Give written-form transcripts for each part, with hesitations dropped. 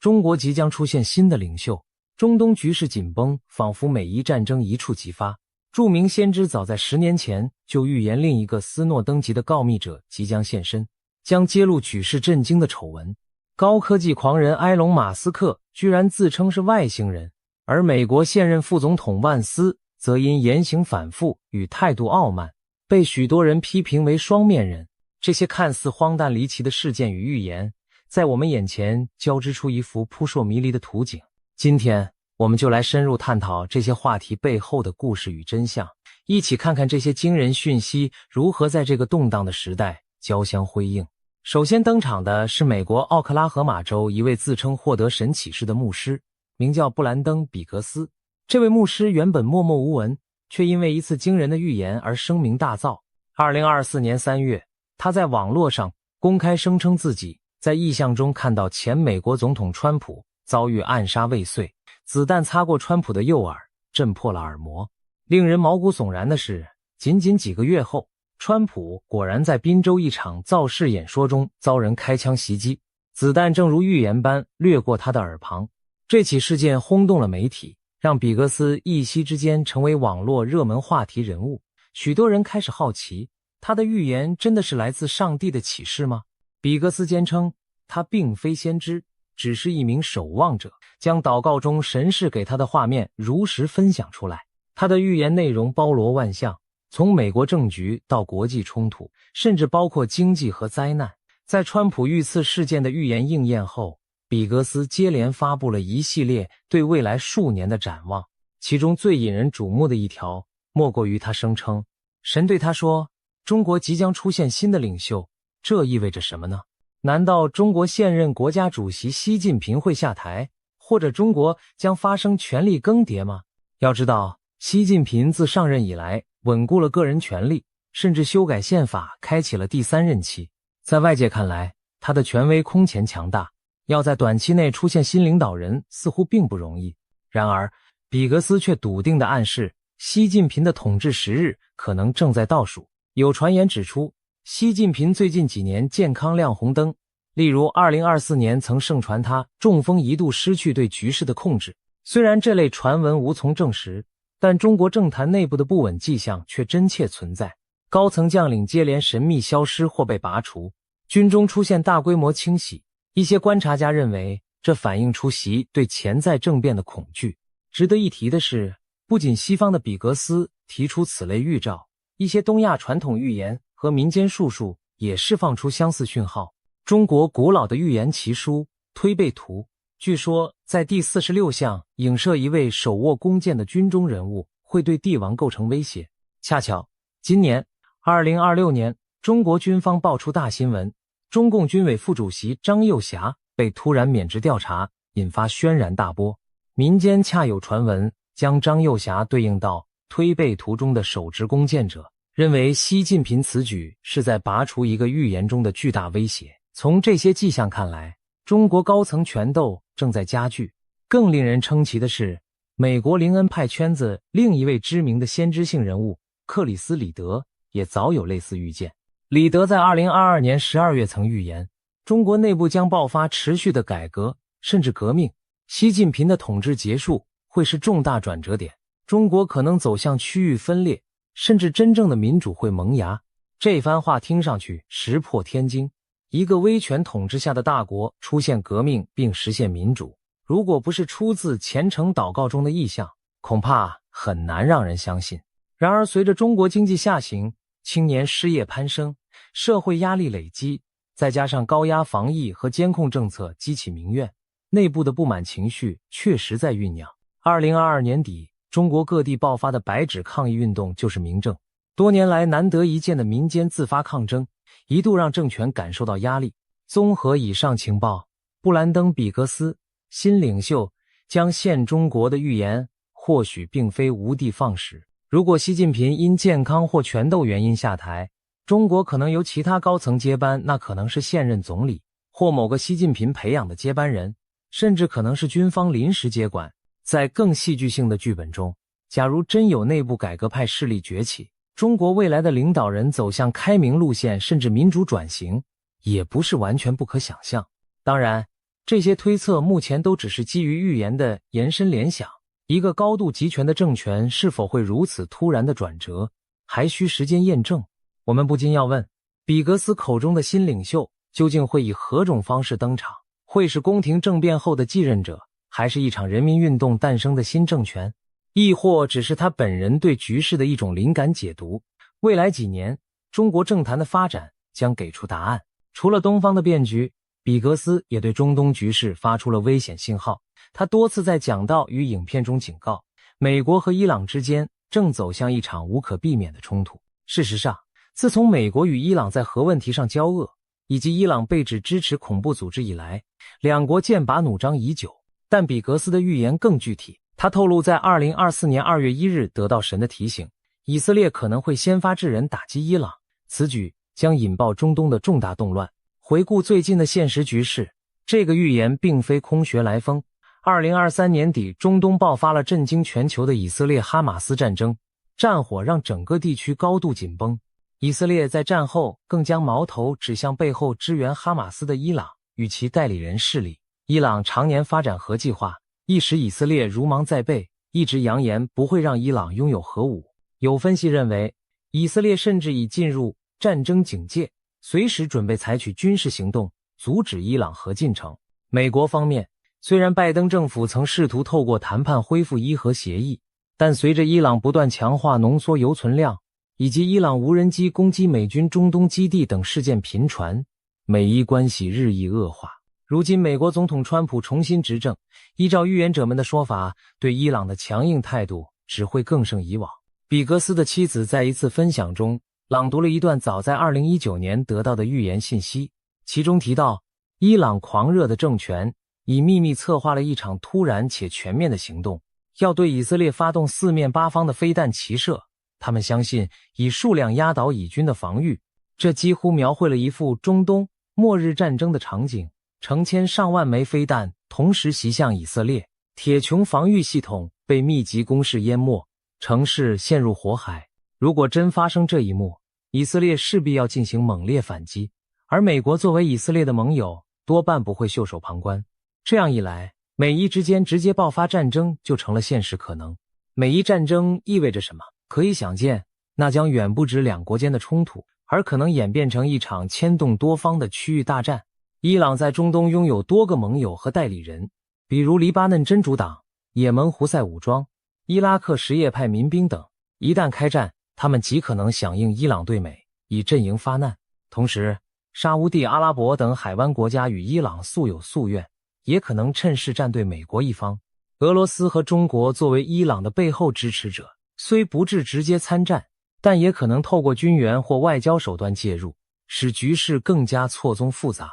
中国即将出现新的领袖，中东局势紧绷，仿佛美伊战争一触即发。著名先知早在10年前就预言另一个斯诺登级的告密者即将现身，将揭露举世震惊的丑闻。高科技狂人埃隆·马斯克居然自称是外星人，而美国现任副总统万斯则因言行反复与态度傲慢，被许多人批评为双面人。这些看似荒诞离奇的事件与预言，在我们眼前交织出一幅扑朔迷离的图景。今天我们就来深入探讨这些话题背后的故事与真相，一起看看这些惊人讯息如何在这个动荡的时代交相辉映。首先登场的是美国奥克拉荷马州一位自称获得神启示的牧师，名叫布兰登·比格斯。这位牧师原本默默无闻，却因为一次惊人的预言而声名大噪。2024年3月，他在网络上公开声称自己在异象中看到前美国总统川普遭遇暗杀未遂，子弹擦过川普的右耳，震破了耳膜。令人毛骨悚然的是，仅仅几个月后，川普果然在宾州一场造势演说中遭人开枪袭击，子弹正如预言般掠过他的耳旁。这起事件轰动了媒体，让比格斯一夕之间成为网络热门话题人物。许多人开始好奇，他的预言真的是来自上帝的启示吗？比格斯坚称，他并非先知，只是一名守望者，将祷告中神示给他的画面如实分享出来。他的预言内容包罗万象，从美国政局到国际冲突，甚至包括经济和灾难。在川普遇刺事件的预言应验后，比格斯接连发布了一系列对未来数年的展望，其中最引人瞩目的一条，莫过于他声称，神对他说，中国即将出现新的领袖，这意味着什么呢？难道中国现任国家主席习近平会下台，或者中国将发生权力更迭吗？要知道，习近平自上任以来，稳固了个人权力，甚至修改宪法，开启了第3任期。在外界看来，他的权威空前强大，要在短期内出现新领导人似乎并不容易。然而，比格斯却笃定地暗示，习近平的统治时日可能正在倒数。有传言指出，习近平最近几年健康亮红灯，例如2024年曾盛传他中风一度失去对局势的控制。虽然这类传闻无从证实，但中国政坛内部的不稳迹象却真切存在。高层将领接连神秘消失或被拔除，军中出现大规模清洗。一些观察家认为，这反映出习对潜在政变的恐惧。值得一提的是，不仅西方的比格斯提出此类预兆，一些东亚传统预言和民间术数也释放出相似讯号。中国古老的预言奇书《推背图》据说在第46象影射一位手握弓箭的军中人物会对帝王构成威胁。恰巧今年2026年，中国军方爆出大新闻，中共军委副主席张又侠被突然免职调查，引发轩然大波。民间恰有传闻将张又侠对应到推背图中的手持弓箭者，认为习近平此举是在拔除一个预言中的巨大威胁。从这些迹象看来，中国高层权斗正在加剧。更令人称奇的是，美国灵恩派圈子另一位知名的先知性人物克里斯·李德也早有类似预见。李德在2022年12月曾预言，中国内部将爆发持续的改革，甚至革命。习近平的统治结束会是重大转折点，中国可能走向区域分裂，甚至真正的民主会萌芽。这番话听上去石破天惊，一个威权统治下的大国出现革命并实现民主，如果不是出自虔诚祷告中的意象，恐怕很难让人相信。然而，随着中国经济下行，青年失业攀升，社会压力累积，再加上高压防疫和监控政策激起民怨，内部的不满情绪确实在酝酿。2022年底，中国各地爆发的白纸抗议运动就是明证。多年来难得一见的民间自发抗争，一度让政权感受到压力。综合以上情报，布兰登·比格斯新领袖将现中国的预言或许并非无的放矢。如果习近平因健康或权斗原因下台，中国可能由其他高层接班，那可能是现任总理或某个习近平培养的接班人，甚至可能是军方临时接管。在更戏剧性的剧本中，假如真有内部改革派势力崛起，中国未来的领导人走向开明路线甚至民主转型，也不是完全不可想象。当然，这些推测目前都只是基于预言的延伸联想。一个高度集权的政权是否会如此突然的转折，还需时间验证。我们不禁要问，比格斯口中的新领袖究竟会以何种方式登场？会是宫廷政变后的继任者，还是一场人民运动诞生的新政权？亦或只是他本人对局势的一种灵感解读？未来几年，中国政坛的发展将给出答案。除了东方的变局，比格斯也对中东局势发出了危险信号。他多次在讲道与影片中警告，美国和伊朗之间正走向一场无可避免的冲突。事实上，自从美国与伊朗在核问题上交恶，以及伊朗被指支持恐怖组织以来，两国剑拔弩张已久。但比格斯的预言更具体，他透露在2024年2月1日得到神的提醒，以色列可能会先发制人打击伊朗，此举将引爆中东的重大动乱。回顾最近的现实局势，这个预言并非空穴来风。2023年底，中东爆发了震惊全球的以色列哈马斯战争，战火让整个地区高度紧绷。以色列在战后更将矛头指向背后支援哈马斯的伊朗与其代理人势力。伊朗常年发展核计划，一时以色列如芒在背，一直扬言不会让伊朗拥有核武。有分析认为，以色列甚至已进入战争警戒，随时准备采取军事行动，阻止伊朗核进程。美国方面，虽然拜登政府曾试图透过谈判恢复伊核协议，但随着伊朗不断强化浓缩铀存量，以及伊朗无人机攻击美军中东基地等事件频传，美伊关系日益恶化。如今美国总统川普重新执政，依照预言者们的说法，对伊朗的强硬态度只会更胜以往。比格斯的妻子在一次分享中朗读了一段早在2019年得到的预言信息，其中提到，伊朗狂热的政权已秘密策划了一场突然且全面的行动，要对以色列发动四面八方的飞弹齐射。他们相信以数量压倒以军的防御，这几乎描绘了一幅中东末日战争的场景。成千上万枚飞弹同时袭向以色列，铁穹防御系统被密集攻势淹没，城市陷入火海。如果真发生这一幕，以色列势必要进行猛烈反击，而美国作为以色列的盟友，多半不会袖手旁观。这样一来，美伊之间直接爆发战争就成了现实可能。美伊战争意味着什么？可以想见，那将远不止两国间的冲突，而可能演变成一场牵动多方的区域大战。伊朗在中东拥有多个盟友和代理人，比如黎巴嫩真主党、也门胡塞武装、伊拉克什叶派民兵等。一旦开战，他们极可能响应伊朗对美，以阵营发难。同时，沙乌地阿拉伯等海湾国家与伊朗素有夙愿，也可能趁势站队美国一方。俄罗斯和中国作为伊朗的背后支持者，虽不致直接参战，但也可能透过军援或外交手段介入，使局势更加错综复杂。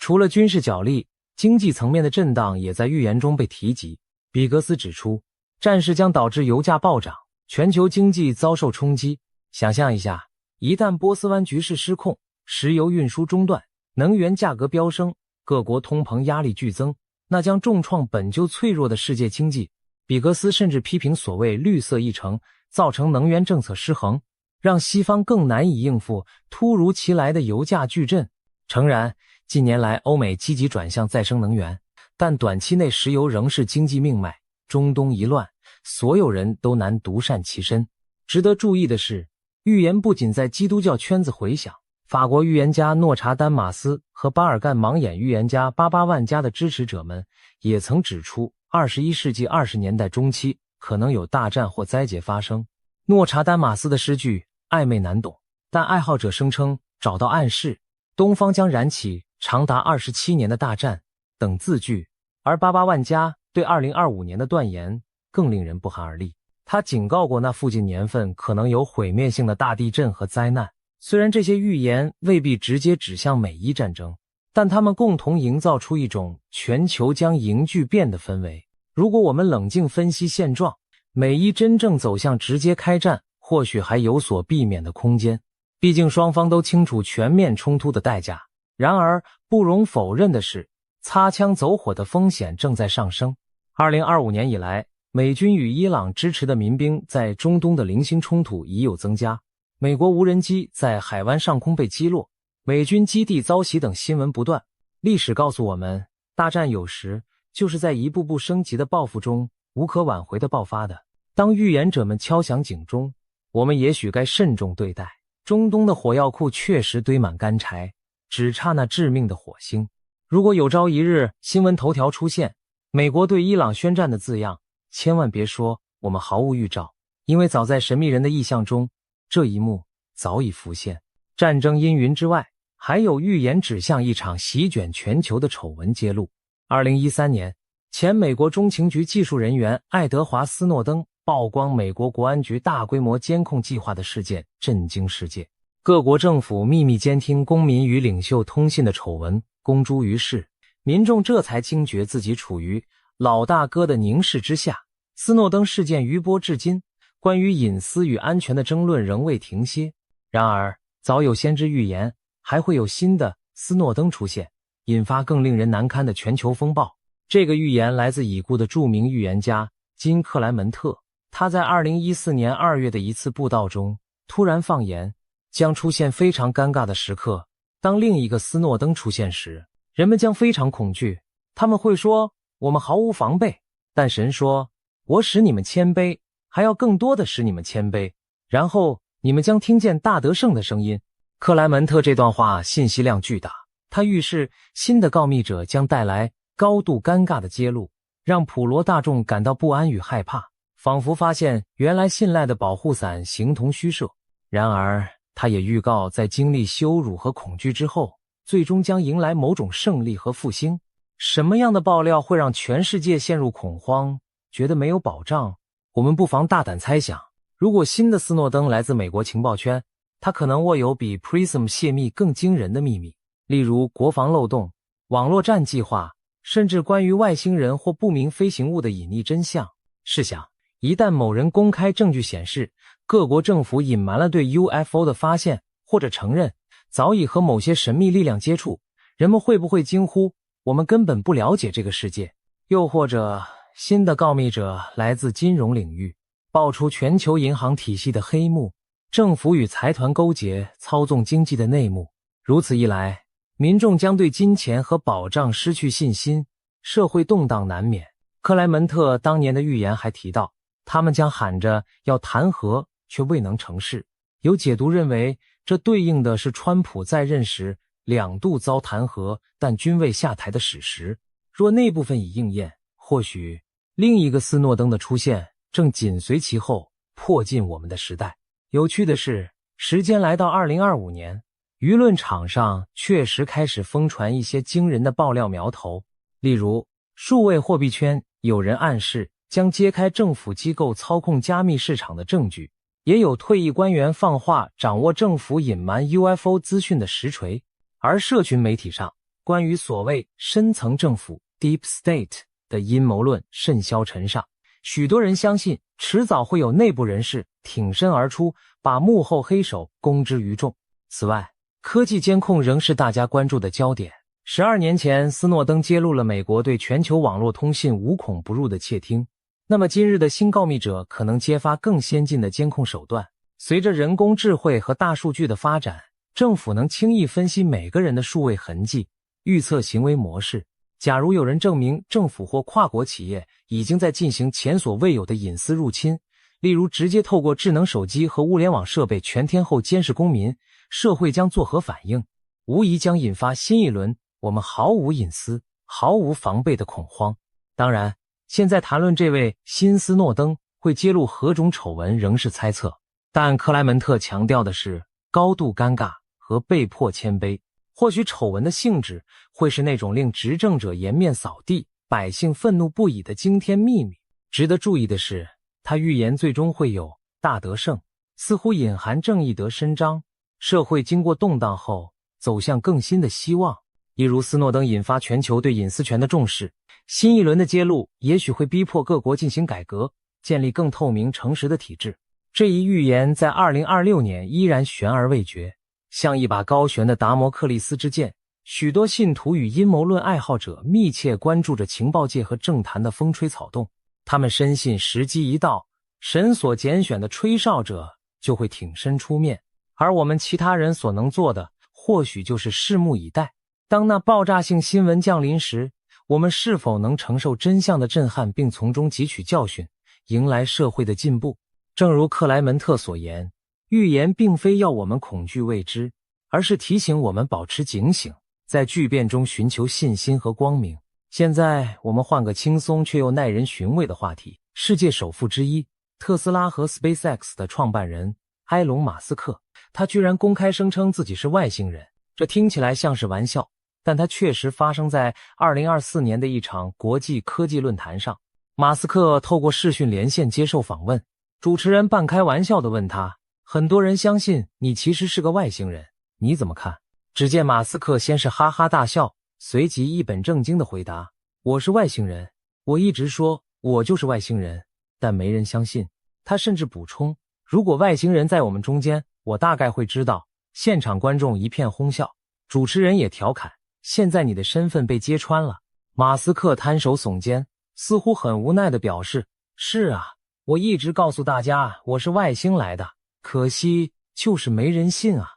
除了军事角力，经济层面的震荡也在预言中被提及。比格斯指出，战事将导致油价暴涨，全球经济遭受冲击。想象一下，一旦波斯湾局势失控，石油运输中断，能源价格飙升，各国通膨压力剧增，那将重创本就脆弱的世界经济。比格斯甚至批评所谓绿色议程造成能源政策失衡，让西方更难以应付突如其来的油价巨震。诚然，近年来欧美积极转向再生能源，但短期内石油仍是经济命脉，中东一乱，所有人都难独善其身。值得注意的是，预言不仅在基督教圈子回响，法国预言家诺查丹马斯和巴尔干盲眼预言家巴巴万加的支持者们也曾指出，21世纪20年代中期可能有大战或灾劫发生。诺查丹马斯的诗句暧昧难懂，但爱好者声称找到暗示，东方将燃起长达27年的大战等字句，而巴巴万加对2025年的断言更令人不寒而栗。他警告过那附近年份可能有毁灭性的大地震和灾难。虽然这些预言未必直接指向美伊战争，但他们共同营造出一种全球将迎巨变的氛围。如果我们冷静分析现状，美伊真正走向直接开战，或许还有所避免的空间。毕竟双方都清楚全面冲突的代价。然而，不容否认的是，擦枪走火的风险正在上升。2025年以来，美军与伊朗支持的民兵在中东的零星冲突已有增加。美国无人机在海湾上空被击落，美军基地遭袭等新闻不断。历史告诉我们，大战有时就是在一步步升级的报复中无可挽回的爆发的。当预言者们敲响警钟，我们也许该慎重对待。中东的火药库确实堆满干柴，只差那致命的火星。如果有朝一日新闻头条出现美国对伊朗宣战的字样，千万别说我们毫无预兆，因为早在神秘人的意象中，这一幕早已浮现。战争阴云之外，还有预言指向一场席卷全球的丑闻揭露。2013年，前美国中情局技术人员爱德华·斯诺登曝光美国国安局大规模监控计划的事件震惊世界，各国政府秘密监听公民与领袖通信的丑闻公诸于世，民众这才惊觉自己处于老大哥的凝视之下。斯诺登事件余波至今，关于隐私与安全的争论仍未停歇。然而，早有先知预言，还会有新的斯诺登出现，引发更令人难堪的全球风暴。这个预言来自已故的著名预言家金·克莱门特，他在2014年2月的一次布道中突然放言，将出现非常尴尬的时刻，当另一个斯诺登出现时，人们将非常恐惧，他们会说我们毫无防备，但神说我使你们谦卑，还要更多的使你们谦卑，然后你们将听见大得胜的声音。克莱门特这段话信息量巨大，他预示新的告密者将带来高度尴尬的揭露，让普罗大众感到不安与害怕，仿佛发现原来信赖的保护伞形同虚设。然而，他也预告在经历羞辱和恐惧之后，最终将迎来某种胜利和复兴。什么样的爆料会让全世界陷入恐慌，觉得没有保障？我们不妨大胆猜想，如果新的斯诺登来自美国情报圈，他可能握有比 PRISM 泄密更惊人的秘密，例如国防漏洞、网络战计划，甚至关于外星人或不明飞行物的隐匿真相。试想，一旦某人公开证据显示各国政府隐瞒了对 UFO 的发现，或者承认早已和某些神秘力量接触，人们会不会惊呼我们根本不了解这个世界？又或者新的告密者来自金融领域，爆出全球银行体系的黑幕，政府与财团勾结操纵经济的内幕。如此一来，民众将对金钱和保障失去信心，社会动荡难免。克莱门特当年的预言还提到，他们将喊着要弹劾，却未能成事。有解读认为，这对应的是川普在任时2度遭弹劾但均未下台的史实。若那部分已应验，或许另一个斯诺登的出现正紧随其后，迫近我们的时代。有趣的是，时间来到2025年，舆论场上确实开始疯传一些惊人的爆料苗头，例如数位货币圈有人暗示将揭开政府机构操控加密市场的证据，也有退役官员放话掌握政府隐瞒 UFO 资讯的实锤。而社群媒体上关于所谓深层政府 Deep State 的阴谋论甚嚣尘上，许多人相信迟早会有内部人士挺身而出，把幕后黑手公之于众。此外，科技监控仍是大家关注的焦点。12年前，斯诺登揭露了美国对全球网络通信无孔不入的窃听。那么今日的新告密者可能揭发更先进的监控手段。随着人工智慧和大数据的发展，政府能轻易分析每个人的数位痕迹，预测行为模式。假如有人证明政府或跨国企业已经在进行前所未有的隐私入侵，例如直接透过智能手机和物联网设备全天候监视公民，社会将作何反应？无疑将引发新一轮我们毫无隐私、毫无防备的恐慌。当然，现在谈论这位新斯诺登会揭露何种丑闻仍是猜测，但克莱门特强调的是高度尴尬和被迫谦卑。或许丑闻的性质会是那种令执政者颜面扫地、百姓愤怒不已的惊天秘密。值得注意的是，他预言最终会有大得胜，似乎隐含正义得伸张，社会经过动荡后走向更新的希望。一如斯诺登引发全球对隐私权的重视，新一轮的揭露也许会逼迫各国进行改革，建立更透明诚实的体制。这一预言在2026年依然悬而未决，像一把高悬的达摩克利斯之剑。许多信徒与阴谋论爱好者密切关注着情报界和政坛的风吹草动，他们深信时机一到，神所拣选的吹哨者就会挺身出面，而我们其他人所能做的或许就是拭目以待。当那爆炸性新闻降临时，我们是否能承受真相的震撼并从中汲取教训，迎来社会的进步？正如克莱门特所言，预言并非要我们恐惧未知，而是提醒我们保持警醒，在巨变中寻求信心和光明。现在我们换个轻松却又耐人寻味的话题。世界首富之一，特斯拉和 SpaceX 的创办人埃隆·马斯克，他居然公开声称自己是外星人。这听起来像是玩笑，但它确实发生在2024年的一场国际科技论坛上。马斯克透过视讯连线接受访问，主持人半开玩笑地问他，很多人相信你其实是个外星人，你怎么看？只见马斯克先是哈哈大笑，随即一本正经地回答，我是外星人，我一直说我就是外星人，但没人相信。他甚至补充，如果外星人在我们中间，我大概会知道。现场观众一片哄笑，主持人也调侃，现在你的身份被揭穿了。马斯克摊手耸肩，似乎很无奈地表示，是啊，我一直告诉大家我是外星来的，可惜就是没人信啊。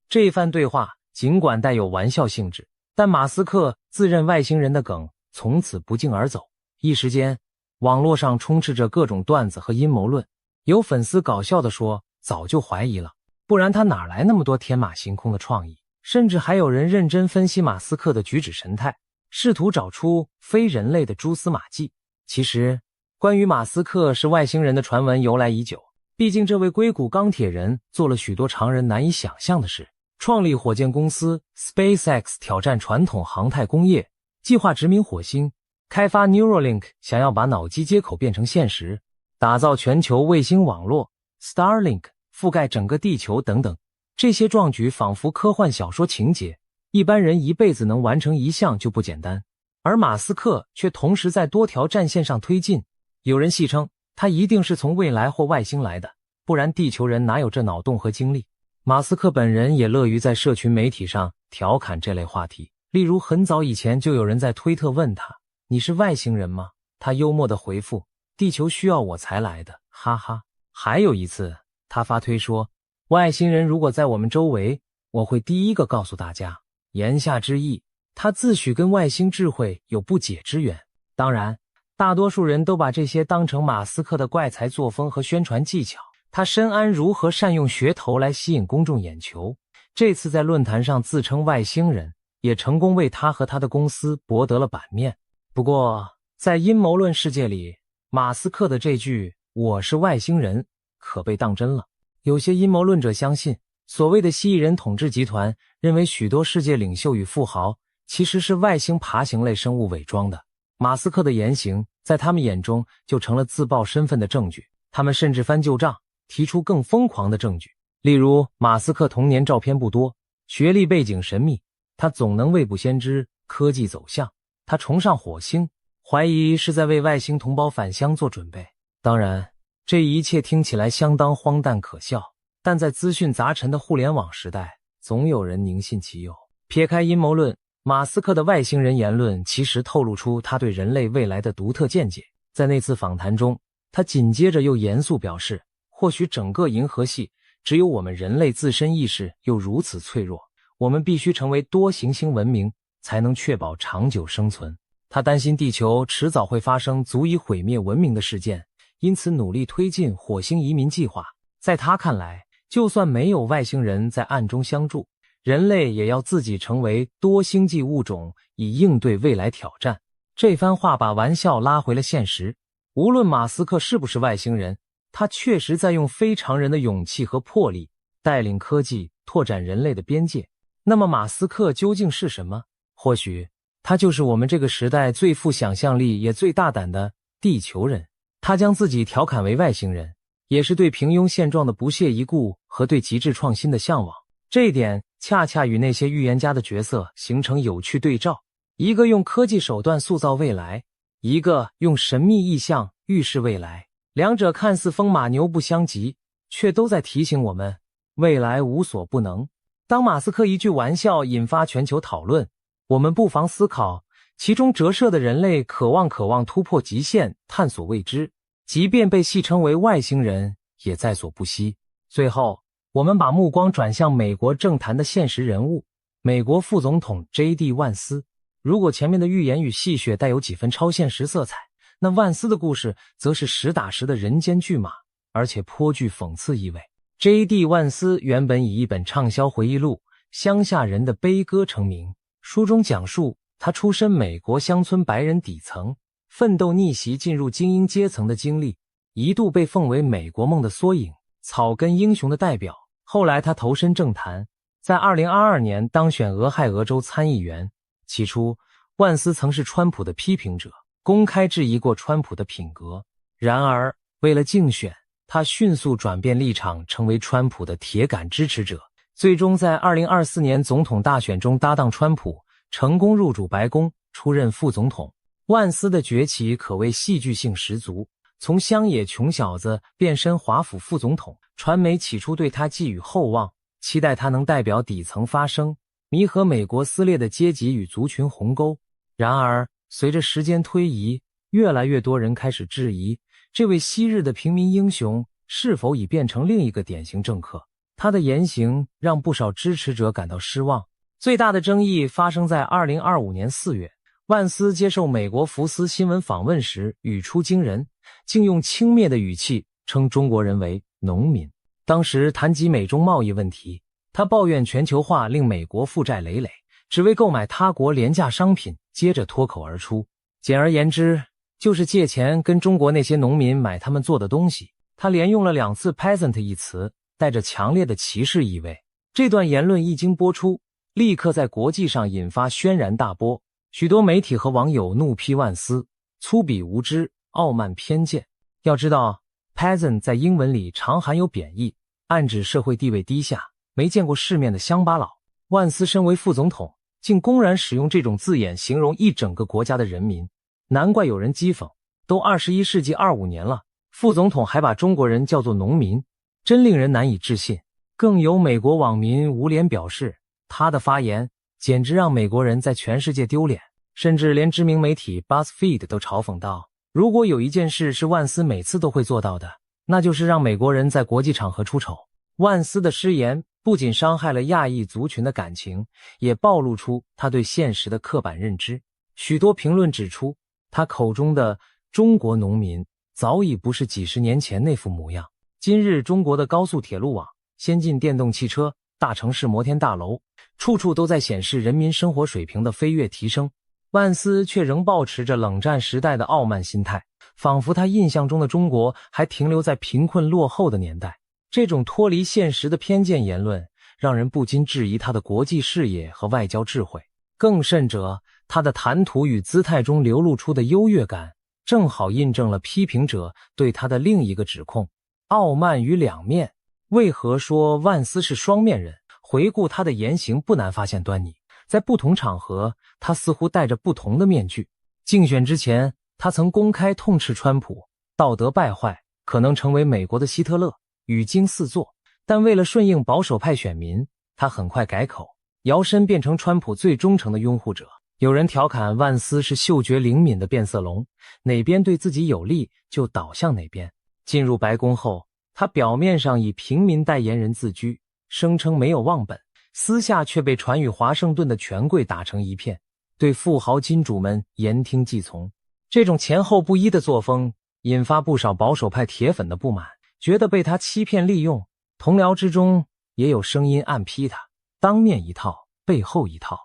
这番对话尽管带有玩笑性质，但马斯克自认外星人的梗从此不胫而走。一时间，网络上充斥着各种段子和阴谋论，有粉丝搞笑地说，早就怀疑了，不然他哪来那么多天马行空的创意？甚至还有人认真分析马斯克的举止神态，试图找出非人类的蛛丝马迹。其实，关于马斯克是外星人的传闻由来已久，毕竟这位硅谷钢铁人做了许多常人难以想象的事，创立火箭公司 SpaceX 挑战传统航太工业，计划殖民火星，开发 Neuralink 想要把脑机接口变成现实，打造全球卫星网络 Starlink 覆盖整个地球等等。这些壮举仿佛科幻小说情节，一般人一辈子能完成一项就不简单，而马斯克却同时在多条战线上推进。有人戏称他一定是从未来或外星来的，不然地球人哪有这脑洞和精力。马斯克本人也乐于在社群媒体上调侃这类话题，例如很早以前就有人在推特问他，你是外星人吗？他幽默地回复，地球需要我才来的，哈哈。还有一次他发推说，外星人如果在我们周围，我会第一个告诉大家。言下之意，他自诩跟外星智慧有不解之缘。当然，大多数人都把这些当成马斯克的怪才作风和宣传技巧，他深谙如何善用噱头来吸引公众眼球。这次在论坛上自称外星人，也成功为他和他的公司博得了版面。不过，在阴谋论世界里，马斯克的这句我是外星人可被当真了。有些阴谋论者相信，所谓的蜥蜴人统治集团认为许多世界领袖与富豪其实是外星爬行类生物伪装的。马斯克的言行在他们眼中就成了自曝身份的证据，他们甚至翻旧账，提出更疯狂的证据。例如，马斯克童年照片不多，学历背景神秘，他总能未卜先知科技走向，他崇尚火星，怀疑是在为外星同胞返乡做准备。当然，这一切听起来相当荒诞可笑，但在资讯杂陈的互联网时代，总有人宁信其有。撇开阴谋论，马斯克的外星人言论其实透露出他对人类未来的独特见解。在那次访谈中，他紧接着又严肃表示，或许整个银河系只有我们人类自身意识又如此脆弱，我们必须成为多行星文明才能确保长久生存。他担心地球迟早会发生足以毁灭文明的事件，因此努力推进火星移民计划。在他看来，就算没有外星人在暗中相助，人类也要自己成为多星际物种，以应对未来挑战。这番话把玩笑拉回了现实。无论马斯克是不是外星人，他确实在用非常人的勇气和魄力，带领科技拓展人类的边界。那么马斯克究竟是什么？或许他就是我们这个时代最富想象力也最大胆的地球人。他将自己调侃为外星人，也是对平庸现状的不屑一顾和对极致创新的向往。这一点恰恰与那些预言家的角色形成有趣对照，一个用科技手段塑造未来，一个用神秘意象预示未来。两者看似风马牛不相及，却都在提醒我们，未来无所不能。当马斯克一句玩笑引发全球讨论，我们不妨思考其中折射的人类渴望突破极限，探索未知，即便被戏称为外星人，也在所不惜。最后，我们把目光转向美国政坛的现实人物，美国副总统 J.D. 万斯。如果前面的寓言与戏谑带有几分超现实色彩，那万斯的故事则是实打实的人间剧码，而且颇具讽刺意味。J.D. 万斯原本以一本畅销回忆录《乡下人的悲歌》成名，书中讲述他出身美国乡村白人底层，奋斗逆袭进入精英阶层的经历，一度被奉为美国梦的缩影，草根英雄的代表。后来他投身政坛，在2022年当选俄亥俄州参议员。起初，万斯曾是川普的批评者，公开质疑过川普的品格。然而，为了竞选，他迅速转变立场，成为川普的铁杆支持者，最终在2024年总统大选中搭档川普，成功入主白宫，出任副总统。万斯的崛起可谓戏剧性十足，从乡野穷小子变身华府副总统，传媒起初对他寄予厚望，期待他能代表底层发声，弥合美国撕裂的阶级与族群鸿沟。然而，随着时间推移，越来越多人开始质疑这位昔日的平民英雄是否已变成另一个典型政客。他的言行让不少支持者感到失望。最大的争议发生在2025年4月，万斯接受美国福斯新闻访问时语出惊人，竟用轻蔑的语气称中国人为农民。当时谈及美中贸易问题，他抱怨全球化令美国负债累累，只为购买他国廉价商品，接着脱口而出。简而言之，就是借钱跟中国那些农民买他们做的东西。他连用了2次 peasant 一词，带着强烈的歧视意味。这段言论一经播出，立刻在国际上引发轩然大波，许多媒体和网友怒批万斯粗鄙无知、傲慢偏见。要知道 peasant 在英文里常含有贬义，暗指社会地位低下、没见过世面的乡巴佬。万斯身为副总统，竟公然使用这种字眼形容一整个国家的人民，难怪有人讥讽，都21世纪25年了，副总统还把中国人叫做农民，真令人难以置信。更有美国网民无脸表示，他的发言简直让美国人在全世界丢脸，甚至连知名媒体 BuzzFeed 都嘲讽道，如果有一件事是万斯每次都会做到的，那就是让美国人在国际场合出丑。万斯的失言不仅伤害了亚裔族群的感情，也暴露出他对现实的刻板认知。许多评论指出，他口中的中国农民早已不是几十年前那副模样。今日中国的高速铁路网、先进电动汽车、大城市摩天大楼，处处都在显示人民生活水平的飞跃提升。万斯却仍保持着冷战时代的傲慢心态，仿佛他印象中的中国还停留在贫困落后的年代。这种脱离现实的偏见言论，让人不禁质疑他的国际视野和外交智慧。更甚者，他的谈吐与姿态中流露出的优越感，正好印证了批评者对他的另一个指控：傲慢与两面。为何说万斯是双面人？回顾他的言行，不难发现端倪。在不同场合，他似乎戴着不同的面具。竞选之前，他曾公开痛斥川普道德败坏，可能成为美国的希特勒，语惊四座。但为了顺应保守派选民，他很快改口，摇身变成川普最忠诚的拥护者。有人调侃万斯是嗅觉灵敏的变色龙，哪边对自己有利就倒向哪边。进入白宫后，他表面上以平民代言人自居，声称没有忘本，私下却被传与华盛顿的权贵打成一片，对富豪金主们言听计从。这种前后不一的作风引发不少保守派铁粉的不满，觉得被他欺骗利用。同僚之中也有声音暗批他，当面一套，背后一套。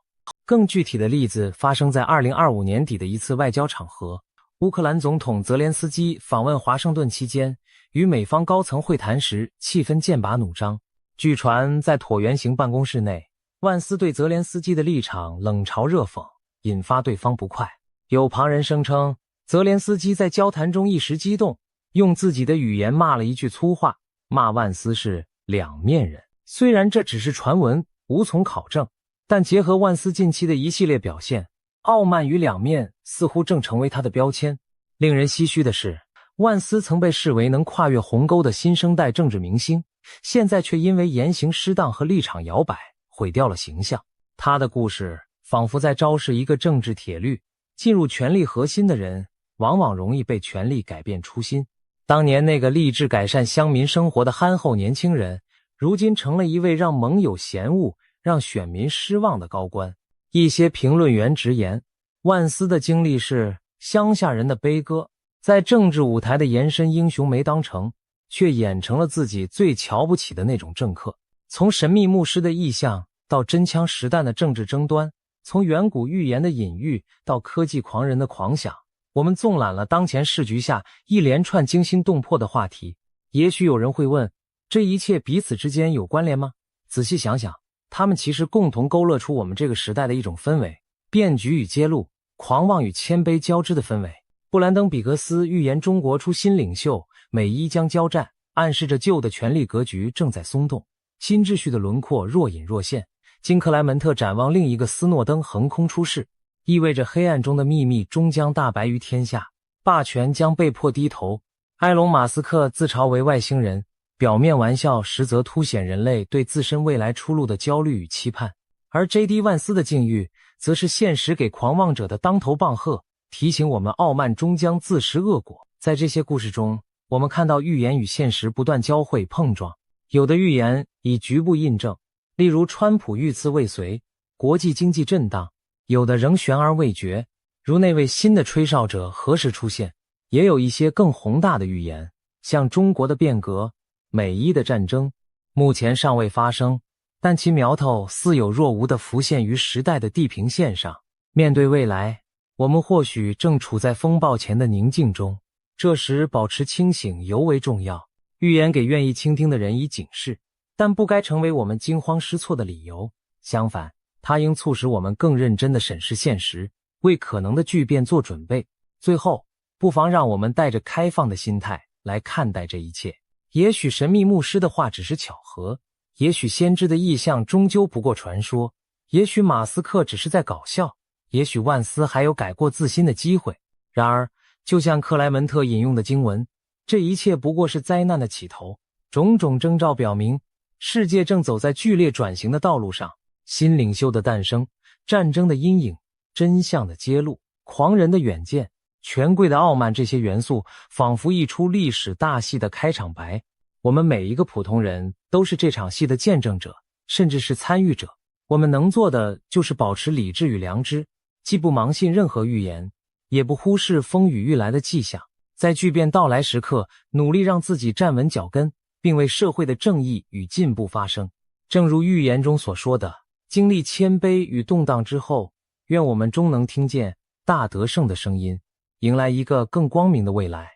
更具体的例子发生在2025年底的一次外交场合，乌克兰总统泽连斯基访问华盛顿期间，与美方高层会谈时，气氛剑拔弩张。据传在椭圆形办公室内，万斯对泽连斯基的立场冷嘲热讽，引发对方不快。有旁人声称，泽连斯基在交谈中一时激动，用自己的语言骂了一句粗话，骂万斯是两面人。虽然这只是传闻，无从考证，但结合万斯近期的一系列表现，傲慢与两面似乎正成为他的标签。令人唏嘘的是，万斯曾被视为能跨越鸿沟的新生代政治明星，现在却因为言行失当和立场摇摆，毁掉了形象。他的故事仿佛在昭示一个政治铁律，进入权力核心的人，往往容易被权力改变初心。当年那个立志改善乡民生活的憨厚年轻人，如今成了一位让盟友嫌恶、让选民失望的高官。一些评论员直言，万斯的经历是乡下人的悲歌，在政治舞台的延伸英雄没当成，却演成了自己最瞧不起的那种政客。从神秘牧师的意象到真枪实弹的政治争端，从远古预言的隐喻到科技狂人的狂想，我们纵览了当前市局下一连串惊心动魄的话题。也许有人会问，这一切彼此之间有关联吗？仔细想想，他们其实共同勾勒出我们这个时代的一种氛围，变局与揭露，狂妄与谦卑交织的氛围。布兰登·比格斯预言中国出新领袖，美伊将交战，暗示着旧的权力格局正在松动，新秩序的轮廓若隐若现。金克莱门特展望另一个斯诺登横空出世，意味着黑暗中的秘密终将大白于天下，霸权将被迫低头。埃隆·马斯克自嘲为外星人，表面玩笑，实则凸显人类对自身未来出路的焦虑与期盼。而 J.D. 万斯的境遇，则是现实给狂妄者的当头棒喝，提醒我们傲慢终将自食恶果。在这些故事中，我们看到预言与现实不断交汇碰撞，有的预言以局部印证，例如川普遇刺未遂，国际经济震荡；有的仍悬而未决，如那位新的吹哨者何时出现；也有一些更宏大的预言，像中国的变革、美伊的战争，目前尚未发生，但其苗头似有若无地浮现于时代的地平线上。面对未来，我们或许正处在风暴前的宁静中，这时保持清醒尤为重要。预言给愿意倾听的人以警示，但不该成为我们惊慌失措的理由。相反，它应促使我们更认真地审视现实，为可能的巨变做准备。最后，不妨让我们带着开放的心态来看待这一切。也许神秘牧师的话只是巧合，也许先知的意象终究不过传说，也许马斯克只是在搞笑，也许万斯还有改过自新的机会。然而，就像克莱门特引用的经文，这一切不过是灾难的起头。种种征兆表明，世界正走在剧烈转型的道路上。新领袖的诞生，战争的阴影，真相的揭露，狂人的远见，权贵的傲慢，这些元素仿佛一出历史大戏的开场白。我们每一个普通人都是这场戏的见证者，甚至是参与者。我们能做的就是保持理智与良知，既不盲信任何预言，也不忽视风雨欲来的迹象，在巨变到来时刻，努力让自己站稳脚跟，并为社会的正义与进步发声。正如预言中所说的，经历谦卑与动荡之后，愿我们终能听见大得胜的声音，迎来一个更光明的未来。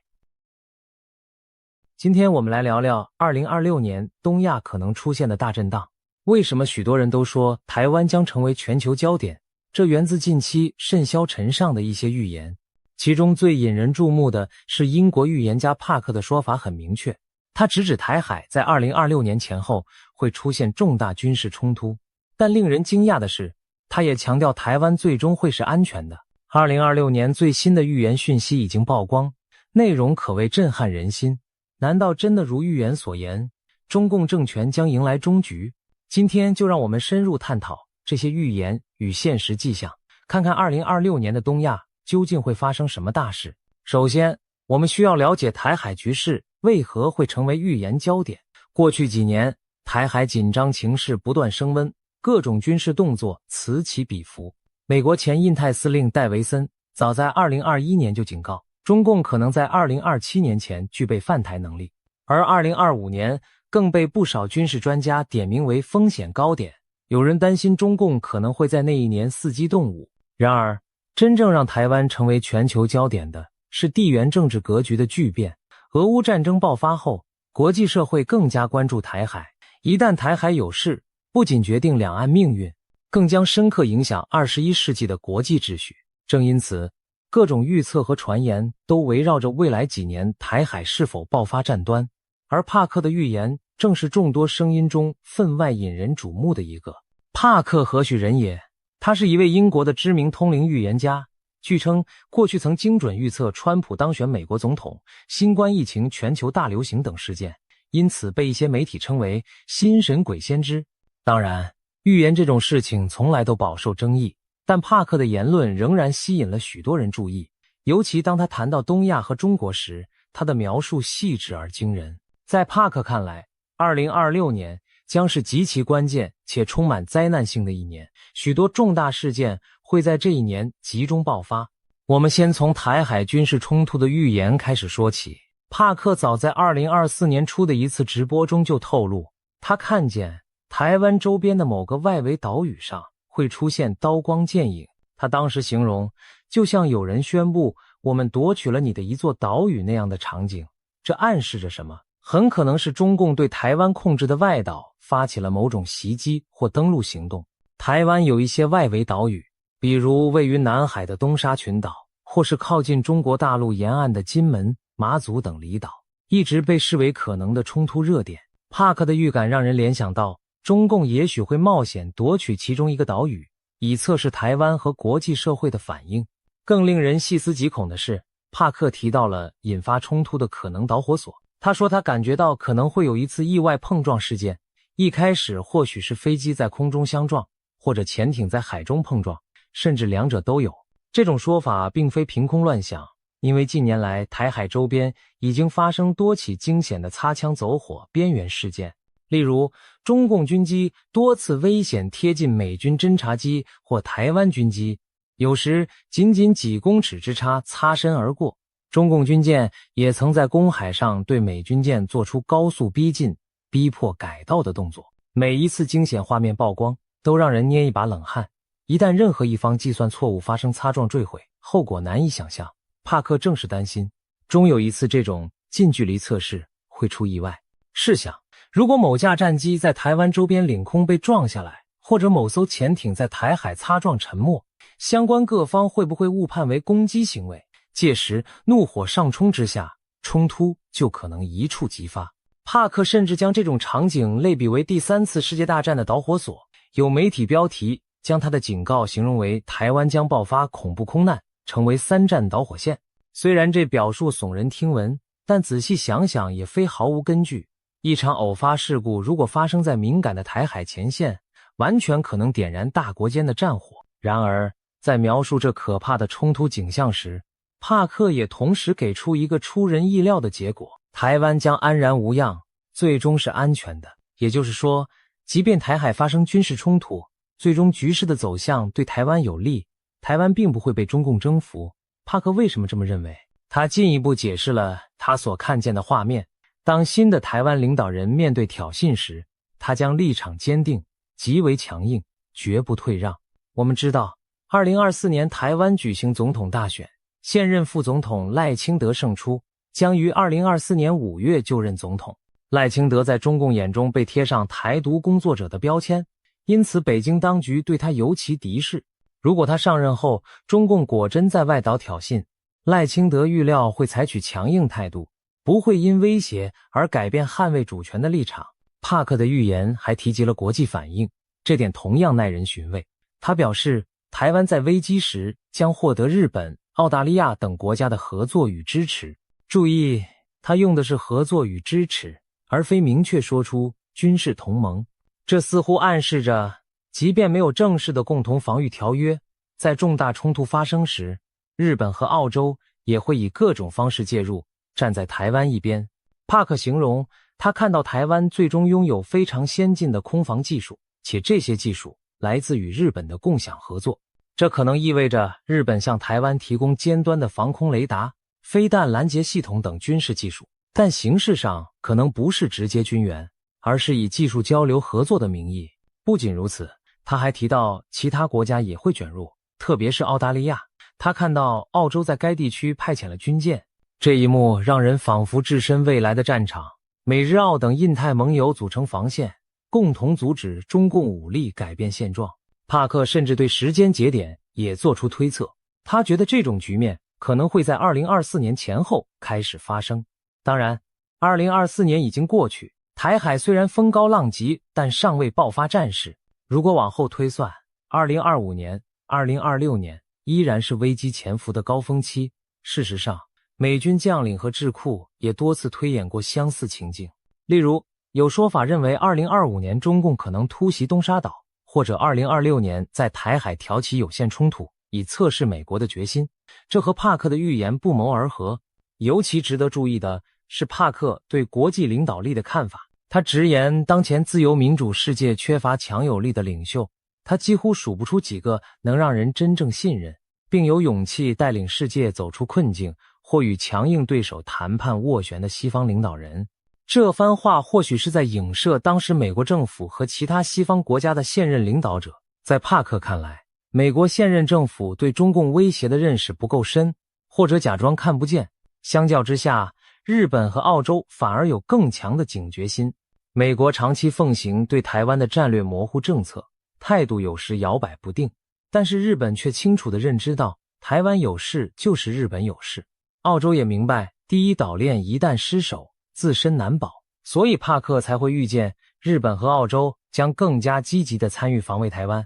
今天我们来聊聊2026年东亚可能出现的大震荡。为什么许多人都说台湾将成为全球焦点？这源自近期甚嚣尘上的一些预言。其中最引人注目的是英国预言家帕克的说法很明确，他直指台海在2026年前后会出现重大军事冲突。但令人惊讶的是，他也强调台湾最终会是安全的。2026年最新的预言讯息已经曝光，内容可谓震撼人心。难道真的如预言所言，中共政权将迎来终局？今天就让我们深入探讨这些预言与现实迹象，看看2026年的东亚究竟会发生什么大事。首先，我们需要了解台海局势为何会成为预言焦点。过去几年，台海紧张情势不断升温，各种军事动作此起彼伏。美国前印太司令戴维森早在2021年就警告，中共可能在2027年前具备犯台能力，而2025年更被不少军事专家点名为风险高点。有人担心中共可能会在那一年伺机动武。然而，真正让台湾成为全球焦点的是地缘政治格局的巨变。俄乌战争爆发后，国际社会更加关注台海。一旦台海有事，不仅决定两岸命运，更将深刻影响21世纪的国际秩序。正因此，各种预测和传言都围绕着未来几年台海是否爆发战端，而帕克的预言正是众多声音中分外引人瞩目的一个。帕克何许人也？他是一位英国的知名通灵预言家，据称过去曾精准预测川普当选美国总统、新冠疫情全球大流行等事件，因此被一些媒体称为心神鬼先知。当然，预言这种事情从来都饱受争议，但帕克的言论仍然吸引了许多人注意，尤其当他谈到东亚和中国时，他的描述细致而惊人。在帕克看来，2026年将是极其关键且充满灾难性的一年，许多重大事件会会在这一年集中爆发。我们先从台海军事冲突的预言开始说起。帕克早在2024年初的一次直播中就透露，他看见台湾周边的某个外围岛屿上会出现刀光剑影。他当时形容，就像有人宣布我们夺取了你的一座岛屿那样的场景。这暗示着什么？很可能是中共对台湾控制的外岛发起了某种袭击或登陆行动。台湾有一些外围岛屿，比如位于南海的东沙群岛，或是靠近中国大陆沿岸的金门、马祖等离岛，一直被视为可能的冲突热点。帕克的预感让人联想到，中共也许会冒险夺取其中一个岛屿，以测试台湾和国际社会的反应。更令人细思极恐的是，帕克提到了引发冲突的可能导火索。他说他感觉到可能会有一次意外碰撞事件，一开始或许是飞机在空中相撞，或者潜艇在海中碰撞，甚至两者都有。这种说法并非凭空乱想，因为近年来台海周边已经发生多起惊险的擦枪走火边缘事件，例如中共军机多次危险贴近美军侦察机或台湾军机，有时仅几公尺之差擦身而过。中共军舰也曾在公海上对美军舰做出高速逼近、逼迫改道的动作。每一次惊险画面曝光，都让人捏一把冷汗。一旦任何一方计算错误发生擦撞坠毁，后果难以想象。帕克正是担心，终有一次这种近距离测试会出意外。试想，如果某架战机在台湾周边领空被撞下来，或者某艘潜艇在台海擦撞沉没，相关各方会不会误判为攻击行为？届时怒火上冲之下，冲突就可能一触即发。帕克甚至将这种场景类比为第三次世界大战的导火索，有媒体标题将他的警告形容为台湾将爆发恐怖空难，成为三战导火线。虽然这表述耸人听闻，但仔细想想也非毫无根据。一场偶发事故如果发生在敏感的台海前线，完全可能点燃大国间的战火。然而，在描述这可怕的冲突景象时，帕克也同时给出一个出人意料的结果：台湾将安然无恙，最终是安全的。也就是说，即便台海发生军事冲突，最终局势的走向对台湾有利，台湾并不会被中共征服。帕克为什么这么认为？他进一步解释了他所看见的画面。当新的台湾领导人面对挑衅时，他将立场坚定，极为强硬，绝不退让。我们知道，2024年台湾举行总统大选，现任副总统赖清德胜出，将于2024年5月就任总统。赖清德在中共眼中被贴上台独工作者的标签，因此北京当局对他尤其敌视。如果他上任后，中共果真在外岛挑衅，赖清德预料会采取强硬态度，不会因威胁而改变捍卫主权的立场。帕克的预言还提及了国际反应，这点同样耐人寻味。他表示，台湾在危机时将获得日本、澳大利亚等国家的合作与支持。注意，他用的是合作与支持，而非明确说出军事同盟。这似乎暗示着，即便没有正式的共同防御条约，在重大冲突发生时，日本和澳洲也会以各种方式介入，站在台湾一边。帕克形容，他看到台湾最终拥有非常先进的空防技术，且这些技术来自与日本的共享合作。这可能意味着日本向台湾提供尖端的防空雷达、飞弹拦截系统等军事技术，但形式上可能不是直接军援，而是以技术交流合作的名义。不仅如此，他还提到其他国家也会卷入，特别是澳大利亚。他看到澳洲在该地区派遣了军舰，这一幕让人仿佛置身未来的战场。美日澳等印太盟友组成防线，共同阻止中共武力改变现状。帕克甚至对时间节点也做出推测，他觉得这种局面可能会在2024年前后开始发生。当然，2024年已经过去，台海虽然风高浪急，但尚未爆发战事。如果往后推算，2025年、2026年依然是危机潜伏的高峰期。事实上，美军将领和智库也多次推演过相似情境。例如，有说法认为2025年中共可能突袭东沙岛，或者2026年在台海挑起有限冲突，以测试美国的决心。这和帕克的预言不谋而合。尤其值得注意的是帕克对国际领导力的看法。他直言，当前自由民主世界缺乏强有力的领袖，他几乎数不出几个能让人真正信任，并有勇气带领世界走出困境或与强硬对手谈判斡旋的西方领导人。这番话或许是在影射当时美国政府和其他西方国家的现任领导者。在帕克看来，美国现任政府对中共威胁的认识不够深，或者假装看不见。相较之下，日本和澳洲反而有更强的警觉心。美国长期奉行对台湾的战略模糊政策，态度有时摇摆不定，但是日本却清楚地认知到，台湾有事就是日本有事。澳洲也明白，第一岛链一旦失守，自身难保，所以帕克才会预见日本和澳洲将更加积极地参与防卫台湾。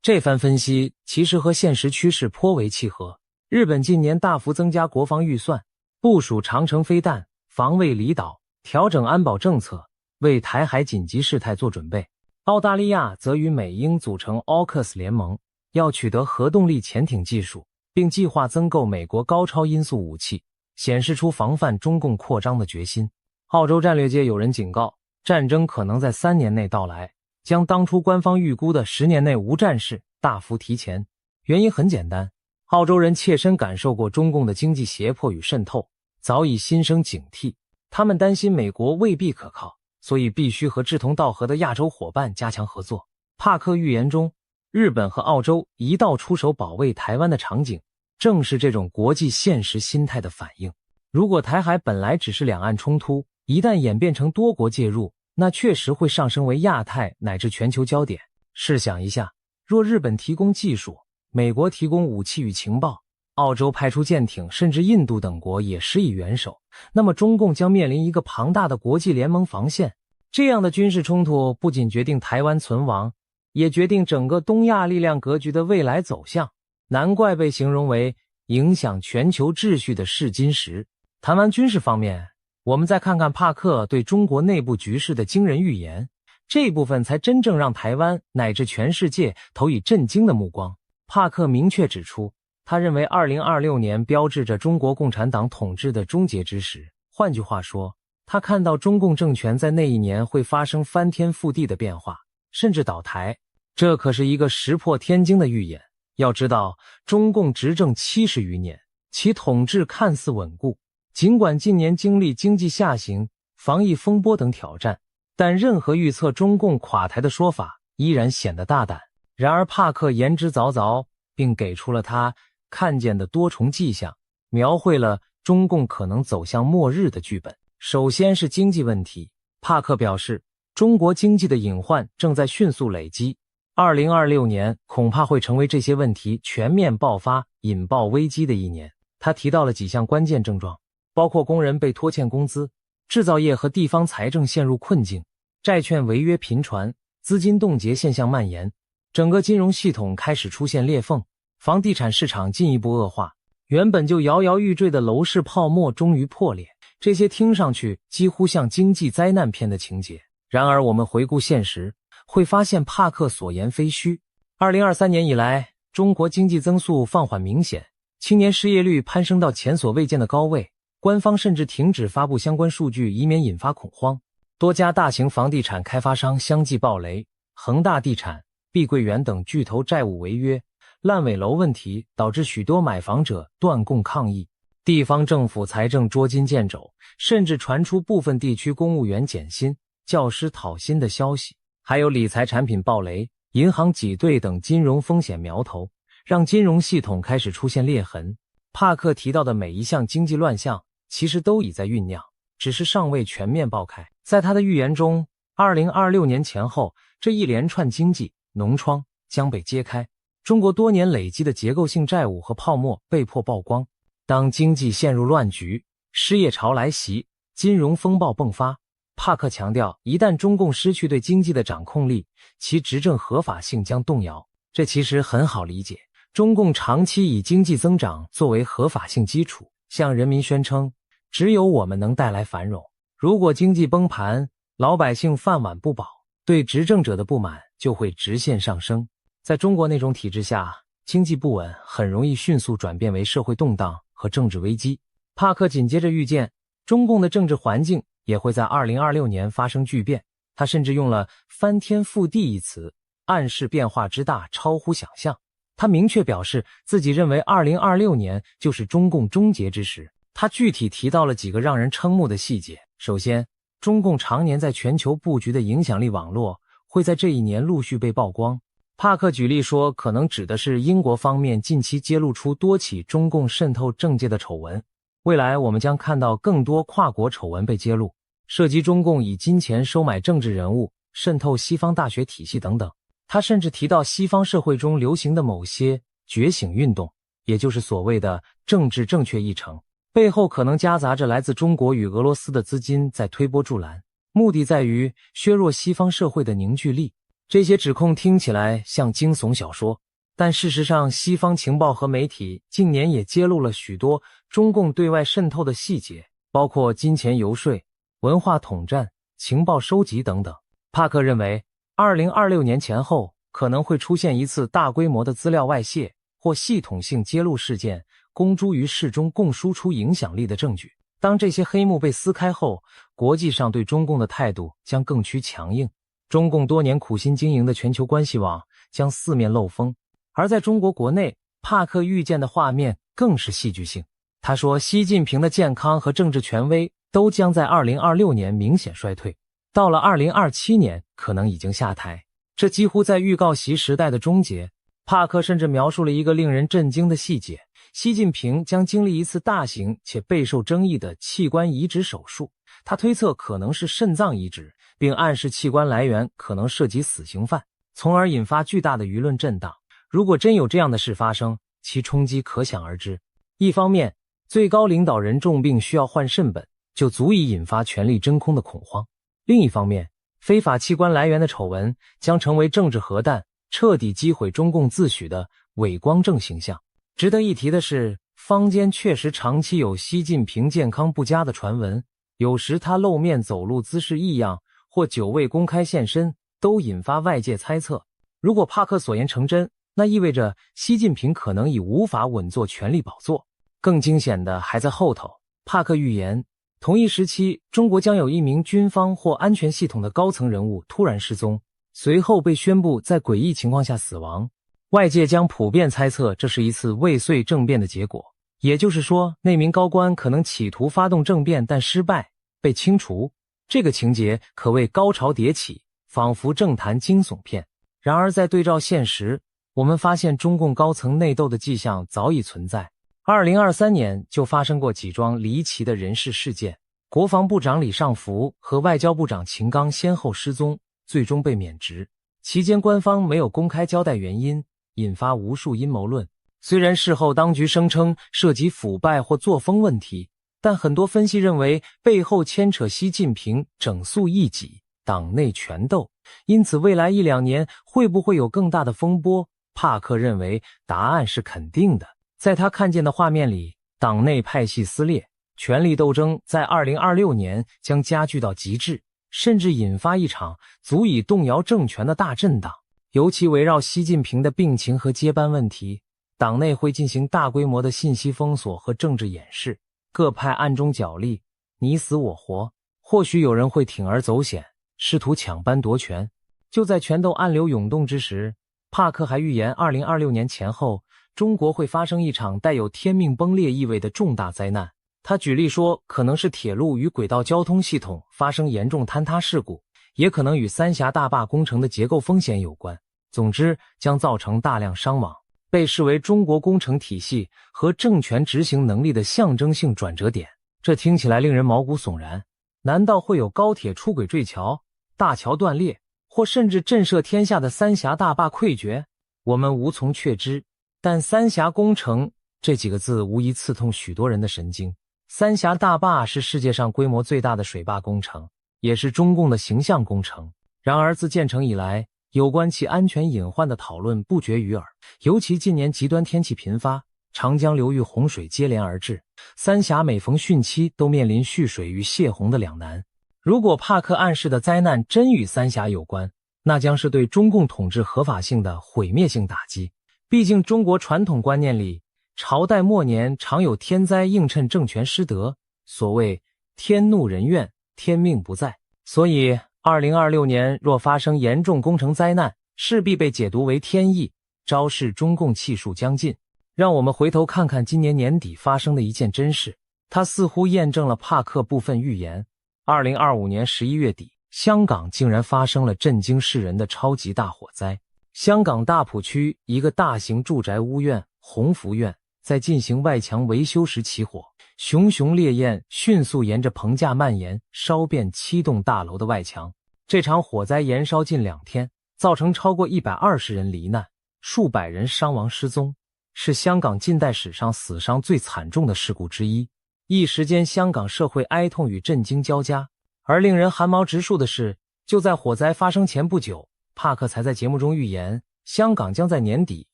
这番分析其实和现实趋势颇为契合。日本近年大幅增加国防预算，部署长程飞弹，防卫离岛，调整安保政策，为台海紧急事态做准备。澳大利亚则与美英组成 AUKUS 联盟，要取得核动力潜艇技术，并计划增购美国高超音速武器，显示出防范中共扩张的决心。澳洲战略界有人警告，战争可能在3年内到来，将当初官方预估的10年内无战事大幅提前。原因很简单，澳洲人切身感受过中共的经济胁迫与渗透，早已心生警惕。他们担心美国未必可靠，所以必须和志同道合的亚洲伙伴加强合作。帕克预言中，日本和澳洲一道出手保卫台湾的场景，正是这种国际现实心态的反应。如果台海本来只是两岸冲突，一旦演变成多国介入，那确实会上升为亚太乃至全球焦点。试想一下，若日本提供技术，美国提供武器与情报，澳洲派出舰艇，甚至印度等国也施以援手，那么中共将面临一个庞大的国际联盟防线。这样的军事冲突不仅决定台湾存亡，也决定整个东亚力量格局的未来走向，难怪被形容为影响全球秩序的试金石。谈完军事方面，我们再看看帕克对中国内部局势的惊人预言，这部分才真正让台湾乃至全世界投以震惊的目光。帕克明确指出，他认为2026年标志着中国共产党统治的终结之时。换句话说，他看到中共政权在那一年会发生翻天覆地的变化，甚至倒台。这可是一个石破天惊的预言。要知道，中共执政70余年，其统治看似稳固，尽管近年经历经济下行、防疫风波等挑战，但任何预测中共垮台的说法依然显得大胆。然而帕克言之凿凿，并给出了他看见的多重迹象，描绘了中共可能走向末日的剧本。首先是经济问题，帕克表示，中国经济的隐患正在迅速累积，2026年恐怕会成为这些问题全面爆发、引爆危机的一年。他提到了几项关键症状，包括工人被拖欠工资，制造业和地方财政陷入困境，债券违约频传，资金冻结现象蔓延，整个金融系统开始出现裂缝，房地产市场进一步恶化，原本就摇摇欲坠的楼市泡沫终于破裂。这些听上去几乎像经济灾难片的情节，然而我们回顾现实，会发现帕克所言非虚。2023年以来，中国经济增速放缓明显，青年失业率攀升到前所未见的高位，官方甚至停止发布相关数据，以免引发恐慌。多家大型房地产开发商相继暴雷，恒大地产、碧桂园等巨头债务违约，烂尾楼问题导致许多买房者断供抗议，地方政府财政捉襟见肘，甚至传出部分地区公务员减薪、教师讨薪的消息，还有理财产品暴雷、银行挤兑等金融风险苗头，让金融系统开始出现裂痕。帕克提到的每一项经济乱象其实都已在酝酿，只是尚未全面爆开。在他的预言中，2026年前后，这一连串经济脓疮将被揭开，中国多年累积的结构性债务和泡沫被迫曝光。当经济陷入乱局，失业潮来袭，金融风暴迸发，帕克强调，一旦中共失去对经济的掌控力，其执政合法性将动摇。这其实很好理解，中共长期以经济增长作为合法性基础，向人民宣称只有我们能带来繁荣。如果经济崩盘，老百姓饭碗不保，对执政者的不满就会直线上升。在中国那种体制下，经济不稳很容易迅速转变为社会动荡和政治危机。帕克紧接着预见，中共的政治环境也会在2026年发生巨变，他甚至用了翻天覆地一词。暗示变化之大超乎想象。他明确表示自己认为2026年就是中共终结之时。他具体提到了几个让人瞠目的细节。首先，中共常年在全球布局的影响力网络会在这一年陆续被曝光。帕克举例说，可能指的是英国方面近期揭露出多起中共渗透政界的丑闻。未来我们将看到更多跨国丑闻被揭露，涉及中共以金钱收买政治人物、渗透西方大学体系等等。他甚至提到西方社会中流行的某些觉醒运动，也就是所谓的政治正确议程，背后可能夹杂着来自中国与俄罗斯的资金在推波助澜，目的在于削弱西方社会的凝聚力。这些指控听起来像惊悚小说，但事实上西方情报和媒体近年也揭露了许多中共对外渗透的细节，包括金钱游说、文化统战、情报收集等等。帕克认为2026年前后可能会出现一次大规模的资料外泄或系统性揭露事件，公诸于世，中共输出影响力的证据。当这些黑幕被撕开后，国际上对中共的态度将更趋强硬，中共多年苦心经营的全球关系网将四面漏风。而在中国国内，帕克预见的画面更是戏剧性。他说，习近平的健康和政治权威都将在2026年明显衰退，到了2027年可能已经下台，这几乎在预告习时代的终结。帕克甚至描述了一个令人震惊的细节，习近平将经历一次大型且备受争议的器官移植手术，他推测可能是肾脏移植，并暗示器官来源可能涉及死刑犯，从而引发巨大的舆论震荡。如果真有这样的事发生，其冲击可想而知。一方面，最高领导人重病需要换肾本，就足以引发权力真空的恐慌；另一方面，非法器官来源的丑闻将成为政治核弹，彻底击毁中共自诩的伪光正形象。值得一提的是，坊间确实长期有习近平健康不佳的传闻，有时他露面走路姿势异样，或久未公开现身，都引发外界猜测。如果帕克所言成真，那意味着习近平可能已无法稳坐权力宝座。更惊险的还在后头，帕克预言，同一时期，中国将有一名军方或安全系统的高层人物突然失踪，随后被宣布在诡异情况下死亡。外界将普遍猜测这是一次未遂政变的结果，也就是说，那名高官可能企图发动政变但失败，被清除。这个情节可谓高潮迭起，仿佛政坛惊悚片。然而在对照现实，我们发现中共高层内斗的迹象早已存在。2023年就发生过几桩离奇的人事事件，国防部长李尚福和外交部长秦刚先后失踪，最终被免职。期间官方没有公开交代原因，引发无数阴谋论。虽然事后当局声称涉及腐败或作风问题，但很多分析认为背后牵扯习近平整肃异己、党内权斗。因此未来1-2年会不会有更大的风波？帕克认为答案是肯定的。在他看见的画面里，党内派系撕裂，权力斗争在2026年将加剧到极致，甚至引发一场足以动摇政权的大震荡。尤其围绕习近平的病情和接班问题，党内会进行大规模的信息封锁和政治掩饰，各派暗中角力，你死我活。或许有人会铤而走险，试图抢班夺权。就在权斗暗流涌动之时，帕克还预言2026年前后，中国会发生一场带有天命崩裂意味的重大灾难。他举例说，可能是铁路与轨道交通系统发生严重坍塌事故，也可能与三峡大坝工程的结构风险有关。总之，将造成大量伤亡，被视为中国工程体系和政权执行能力的象征性转折点。这听起来令人毛骨悚然。难道会有高铁出轨坠桥、大桥断裂，或甚至震慑天下的三峡大坝溃决？我们无从确知。但三峡工程这几个字无疑刺痛许多人的神经。三峡大坝是世界上规模最大的水坝工程，也是中共的形象工程。然而自建成以来，有关其安全隐患的讨论不绝于耳，尤其近年极端天气频发，长江流域洪水接连而至，三峡每逢汛期都面临蓄水与泄洪的两难。如果帕克暗示的灾难真与三峡有关，那将是对中共统治合法性的毁灭性打击。毕竟中国传统观念里，朝代末年常有天灾映衬政权失德，所谓天怒人怨，天命不在。所以2026年若发生严重工程灾难，势必被解读为天意，昭示中共气数将尽。让我们回头看看今年年底发生的一件真事，它似乎验证了帕克部分预言。2025年11月底，香港竟然发生了震惊世人的超级大火灾。香港大埔区一个大型住宅屋苑鸿福苑在进行外墙维修时起火，熊熊烈焰迅速沿着棚架蔓延，烧遍7栋大楼的外墙。这场火灾延烧近2天，造成超过120人罹难，数百人伤亡失踪，是香港近代史上死伤最惨重的事故之一。一时间，香港社会哀痛与震惊交加。而令人寒毛直竖的是，就在火灾发生前不久，帕克才在节目中预言，香港将在年底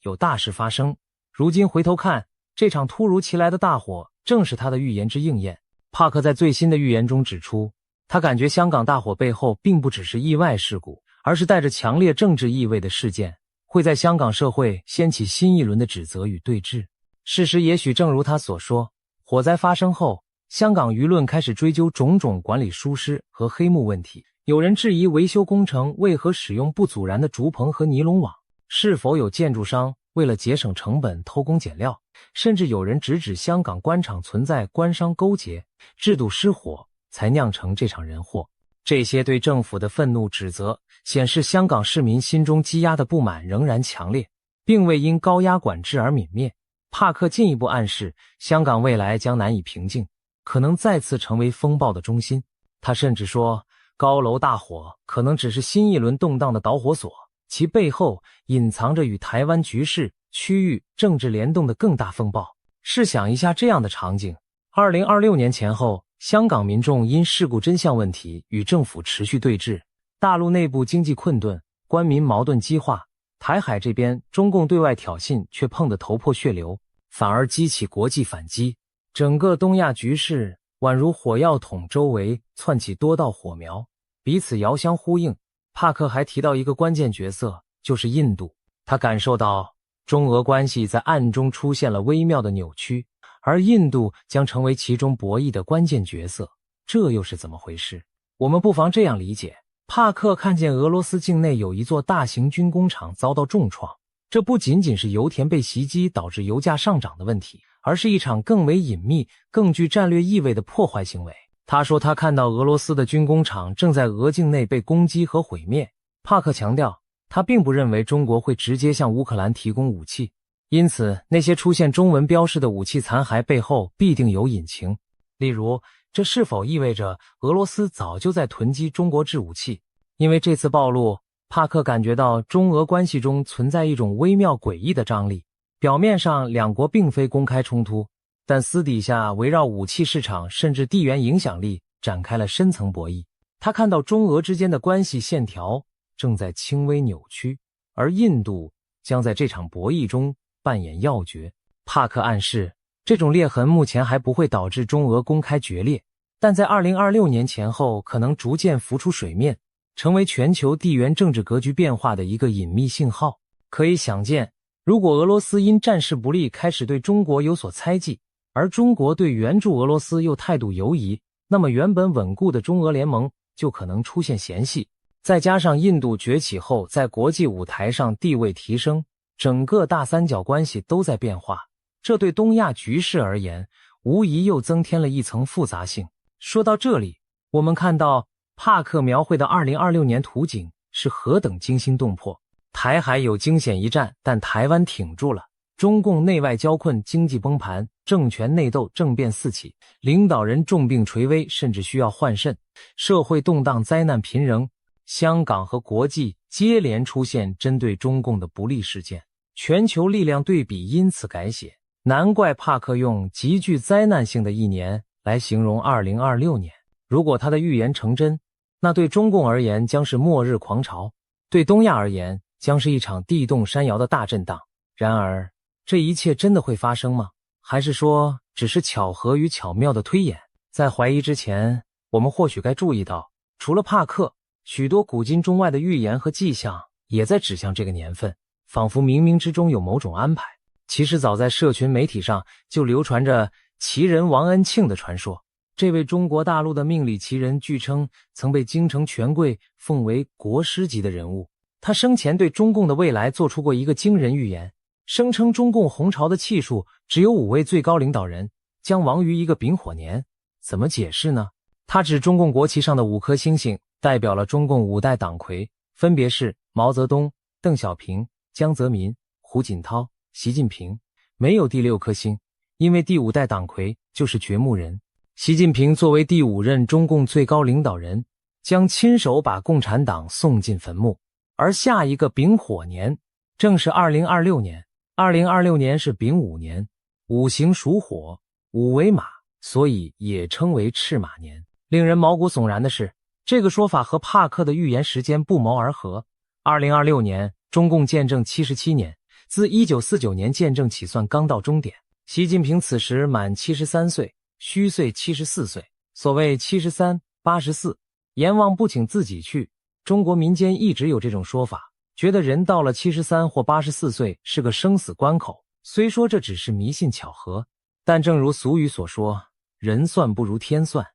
有大事发生。如今回头看，这场突如其来的大火正是他的预言之应验。帕克在最新的预言中指出，他感觉香港大火背后并不只是意外事故，而是带着强烈政治意味的事件，会在香港社会掀起新一轮的指责与对峙。事实也许正如他所说，火灾发生后，香港舆论开始追究种种管理疏失和黑幕问题。有人质疑维修工程为何使用不阻燃的竹棚和尼龙网，是否有建筑商为了节省成本偷工减料，甚至有人直指香港官场存在官商勾结，制度失火，才酿成这场人祸。这些对政府的愤怒指责，显示香港市民心中积压的不满仍然强烈，并未因高压管制而泯灭。帕克进一步暗示，香港未来将难以平静，可能再次成为风暴的中心。他甚至说，高楼大火可能只是新一轮动荡的导火索，其背后隐藏着与台湾局势、区域政治联动的更大风暴。试想一下这样的场景，2026年前后，香港民众因事故真相问题与政府持续对峙，大陆内部经济困顿，官民矛盾激化，台海这边中共对外挑衅却碰得头破血流，反而激起国际反击。整个东亚局势宛如火药桶周围窜起多道火苗，彼此遥相呼应。帕克还提到一个关键角色，就是印度。他感受到中俄关系在暗中出现了微妙的扭曲，而印度将成为其中博弈的关键角色。这又是怎么回事？我们不妨这样理解，帕克看见俄罗斯境内有一座大型军工厂遭到重创，这不仅仅是油田被袭击导致油价上涨的问题，而是一场更为隐秘、更具战略意味的破坏行为。他说他看到俄罗斯的军工厂正在俄境内被攻击和毁灭。帕克强调，他并不认为中国会直接向乌克兰提供武器，因此那些出现中文标识的武器残骸背后必定有隐情。例如，这是否意味着俄罗斯早就在囤积中国制武器？因为这次暴露，帕克感觉到中俄关系中存在一种微妙诡异的张力。表面上两国并非公开冲突，但私底下围绕武器市场甚至地缘影响力展开了深层博弈。他看到中俄之间的关系线条正在轻微扭曲，而印度将在这场博弈中扮演要角。帕克暗示，这种裂痕目前还不会导致中俄公开决裂，但在2026年前后可能逐渐浮出水面，成为全球地缘政治格局变化的一个隐秘信号。可以想见，如果俄罗斯因战事不利开始对中国有所猜忌，而中国对援助俄罗斯又态度犹疑，那么原本稳固的中俄联盟就可能出现嫌隙。再加上印度崛起后在国际舞台上地位提升，整个大三角关系都在变化，这对东亚局势而言无疑又增添了一层复杂性。说到这里，我们看到帕克描绘的2026年图景是何等惊心动魄。台海有惊险一战，但台湾挺住了。中共内外交困，经济崩盘，政权内斗，政变四起，领导人重病垂危，甚至需要换肾，社会动荡，灾难频仍。香港和国际接连出现针对中共的不利事件，全球力量对比因此改写。难怪帕克用极具灾难性的一年来形容2026年。如果他的预言成真，那对中共而言将是末日狂潮，对东亚而言将是一场地动山摇的大震荡。然而，这一切真的会发生吗？还是说只是巧合与巧妙的推演？在怀疑之前，我们或许该注意到，除了帕克，许多古今中外的预言和迹象也在指向这个年份，仿佛冥冥之中有某种安排。其实早在社群媒体上就流传着奇人王恩庆的传说。这位中国大陆的命理奇人据称曾被京城权贵奉为国师级的人物。他生前对中共的未来做出过一个惊人预言，声称中共洪朝的气数只有5位最高领导人，将亡于一个丙火年。怎么解释呢？他指中共国旗上的5颗星星代表了中共5代党魁，分别是毛泽东、邓小平、江泽民、胡锦涛、习近平，没有第6颗星，因为第5代党魁就是掘墓人。习近平作为第5任中共最高领导人，将亲手把共产党送进坟墓。而下一个丙火年正是2026年，2026年是丙午年，5行属火，5为马，所以也称为赤马年。令人毛骨悚然的是，这个说法和帕克的预言时间不谋而合。2026年，中共建政77年，自1949年建政起算刚到终点。习近平此时满73岁，虚岁74岁。所谓73、84，阎王不请自己去。中国民间一直有这种说法，觉得人到了73或84岁是个生死关口。虽说这只是迷信巧合，但正如俗语所说，人算不如天算。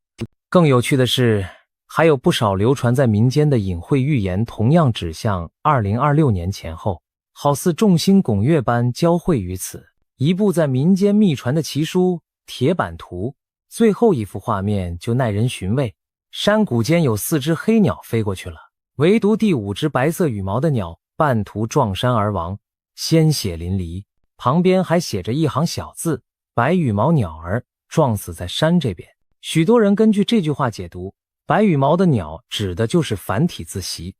更有趣的是，还有不少流传在民间的隐晦预言同样指向2026年前后，好似众星拱月般交汇于此。一部在民间秘传的奇书《铁板图》，最后一幅画面就耐人寻味。山谷间有4只黑鸟飞过去了，唯独第5只白色羽毛的鸟半途撞山而亡，鲜血淋漓。旁边还写着一行小字：白羽毛鸟儿撞死在山这边。许多人根据这句话解读，白羽毛的鸟指的就是繁体字习，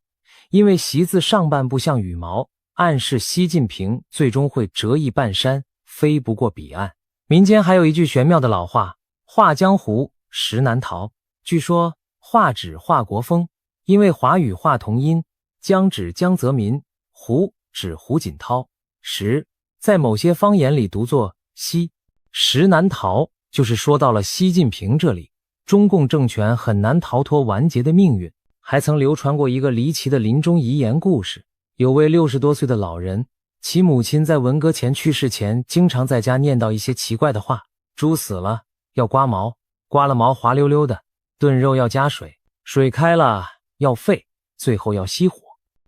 因为习字上半部像羽毛，暗示习近平最终会折翼半山，飞不过彼岸。民间还有一句玄妙的老话：画江湖，实难逃。据说画指华国锋，因为华语画同音，江指江泽民，胡指胡锦涛，实在某些方言里读作西，实难逃就是说到了习近平这里，中共政权很难逃脱完结的命运。还曾流传过一个离奇的临终遗言故事，有位60多岁的老人，其母亲在文革前去世前经常在家念叨一些奇怪的话：猪死了要刮毛，刮了毛滑溜溜的；炖肉要加水，水开了要沸，最后要熄火。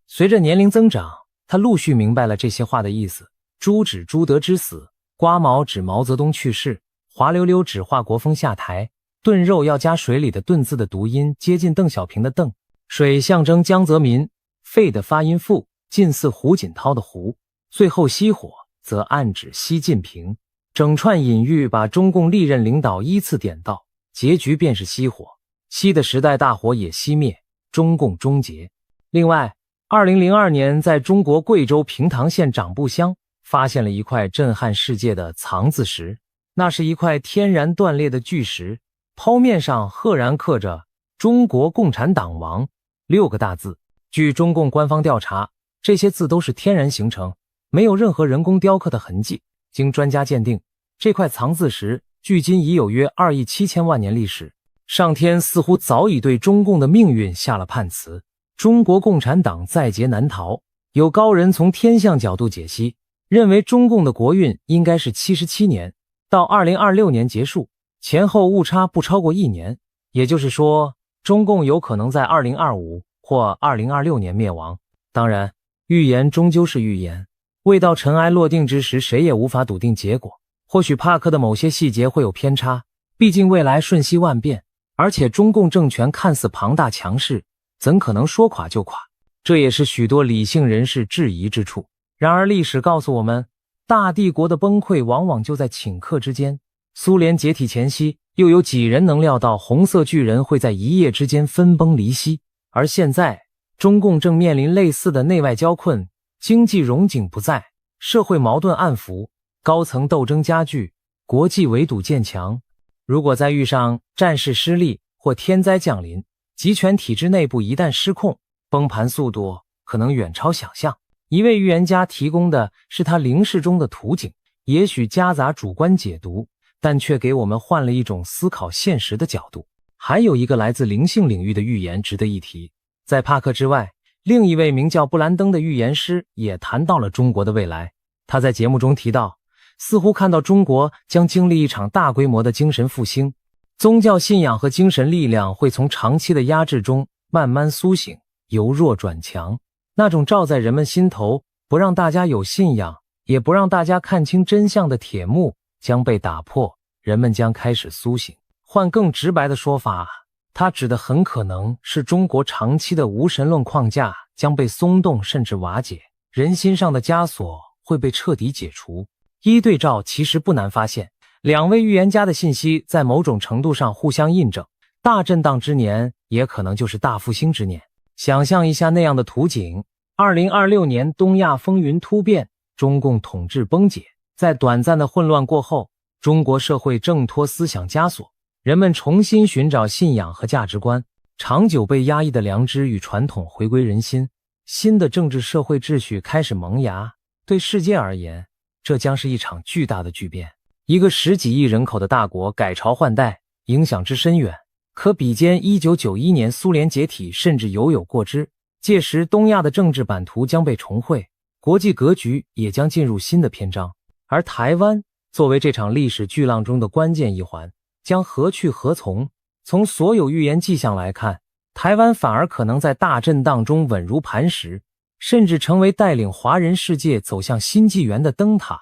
随着年龄增长，他陆续明白了这些话的意思。猪指朱德之死，刮毛指毛泽东去世，滑溜溜指华国锋下台，炖肉要加水里的炖字的读音接近邓小平的邓，水象征江泽民，沸的发音复近似胡锦涛的胡，最后熄火则暗指习近平。整串隐喻把中共历任领导依次点到，结局便是熄火，熄的时代大火也熄灭，中共终结。另外2002年在中国贵州平塘县长布乡发现了一块震撼世界的藏字石，那是一块天然断裂的巨石，剖面上赫然刻着中国共产党亡6个大字。据中共官方调查，这些字都是天然形成，没有任何人工雕刻的痕迹。经专家鉴定，这块藏字石距今已有约2亿7千万年历史。上天似乎早已对中共的命运下了判词，中国共产党在劫难逃。有高人从天象角度解析，认为中共的国运应该是77年，到2026年结束，前后误差不超过1年，也就是说，中共有可能在2025或2026年灭亡。当然，预言终究是预言，未到尘埃落定之时，谁也无法笃定结果。或许帕克的某些细节会有偏差，毕竟未来瞬息万变，而且中共政权看似庞大强势，怎可能说垮就垮？这也是许多理性人士质疑之处。然而历史告诉我们，大帝国的崩溃往往就在顷刻之间。苏联解体前夕，又有几人能料到红色巨人会在一夜之间分崩离析？而现在，中共正面临类似的内外交困，经济荣景不再，社会矛盾暗伏，高层斗争加剧，国际围堵渐强。如果再遇上战事失利或天灾降临，集权体制内部一旦失控，崩盘速度可能远超想象。一位预言家提供的是他灵视中的图景，也许夹杂主观解读，但却给我们换了一种思考现实的角度。还有一个来自灵性领域的预言值得一提，在帕克之外，另一位名叫布兰登的预言师也谈到了中国的未来。他在节目中提到，似乎看到中国将经历一场大规模的精神复兴，宗教信仰和精神力量会从长期的压制中慢慢苏醒，由弱转强。那种照在人们心头，不让大家有信仰，也不让大家看清真相的铁幕将被打破，人们将开始苏醒。换更直白的说法，它指的很可能是中国长期的无神论框架将被松动甚至瓦解，人心上的枷锁会被彻底解除。一对照其实不难发现，两位预言家的信息在某种程度上互相印证，大震荡之年也可能就是大复兴之年。想象一下那样的图景，2026年东亚风云突变，中共统治崩解，在短暂的混乱过后，中国社会挣脱思想枷锁，人们重新寻找信仰和价值观，长久被压抑的良知与传统回归人心，新的政治社会秩序开始萌芽。对世界而言，这将是一场巨大的巨变。一个10几亿人口的大国改朝换代，影响之深远，可比肩1991年苏联解体，甚至犹有过之。届时东亚的政治版图将被重绘，国际格局也将进入新的篇章。而台湾作为这场历史巨浪中的关键一环，将何去何从？从所有预言迹象来看，台湾反而可能在大震荡中稳如磐石，甚至成为带领华人世界走向新纪元的灯塔。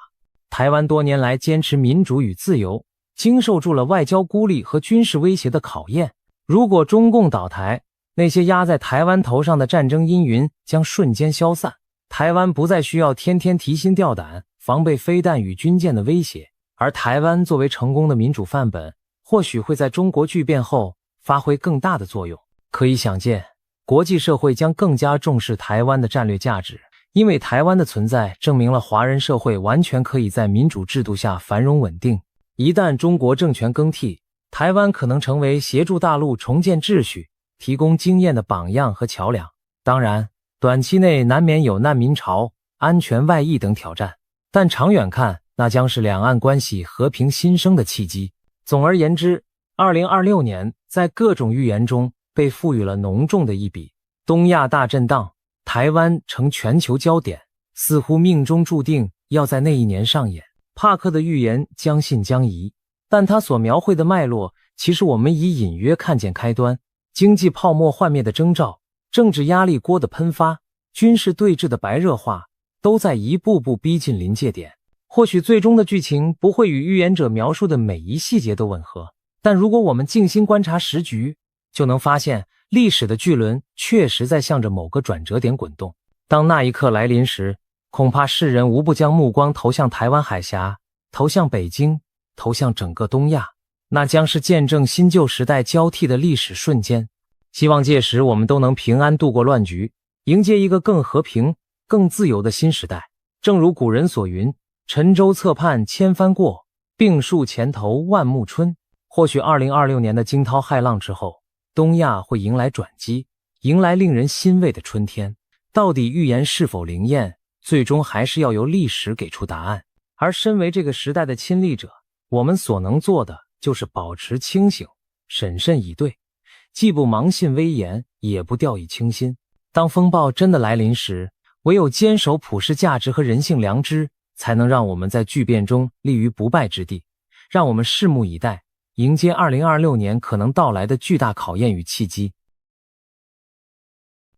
台湾多年来坚持民主与自由，经受住了外交孤立和军事威胁的考验。如果中共倒台，那些压在台湾头上的战争阴云将瞬间消散，台湾不再需要天天提心吊胆，防备飞弹与军舰的威胁。而台湾作为成功的民主范本，或许会在中国巨变后发挥更大的作用。可以想见，国际社会将更加重视台湾的战略价值，因为台湾的存在证明了华人社会完全可以在民主制度下繁荣稳定。一旦中国政权更替，台湾可能成为协助大陆重建秩序、提供经验的榜样和桥梁。当然，短期内难免有难民潮、安全外溢等挑战，但长远看，那将是两岸关系和平新生的契机。总而言之，2026年在各种预言中被赋予了浓重的一笔。东亚大震荡，台湾成全球焦点，似乎命中注定要在那一年上演。帕克的预言将信将疑，但他所描绘的脉络，其实我们已隐约看见开端。经济泡沫幻灭的征兆，政治压力锅的喷发，军事对峙的白热化，都在一步步逼近临界点。或许最终的剧情不会与预言者描述的每一细节都吻合，但如果我们静心观察时局，就能发现历史的巨轮确实在向着某个转折点滚动。当那一刻来临时，恐怕世人无不将目光投向台湾海峡，投向北京，投向整个东亚。那将是见证新旧时代交替的历史瞬间。希望届时我们都能平安度过乱局，迎接一个更和平、更自由的新时代。正如古人所云，沉舟侧畔千帆过，病树前头万木春。或许2026年的惊涛骇浪之后，东亚会迎来转机，迎来令人欣慰的春天。到底预言是否灵验，最终还是要由历史给出答案。而身为这个时代的亲历者，我们所能做的就是保持清醒，审慎以对，既不盲信危言，也不掉以轻心。当风暴真的来临时，唯有坚守普世价值和人性良知，才能让我们在巨变中立于不败之地。让我们拭目以待，迎接2026年可能到来的巨大考验与契机。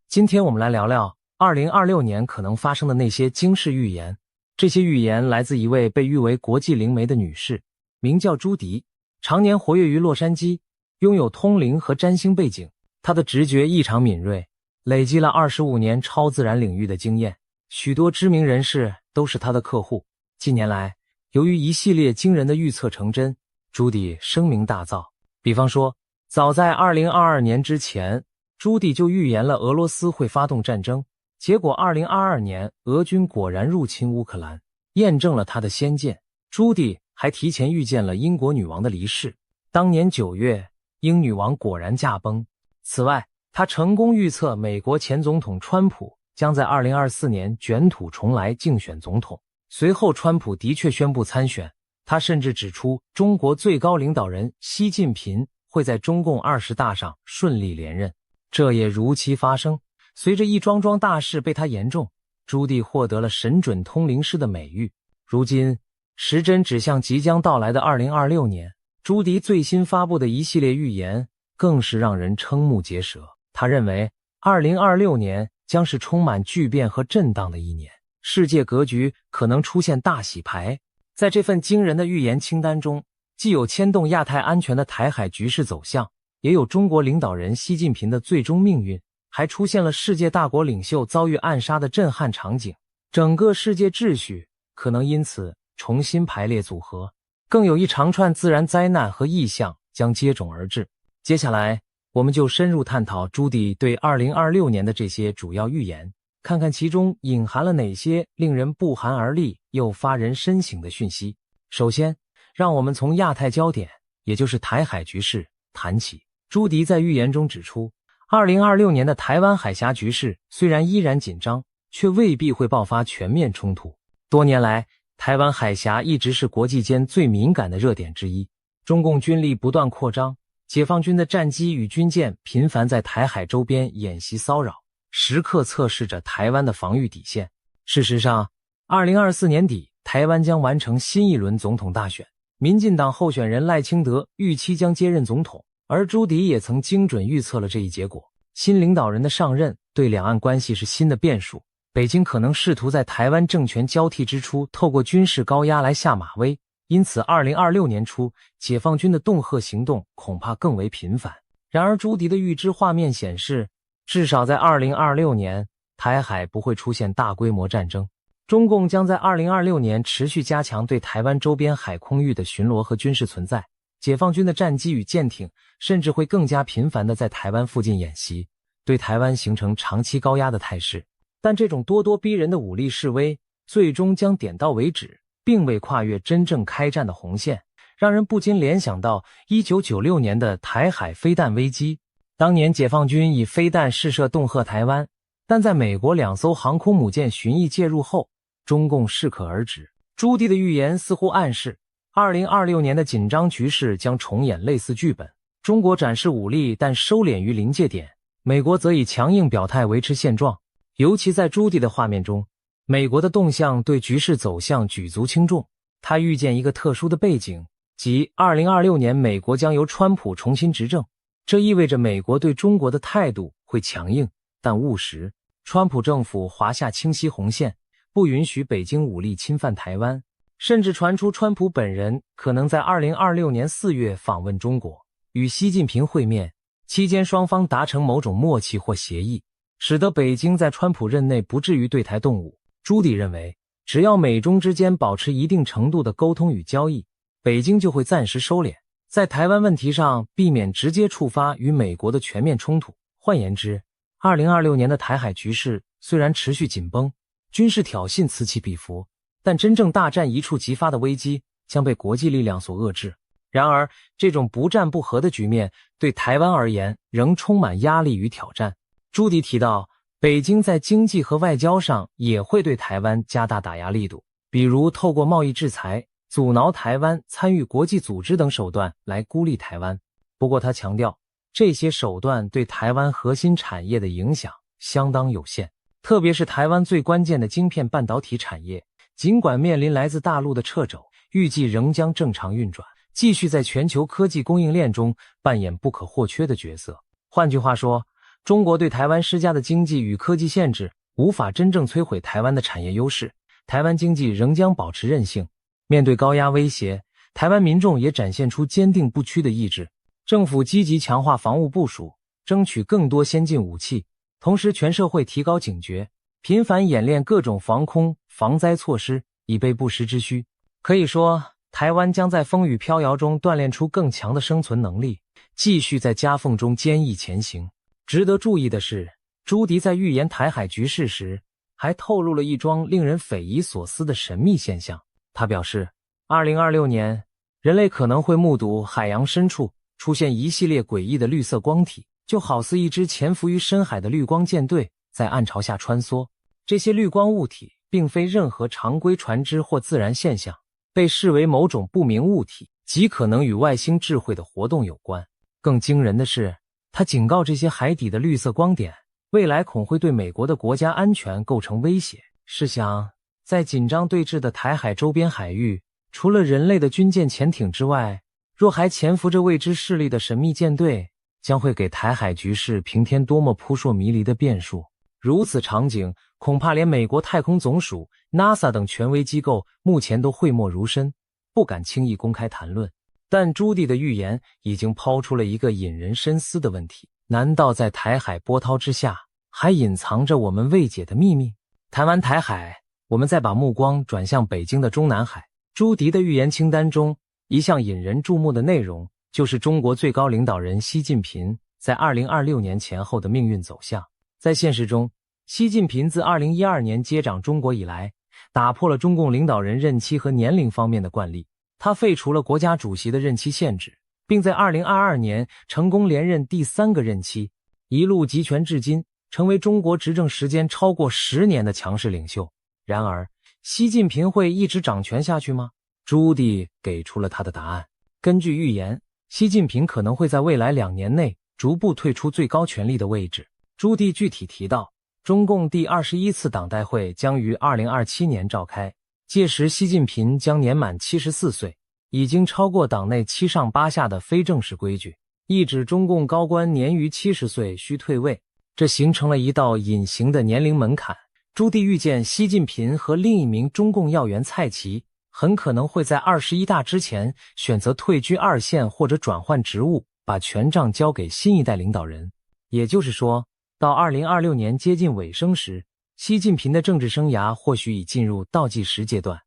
今天我们来聊聊2026年可能发生的那些惊世预言。这些预言来自一位被誉为国际灵媒的女士，名叫朱迪，常年活跃于洛杉矶，拥有通灵和占星背景。她的直觉异常敏锐，累积了25年超自然领域的经验，许多知名人士都是她的客户。近年来，由于一系列惊人的预测成真，朱迪声名大噪。比方说，早在2022年之前，朱迪就预言了俄罗斯会发动战争，结果2022年俄军果然入侵乌克兰，验证了他的先见。朱迪还提前预见了英国女王的离世，当年9月，英女王果然驾崩。此外，他成功预测美国前总统川普将在2024年卷土重来竞选总统。随后川普的确宣布参选，他甚至指出中国最高领导人习近平会在中共20大上顺利连任，这也如期发生。随着一桩桩大事被他言中，朱迪获得了神准通灵师的美誉。如今时针指向即将到来的2026年，朱迪最新发布的一系列预言更是让人瞠目结舌。他认为2026年将是充满巨变和震荡的一年，世界格局可能出现大洗牌。在这份惊人的预言清单中，既有牵动亚太安全的台海局势走向，也有中国领导人习近平的最终命运，还出现了世界大国领袖遭遇暗杀的震撼场景，整个世界秩序可能因此重新排列组合，更有一长串自然灾难和异象将接踵而至。接下来我们就深入探讨朱迪对2026年的这些主要预言，看看其中隐含了哪些令人不寒而栗又发人深省的讯息。首先，让我们从亚太焦点，也就是台海局势谈起。朱迪在预言中指出，2026年的台湾海峡局势虽然依然紧张，却未必会爆发全面冲突。多年来，台湾海峡一直是国际间最敏感的热点之一，中共军力不断扩张，解放军的战机与军舰频繁在台海周边演习骚扰，时刻测试着台湾的防御底线。事实上，2024年底，台湾将完成新一轮总统大选，民进党候选人赖清德预期将接任总统，而朱迪也曾精准预测了这一结果。新领导人的上任对两岸关系是新的变数，北京可能试图在台湾政权交替之初透过军事高压来下马威，因此2026年初解放军的恫吓行动恐怕更为频繁。然而朱迪的预知画面显示，至少在2026年，台海不会出现大规模战争。中共将在2026年持续加强对台湾周边海空域的巡逻和军事存在，解放军的战机与舰艇甚至会更加频繁地在台湾附近演习，对台湾形成长期高压的态势。但这种咄咄逼人的武力示威最终将点到为止，并未跨越真正开战的红线，让人不禁联想到1996年的台海飞弹危机。当年解放军以飞弹试射恫吓台湾，但在美国2艘航空母舰巡弋介入后，中共适可而止。朱迪的预言似乎暗示2026年的紧张局势将重演类似剧本，中国展示武力但收敛于临界点，美国则以强硬表态维持现状。尤其在朱迪的画面中，美国的动向对局势走向举足轻重。他预见一个特殊的背景，即2026年美国将由川普重新执政，这意味着美国对中国的态度会强硬但务实。川普政府划下清晰红线，不允许北京武力侵犯台湾，甚至传出川普本人可能在2026年4月访问中国，与习近平会面，期间双方达成某种默契或协议，使得北京在川普任内不至于对台动武。朱迪认为，只要美中之间保持一定程度的沟通与交易，北京就会暂时收敛，在台湾问题上避免直接触发与美国的全面冲突。换言之，2026年的台海局势虽然持续紧绷，军事挑衅此起彼伏，但真正大战一触即发的危机将被国际力量所遏制。然而，这种不战不和的局面对台湾而言仍充满压力与挑战。朱迪提到，北京在经济和外交上也会对台湾加大打压力度，比如透过贸易制裁、阻挠台湾参与国际组织等手段来孤立台湾。不过他强调，这些手段对台湾核心产业的影响相当有限，特别是台湾最关键的晶片半导体产业，尽管面临来自大陆的掣肘，预计仍将正常运转，继续在全球科技供应链中扮演不可或缺的角色。换句话说，中国对台湾施加的经济与科技限制无法真正摧毁台湾的产业优势，台湾经济仍将保持韧性。面对高压威胁，台湾民众也展现出坚定不屈的意志。政府积极强化防务部署，争取更多先进武器，同时全社会提高警觉，频繁演练各种防空、防灾措施，以备不时之需。可以说，台湾将在风雨飘摇中锻炼出更强的生存能力，继续在夹缝中坚毅前行。值得注意的是，朱迪在预言台海局势时，还透露了一桩令人匪夷所思的神秘现象。他表示，2026年，人类可能会目睹海洋深处出现一系列诡异的绿色光体，就好似一支潜伏于深海的绿光舰队在暗潮下穿梭。这些绿光物体并非任何常规船只或自然现象，被视为某种不明物体，极可能与外星智慧的活动有关。更惊人的是，他警告这些海底的绿色光点，未来恐会对美国的国家安全构成威胁。试想，在紧张对峙的台海周边海域，除了人类的军舰潜艇之外，若还潜伏着未知势力的神秘舰队，将会给台海局势平添多么扑朔迷离的变数。如此场景，恐怕连美国太空总署、NASA 等权威机构目前都讳莫如深，不敢轻易公开谈论。但朱棣的预言已经抛出了一个引人深思的问题：难道在台海波涛之下，还隐藏着我们未解的秘密？谈完台海，我们再把目光转向北京的中南海。朱棣的预言清单中，一项引人注目的内容，就是中国最高领导人习近平在2026年前后的命运走向。在现实中，习近平自2012年接掌中国以来，打破了中共领导人任期和年龄方面的惯例。他废除了国家主席的任期限制，并在2022年成功连任第3个任期，一路集权至今，成为中国执政时间超过10年的强势领袖。然而，习近平会一直掌权下去吗？朱棣给出了他的答案。根据预言，习近平可能会在未来2年内逐步退出最高权力的位置。朱棣具体提到，中共第21次党代会将于2027年召开，届时习近平将年满74岁，已经超过党内7上8下的非正式规矩，意指中共高官年逾70岁需退位，这形成了一道隐形的年龄门槛。朱棣预见习近平和另一名中共要员蔡奇很可能会在21大之前选择退居2线或者转换职务，把权杖交给新一代领导人。也就是说，到2026年接近尾声时，习近平的政治生涯或许已进入倒计时阶段。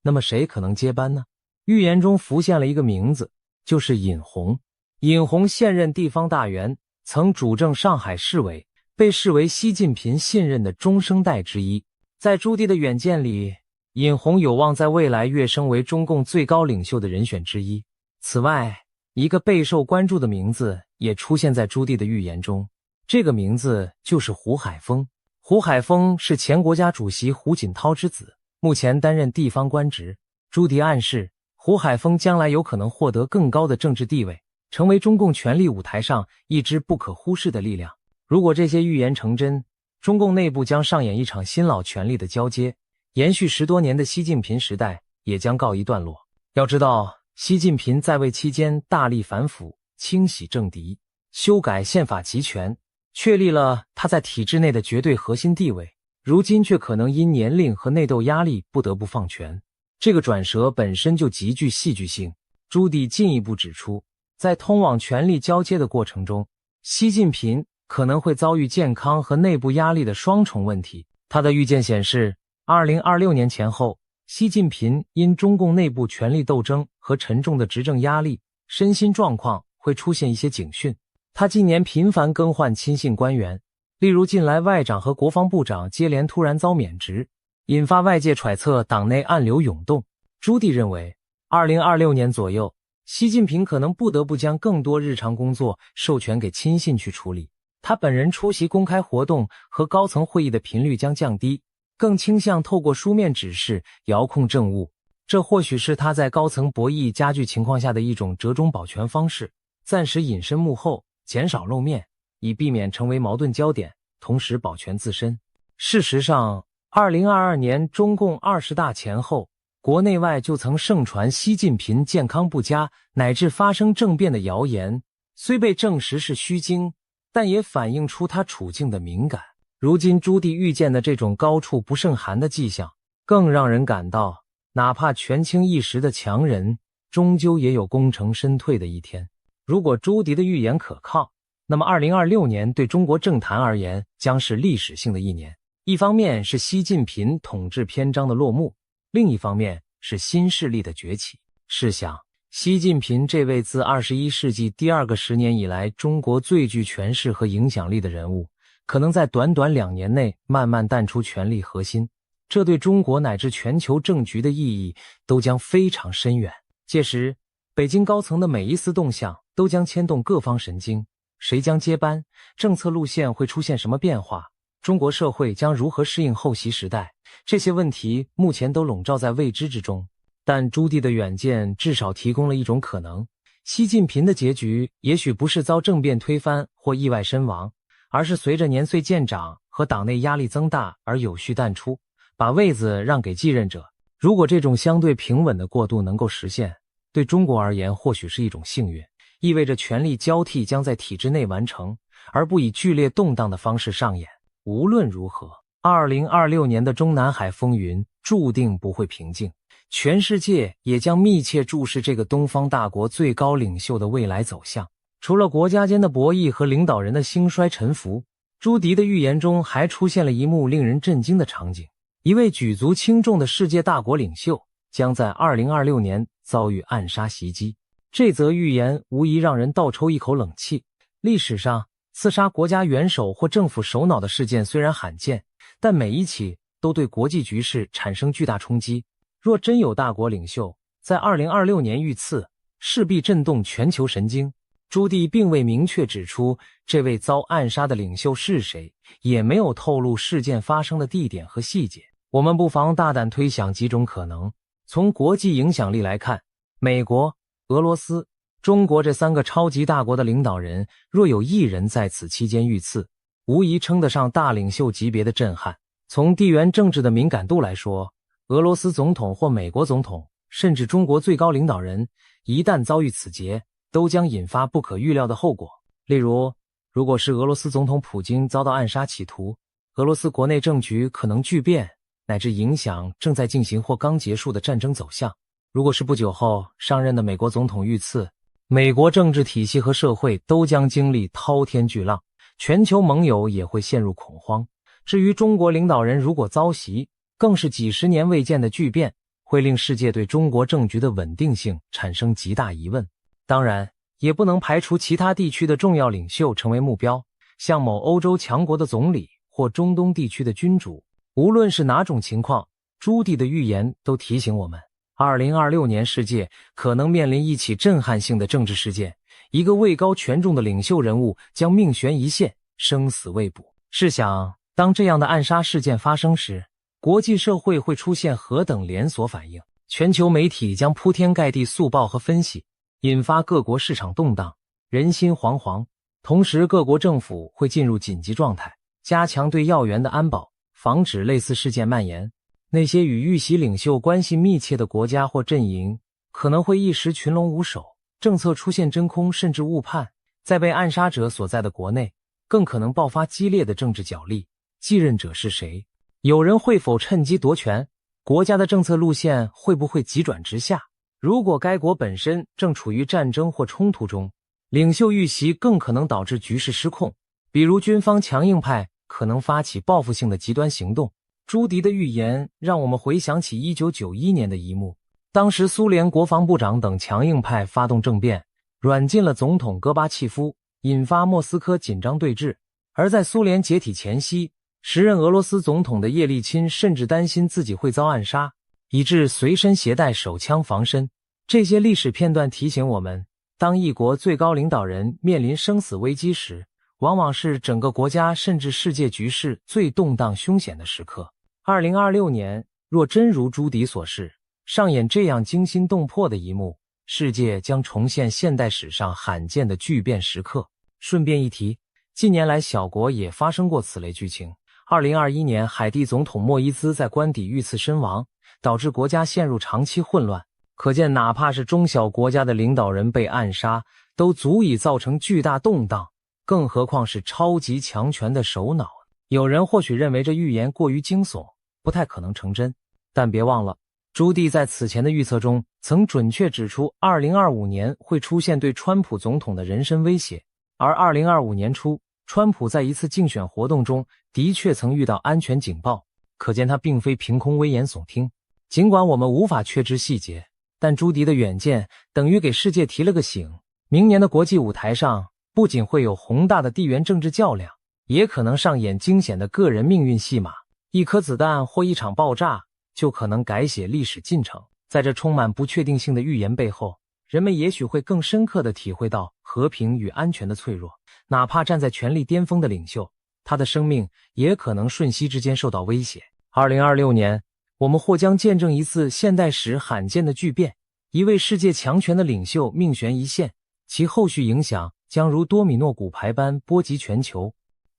那么谁可能接班呢？预言中浮现了一个名字，就是尹洪。尹洪现任地方大员，曾主政上海市委，被视为习近平信任的中生代之一。在朱棣的远见里，尹洪有望在未来跃升为中共最高领袖的人选之一。此外，一个备受关注的名字也出现在朱棣的预言中，这个名字就是胡海峰。胡海峰是前国家主席胡锦涛之子，目前担任地方官职。朱棣暗示，胡海峰将来有可能获得更高的政治地位，成为中共权力舞台上一支不可忽视的力量。如果这些预言成真，中共内部将上演一场新老权力的交接，延续10多年的习近平时代也将告一段落。要知道，习近平在位期间大力反腐，清洗政敌，修改宪法集权，确立了他在体制内的绝对核心地位，如今却可能因年龄和内斗压力不得不放权。这个转折本身就极具戏剧性。朱棣进一步指出，在通往权力交接的过程中，习近平可能会遭遇健康和内部压力的双重问题。他的预见显示，2026年前后，习近平因中共内部权力斗争和沉重的执政压力，身心状况会出现一些警讯。他近年频繁更换亲信官员，例如近来外长和国防部长接连突然遭免职，引发外界揣测党内暗流涌动。朱棣认为，2026年左右，习近平可能不得不将更多日常工作授权给亲信去处理，他本人出席公开活动和高层会议的频率将降低，更倾向透过书面指示遥控政务。这或许是他在高层博弈加剧情况下的一种折中保全方式，暂时隐身幕后，减少露面，以避免成为矛盾焦点，同时保全自身。事实上，2022年中共20大前后，国内外就曾盛传习近平健康不佳乃至发生政变的谣言，虽被证实是虚惊，但也反映出他处境的敏感。如今朱棣预见的这种高处不胜寒的迹象，更让人感到，哪怕权倾一时的强人，终究也有功成身退的一天。如果朱棣的预言可靠，那么2026年对中国政坛而言将是历史性的一年。一方面是习近平统治篇章的落幕，另一方面是新势力的崛起。试想，习近平这位自21世纪第2个10年以来中国最具权势和影响力的人物，可能在短短2年内慢慢淡出权力核心，这对中国乃至全球政局的意义都将非常深远。届时，北京高层的每一丝动向都将牵动各方神经，谁将接班，政策路线会出现什么变化，中国社会将如何适应后习时代，这些问题目前都笼罩在未知之中。但朱棣的远见至少提供了一种可能，习近平的结局也许不是遭政变推翻或意外身亡，而是随着年岁渐长和党内压力增大而有序淡出，把位子让给继任者。如果这种相对平稳的过渡能够实现，对中国而言或许是一种幸运，意味着权力交替将在体制内完成，而不以剧烈动荡的方式上演。无论如何，2026年的中南海风云注定不会平静，全世界也将密切注视这个东方大国最高领袖的未来走向。除了国家间的博弈和领导人的兴衰沉浮，朱迪的预言中还出现了一幕令人震惊的场景：一位举足轻重的世界大国领袖将在2026年遭遇暗杀袭击。这则预言无疑让人倒抽一口冷气。历史上，刺杀国家元首或政府首脑的事件虽然罕见，但每一起都对国际局势产生巨大冲击。若真有大国领袖在2026年遇刺，势必震动全球神经。朱棣并未明确指出这位遭暗杀的领袖是谁，也没有透露事件发生的地点和细节。我们不妨大胆推想几种可能。从国际影响力来看，美国、俄罗斯、中国这三个超级大国的领导人，若有一人在此期间遇刺，无疑称得上大领袖级别的震撼。从地缘政治的敏感度来说，俄罗斯总统或美国总统，甚至中国最高领导人，一旦遭遇此劫，都将引发不可预料的后果。例如，如果是俄罗斯总统普京遭到暗杀企图，俄罗斯国内政局可能巨变，乃至影响正在进行或刚结束的战争走向。如果是不久后上任的美国总统遇刺，美国政治体系和社会都将经历滔天巨浪，全球盟友也会陷入恐慌。至于中国领导人如果遭袭，更是几十年未见的巨变，会令世界对中国政局的稳定性产生极大疑问。当然，也不能排除其他地区的重要领袖成为目标，像某欧洲强国的总理或中东地区的君主。无论是哪种情况，朱棣的预言都提醒我们，2026年世界可能面临一起震撼性的政治事件，一个位高权重的领袖人物将命悬一线，生死未卜。试想，当这样的暗杀事件发生时，国际社会会出现何等连锁反应？全球媒体将铺天盖地速报和分析，引发各国市场动荡，人心惶惶。同时，各国政府会进入紧急状态，加强对要员的安保，防止类似事件蔓延。那些与遇袭领袖关系密切的国家或阵营，可能会一时群龙无首，政策出现真空甚至误判。在被暗杀者所在的国内，更可能爆发激烈的政治角力。继任者是谁？有人会否趁机夺权？国家的政策路线会不会急转直下？如果该国本身正处于战争或冲突中，领袖遇袭更可能导致局势失控，比如军方强硬派可能发起报复性的极端行动。朱迪的预言让我们回想起1991年的一幕，当时苏联国防部长等强硬派发动政变，软禁了总统戈巴契夫，引发莫斯科紧张对峙。而在苏联解体前夕，时任俄罗斯总统的叶利钦甚至担心自己会遭暗杀，以致随身携带手枪防身。这些历史片段提醒我们，当一国最高领导人面临生死危机时，往往是整个国家甚至世界局势最动荡凶险的时刻。2026年若真如朱迪所示，上演这样惊心动魄的一幕，世界将重现现代史上罕见的巨变时刻。顺便一提，近年来小国也发生过此类剧情。2021年，海地总统莫伊兹在官邸遇刺身亡，导致国家陷入长期混乱。可见，哪怕是中小国家的领导人被暗杀，都足以造成巨大动荡，更何况是超级强权的首脑。有人或许认为这预言过于惊悚，不太可能成真，但别忘了，朱棣在此前的预测中曾准确指出2025年会出现对川普总统的人身威胁，而2025年初，川普在一次竞选活动中的确曾遇到安全警报，可见他并非凭空危言耸听。尽管我们无法确知细节，但朱迪的远见等于给世界提了个醒。明年的国际舞台上，不仅会有宏大的地缘政治较量，也可能上演惊险的个人命运戏码。一颗子弹或一场爆炸，就可能改写历史进程。在这充满不确定性的预言背后，人们也许会更深刻地体会到和平与安全的脆弱。哪怕站在权力巅峰的领袖，他的生命也可能瞬息之间受到威胁。2026年，我们或将见证一次现代史罕见的巨变，一位世界强权的领袖命悬一线，其后续影响将如多米诺骨牌般波及全球。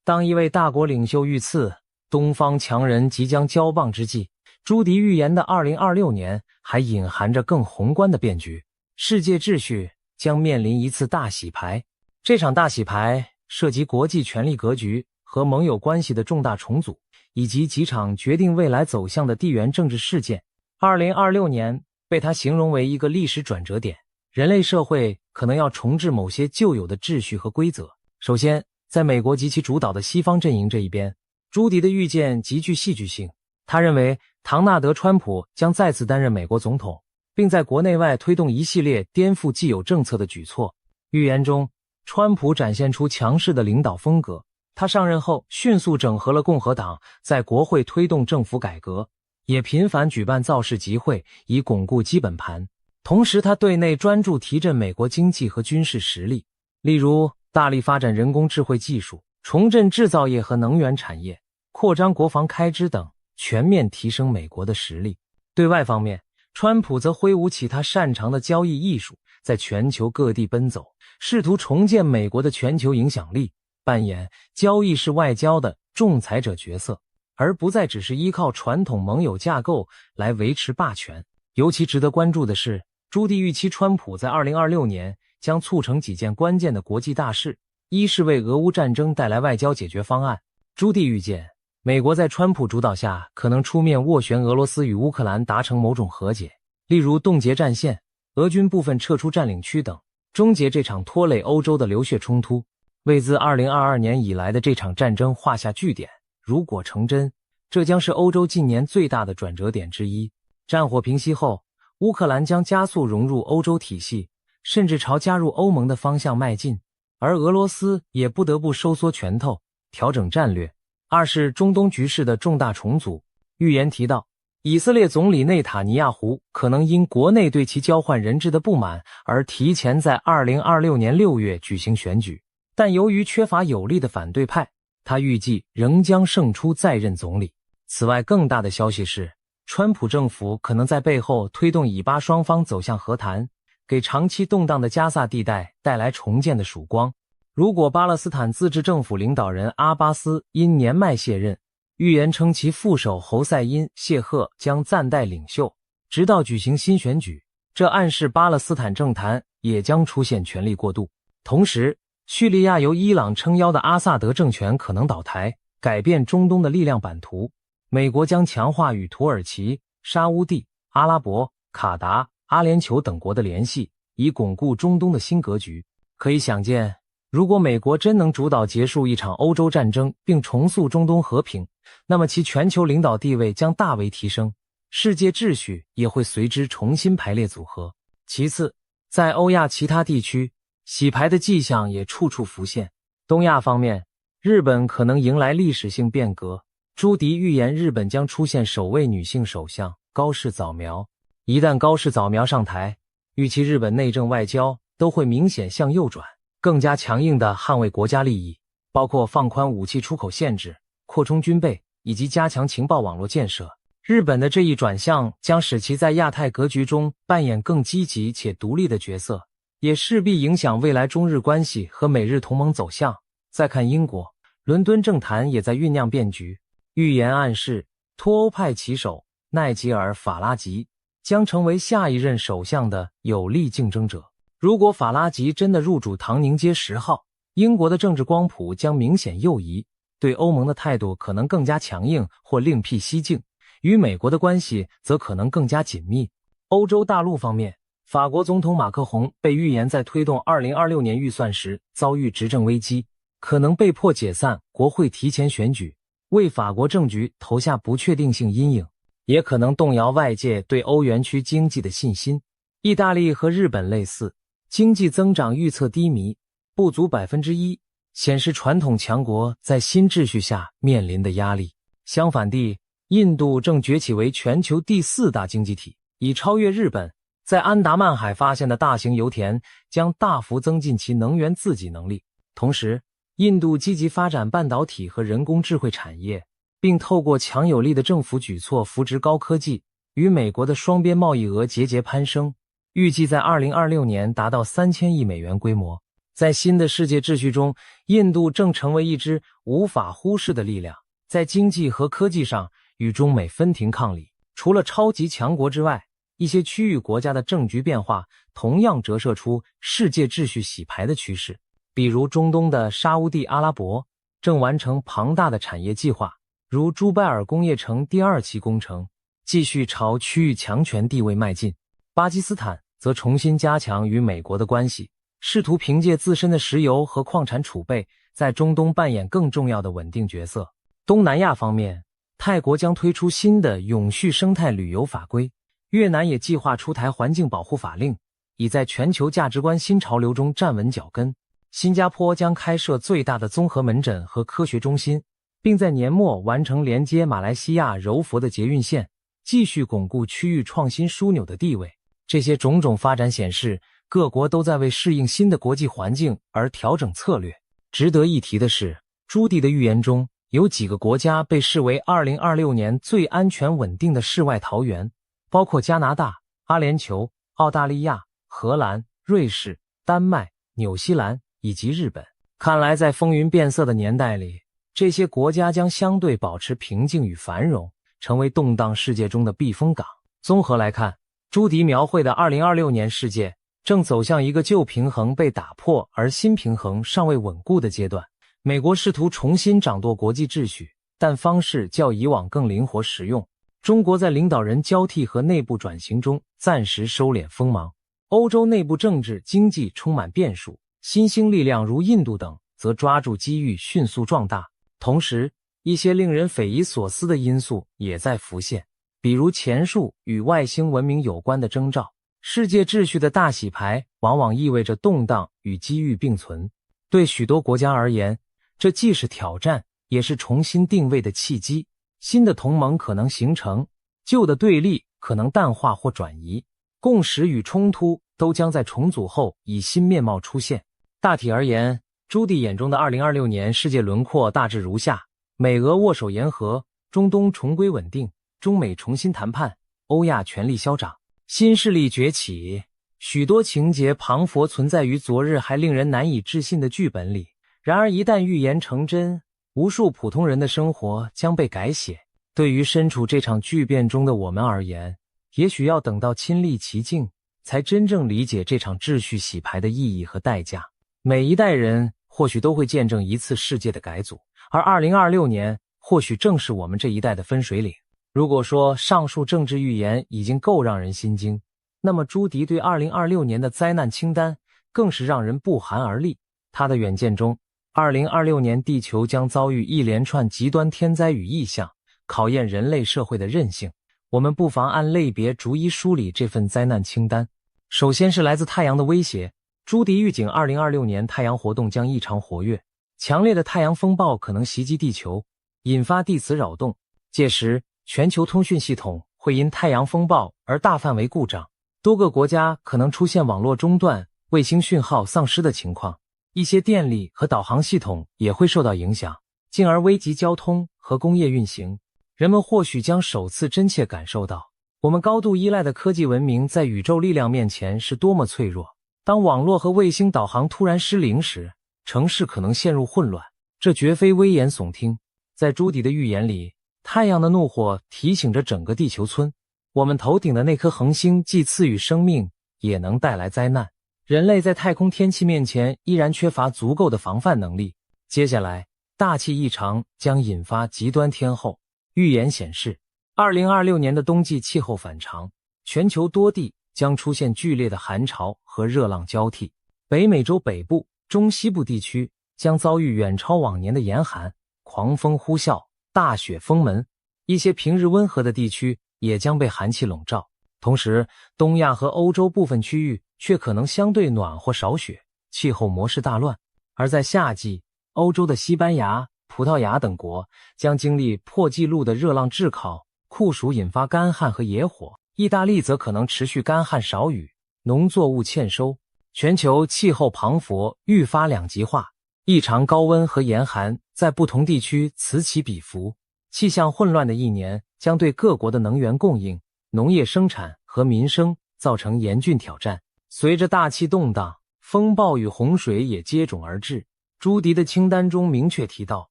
当一位大国领袖遇刺，东方强人即将交棒之际，朱迪预言的2026年还隐含着更宏观的变局，世界秩序将面临一次大洗牌。这场大洗牌涉及国际权力格局和盟友关系的重大重组，以及几场决定未来走向的地缘政治事件。2026年被他形容为一个历史转折点，人类社会可能要重置某些旧有的秩序和规则。首先，在美国及其主导的西方阵营这一边，朱迪的预见极具戏剧性。他认为唐纳德·川普将再次担任美国总统，并在国内外推动一系列颠覆既有政策的举措。预言中，川普展现出强势的领导风格，他上任后迅速整合了共和党，在国会推动政府改革，也频繁举办造势集会，以巩固基本盘。同时，他对内专注提振美国经济和军事实力，例如大力发展人工智慧技术，重振制造业和能源产业，扩张国防开支等，全面提升美国的实力。对外方面，川普则挥舞起他擅长的交易艺术，在全球各地奔走，试图重建美国的全球影响力，扮演交易式外交的仲裁者角色，而不再只是依靠传统盟友架构来维持霸权。尤其值得关注的是，朱迪预期川普在2026年将促成几件关键的国际大事。一是为俄乌战争带来外交解决方案。朱迪预见，美国在川普主导下可能出面斡旋俄罗斯与乌克兰达成某种和解，例如冻结战线、俄军部分撤出占领区等，终结这场拖累欧洲的流血冲突，为自2022年以来的这场战争画下句点。如果成真，这将是欧洲近年最大的转折点之一。战火平息后，乌克兰将加速融入欧洲体系，甚至朝加入欧盟的方向迈进，而俄罗斯也不得不收缩拳头，调整战略。二是中东局势的重大重组。预言提到，以色列总理内塔尼亚胡可能因国内对其交换人质的不满而提前在2026年6月举行选举，但由于缺乏有力的反对派，他预计仍将胜出再任总理。此外，更大的消息是，川普政府可能在背后推动以巴双方走向和谈，给长期动荡的加萨地带带来重建的曙光。如果巴勒斯坦自治政府领导人阿巴斯因年迈卸任，预言称其副手侯赛因·谢赫将暂代领袖，直到举行新选举，这暗示巴勒斯坦政坛也将出现权力过渡。同时，叙利亚由伊朗撑腰的阿萨德政权可能倒台，改变中东的力量版图。美国将强化与土耳其、沙乌地、阿拉伯、卡达、阿联酋等国的联系，以巩固中东的新格局。可以想见，如果美国真能主导结束一场欧洲战争并重塑中东和平，那么其全球领导地位将大为提升，世界秩序也会随之重新排列组合。其次，在欧亚其他地区，洗牌的迹象也处处浮现。东亚方面，日本可能迎来历史性变革。朱迪预言日本将出现首位女性首相高市早苗。一旦高市早苗上台，预期日本内政外交都会明显向右转，更加强硬地捍卫国家利益，包括放宽武器出口限制、扩充军备以及加强情报网络建设。日本的这一转向将使其在亚太格局中扮演更积极且独立的角色，也势必影响未来中日关系和美日同盟走向。再看英国，伦敦政坛也在酝酿变局。预言暗示，脱欧派旗手奈吉尔·法拉吉将成为下一任首相的有力竞争者。如果法拉吉真的入主唐宁街10号，英国的政治光谱将明显右移，对欧盟的态度可能更加强硬或另辟蹊径，与美国的关系则可能更加紧密。欧洲大陆方面，法国总统马克宏被预言在推动2026年预算时遭遇执政危机，可能被迫解散国会提前选举，为法国政局投下不确定性阴影，也可能动摇外界对欧元区经济的信心。意大利和日本类似，经济增长预测低迷，不足 1%， 显示传统强国在新秩序下面临的压力。相反地，印度正崛起为全球第4大经济体，已超越日本。在安达曼海发现的大型油田将大幅增进其能源自给能力。同时，印度积极发展半导体和人工智慧产业，并透过强有力的政府举措扶植高科技，与美国的双边贸易额节节攀升，预计在2026年达到3000亿美元规模。在新的世界秩序中，印度正成为一支无法忽视的力量，在经济和科技上与中美分庭抗礼。除了超级强国之外，一些区域国家的政局变化同样折射出世界秩序洗牌的趋势。比如中东的沙乌地阿拉伯，正完成庞大的产业计划，如朱拜尔工业城第2期工程，继续朝区域强权地位迈进。巴基斯坦则重新加强与美国的关系，试图凭借自身的石油和矿产储备，在中东扮演更重要的稳定角色。东南亚方面，泰国将推出新的永续生态旅游法规，越南也计划出台环境保护法令，以在全球价值观新潮流中站稳脚跟。新加坡将开设最大的综合门诊和科学中心，并在年末完成连接马来西亚柔佛的捷运线，继续巩固区域创新枢纽的地位。这些种种发展显示，各国都在为适应新的国际环境而调整策略。值得一提的是，朱迪的预言中有几个国家被视为2026年最安全稳定的世外桃源，包括加拿大、阿联酋、澳大利亚、荷兰、瑞士、丹麦、纽西兰以及日本。看来在风云变色的年代里，这些国家将相对保持平静与繁荣，成为动荡世界中的避风港。综合来看，朱迪描绘的2026年世界正走向一个旧平衡被打破而新平衡尚未稳固的阶段。美国试图重新掌舵国际秩序，但方式较以往更灵活实用。中国在领导人交替和内部转型中暂时收敛锋芒。欧洲内部政治经济充满变数，新兴力量如印度等则抓住机遇迅速壮大。同时，一些令人匪夷所思的因素也在浮现，比如前述与外星文明有关的征兆。世界秩序的大洗牌往往意味着动荡与机遇并存。对许多国家而言，这既是挑战，也是重新定位的契机。新的同盟可能形成，旧的对立可能淡化或转移，共识与冲突都将在重组后以新面貌出现。大体而言，朱迪眼中的2026年世界轮廓大致如下：美俄握手言和，中东重归稳定，中美重新谈判，欧亚权力消长，新势力崛起。许多情节磅礴存在于昨日还令人难以置信的剧本里，然而一旦预言成真，无数普通人的生活将被改写。对于身处这场巨变中的我们而言，也许要等到亲历其境，才真正理解这场秩序洗牌的意义和代价。每一代人或许都会见证一次世界的改组，而2026年或许正是我们这一代的分水岭。如果说上述政治预言已经够让人心惊，那么朱迪对2026年的灾难清单更是让人不寒而栗。他的远见中，2026年地球将遭遇一连串极端天灾与异象，考验人类社会的韧性。我们不妨按类别逐一梳理这份灾难清单。首先是来自太阳的威胁。朱迪预警2026年太阳活动将异常活跃，强烈的太阳风暴可能袭击地球，引发地磁扰动。届时，全球通讯系统会因太阳风暴而大范围故障，多个国家可能出现网络中断、卫星讯号丧失的情况，一些电力和导航系统也会受到影响，进而危及交通和工业运行。人们或许将首次真切感受到，我们高度依赖的科技文明在宇宙力量面前是多么脆弱。当网络和卫星导航突然失灵时，城市可能陷入混乱。这绝非危言耸听。在朱迪的预言里，太阳的怒火提醒着整个地球村，我们头顶的那颗恒星既赐予生命，也能带来灾难。人类在太空天气面前依然缺乏足够的防范能力。接下来，大气异常将引发极端天候。预言显示，2026年的冬季气候反常，全球多地将出现剧烈的寒潮和热浪交替。北美洲北部、中西部地区将遭遇远超往年的严寒，狂风呼啸，大雪封门。一些平日温和的地区也将被寒气笼罩。同时，东亚和欧洲部分区域却可能相对暖或少雪，气候模式大乱。而在夏季，欧洲的西班牙、葡萄牙等国将经历破纪录的热浪炙烤，酷暑引发干旱和野火。意大利则可能持续干旱少雨，农作物欠收。全球气候磅礴，愈发两极化，异常高温和严寒在不同地区此起彼伏。气象混乱的一年将对各国的能源供应、农业生产和民生造成严峻挑战。随着大气动荡，风暴与洪水也接踵而至。朱迪的清单中明确提到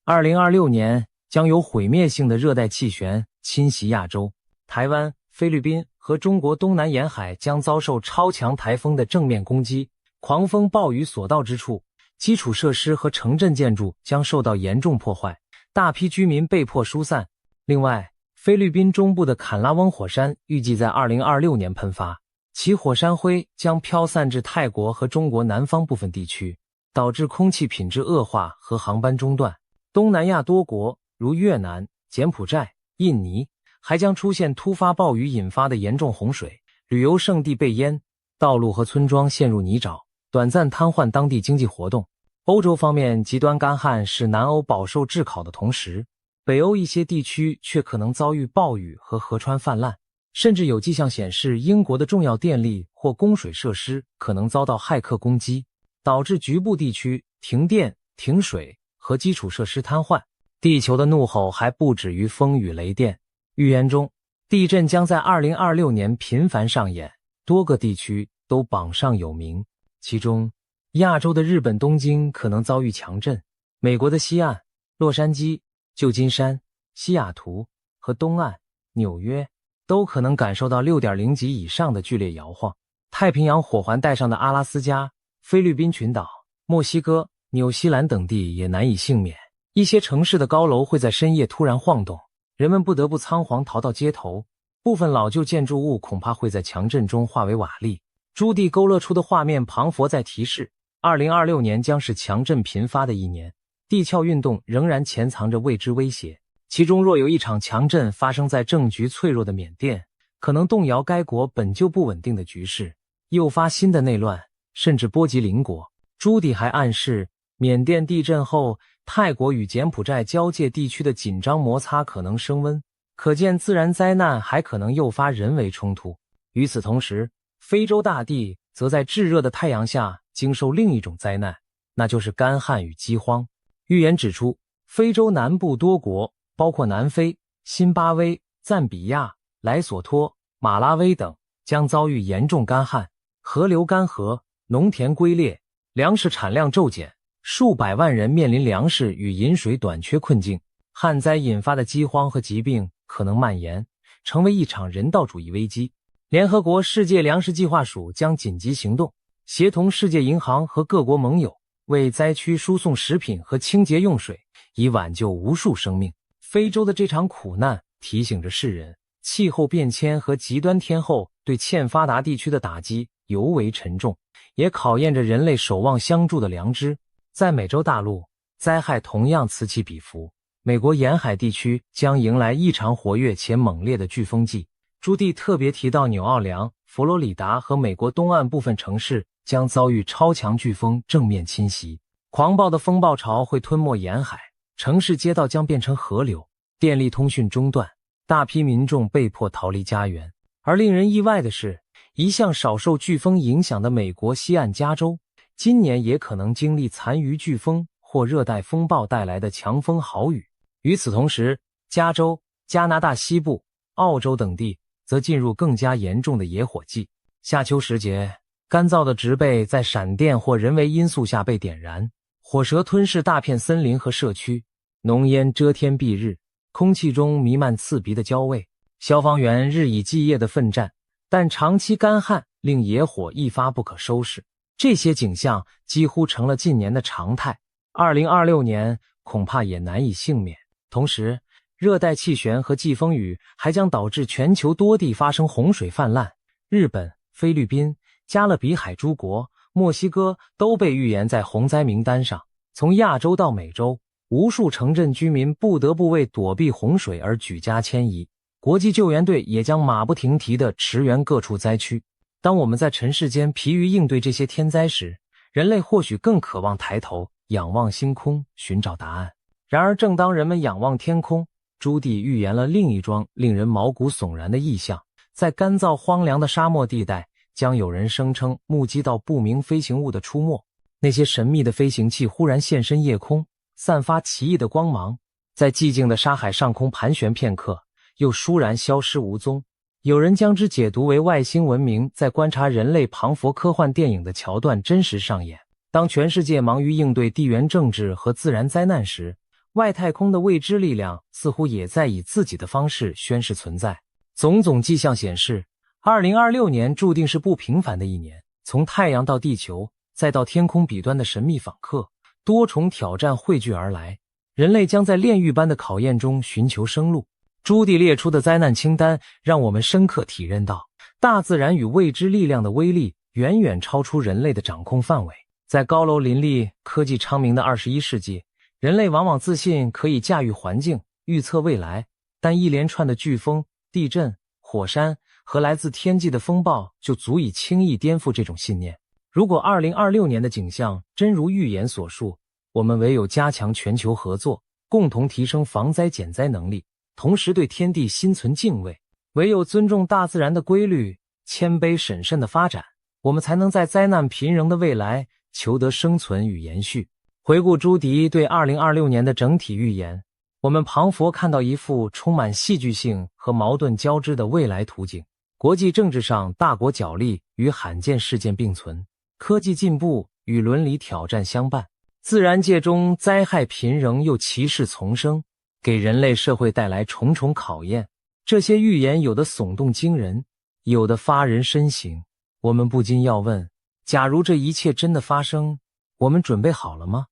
，2026年将有毁灭性的热带气旋侵袭亚洲，台湾、菲律宾和中国东南沿海将遭受超强台风的正面攻击，狂风暴雨所到之处，基础设施和城镇建筑将受到严重破坏，大批居民被迫疏散。另外，菲律宾中部的坎拉翁火山预计在2026年喷发，其火山灰将飘散至泰国和中国南方部分地区，导致空气品质恶化和航班中断。东南亚多国如越南、柬埔寨、印尼还将出现突发暴雨引发的严重洪水，旅游胜地被淹，道路和村庄陷入泥沼，短暂瘫痪当地经济活动。欧洲方面，极端干旱使南欧饱受炙烤的同时，北欧一些地区却可能遭遇暴雨和河川泛滥，甚至有迹象显示英国的重要电力或供水设施可能遭到骇客攻击，导致局部地区停电、停水和基础设施瘫痪。地球的怒吼还不止于风雨雷电，预言中，地震将在2026年频繁上演，多个地区都榜上有名。其中，亚洲的日本东京可能遭遇强震，美国的西岸、洛杉矶、旧金山、西雅图和东岸、纽约都可能感受到 6.0 级以上的剧烈摇晃。太平洋火环带上的阿拉斯加、菲律宾群岛、墨西哥、纽西兰等地也难以幸免。一些城市的高楼会在深夜突然晃动，人们不得不仓皇逃到街头，部分老旧建筑物恐怕会在强震中化为瓦砾。朱棣勾勒出的画面旁佛在提示，2026年将是强震频发的一年，地壳运动仍然潜藏着未知威胁。其中若有一场强震发生在政局脆弱的缅甸，可能动摇该国本就不稳定的局势，诱发新的内乱，甚至波及邻国。朱棣还暗示，缅甸地震后，泰国与柬埔寨交界地区的紧张摩擦可能升温，可见自然灾难还可能诱发人为冲突。与此同时，非洲大地则在炙热的太阳下经受另一种灾难，那就是干旱与饥荒。预言指出，非洲南部多国，包括南非、辛巴威、赞比亚、莱索托、马拉维等，将遭遇严重干旱，河流干涸，农田龟裂，粮食产量骤减，数百万人面临粮食与饮水短缺困境。旱灾引发的饥荒和疾病可能蔓延，成为一场人道主义危机。联合国世界粮食计划署将紧急行动，协同世界银行和各国盟友，为灾区输送食品和清洁用水，以挽救无数生命。非洲的这场苦难提醒着世人，气候变迁和极端天候对欠发达地区的打击尤为沉重，也考验着人类守望相助的良知。在美洲大陆，灾害同样此起彼伏，美国沿海地区将迎来异常活跃且猛烈的飓风季。朱棣特别提到纽奥良、佛罗里达和美国东岸部分城市将遭遇超强飓风正面侵袭，狂暴的风暴潮会吞没沿海，城市街道将变成河流，电力通讯中断，大批民众被迫逃离家园。而令人意外的是，一向少受飓风影响的美国西岸加州，今年也可能经历残余飓风或热带风暴带来的强风豪雨。与此同时，加州、加拿大西部、澳洲等地则进入更加严重的野火季。夏秋时节，干燥的植被在闪电或人为因素下被点燃，火蛇吞噬大片森林和社区，浓烟遮天蔽日，空气中弥漫刺鼻的焦味。消防员日以继夜地奋战，但长期干旱令野火一发不可收拾。这些景象几乎成了近年的常态，2026年恐怕也难以幸免。同时，热带气旋和季风雨还将导致全球多地发生洪水泛滥，日本、菲律宾、加勒比海诸国、墨西哥都被预言在洪灾名单上。从亚洲到美洲，无数城镇居民不得不为躲避洪水而举家迁移，国际救援队也将马不停蹄地驰援各处灾区。当我们在尘世间疲于应对这些天灾时，人类或许更渴望抬头仰望星空，寻找答案。然而正当人们仰望天空，朱棣预言了另一桩令人毛骨悚然的异象。在干燥荒凉的沙漠地带，将有人声称目击到不明飞行物的出没。那些神秘的飞行器忽然现身夜空，散发奇异的光芒，在寂静的沙海上空盘旋片刻，又倏然消失无踪。有人将之解读为外星文明在观察人类庞佛科幻电影的桥段真实上演。当全世界忙于应对地缘政治和自然灾难时，外太空的未知力量似乎也在以自己的方式宣示存在。种种迹象显示，2026年注定是不平凡的一年。从太阳到地球，再到天空彼端的神秘访客，多重挑战汇聚而来，人类将在炼狱般的考验中寻求生路。朱棣列出的灾难清单让我们深刻体认到，大自然与未知力量的威力远远超出人类的掌控范围。在高楼林立、科技昌明的21世纪，人类往往自信可以驾驭环境、预测未来，但一连串的飓风、地震、火山和来自天际的风暴就足以轻易颠覆这种信念。如果2026年的景象真如预言所述，我们唯有加强全球合作，共同提升防灾减灾能力，同时对天地心存敬畏，唯有尊重大自然的规律，谦卑审慎的发展，我们才能在灾难频仍的未来求得生存与延续。回顾朱迪对2026年的整体预言，我们彷佛看到一幅充满戏剧性和矛盾交织的未来图景。国际政治上大国角力与罕见事件并存，科技进步与伦理挑战相伴，自然界中灾害频仍又奇事丛生，给人类社会带来重重考验。这些预言有的耸动惊人，有的发人深省。我们不禁要问，假如这一切真的发生，我们准备好了吗？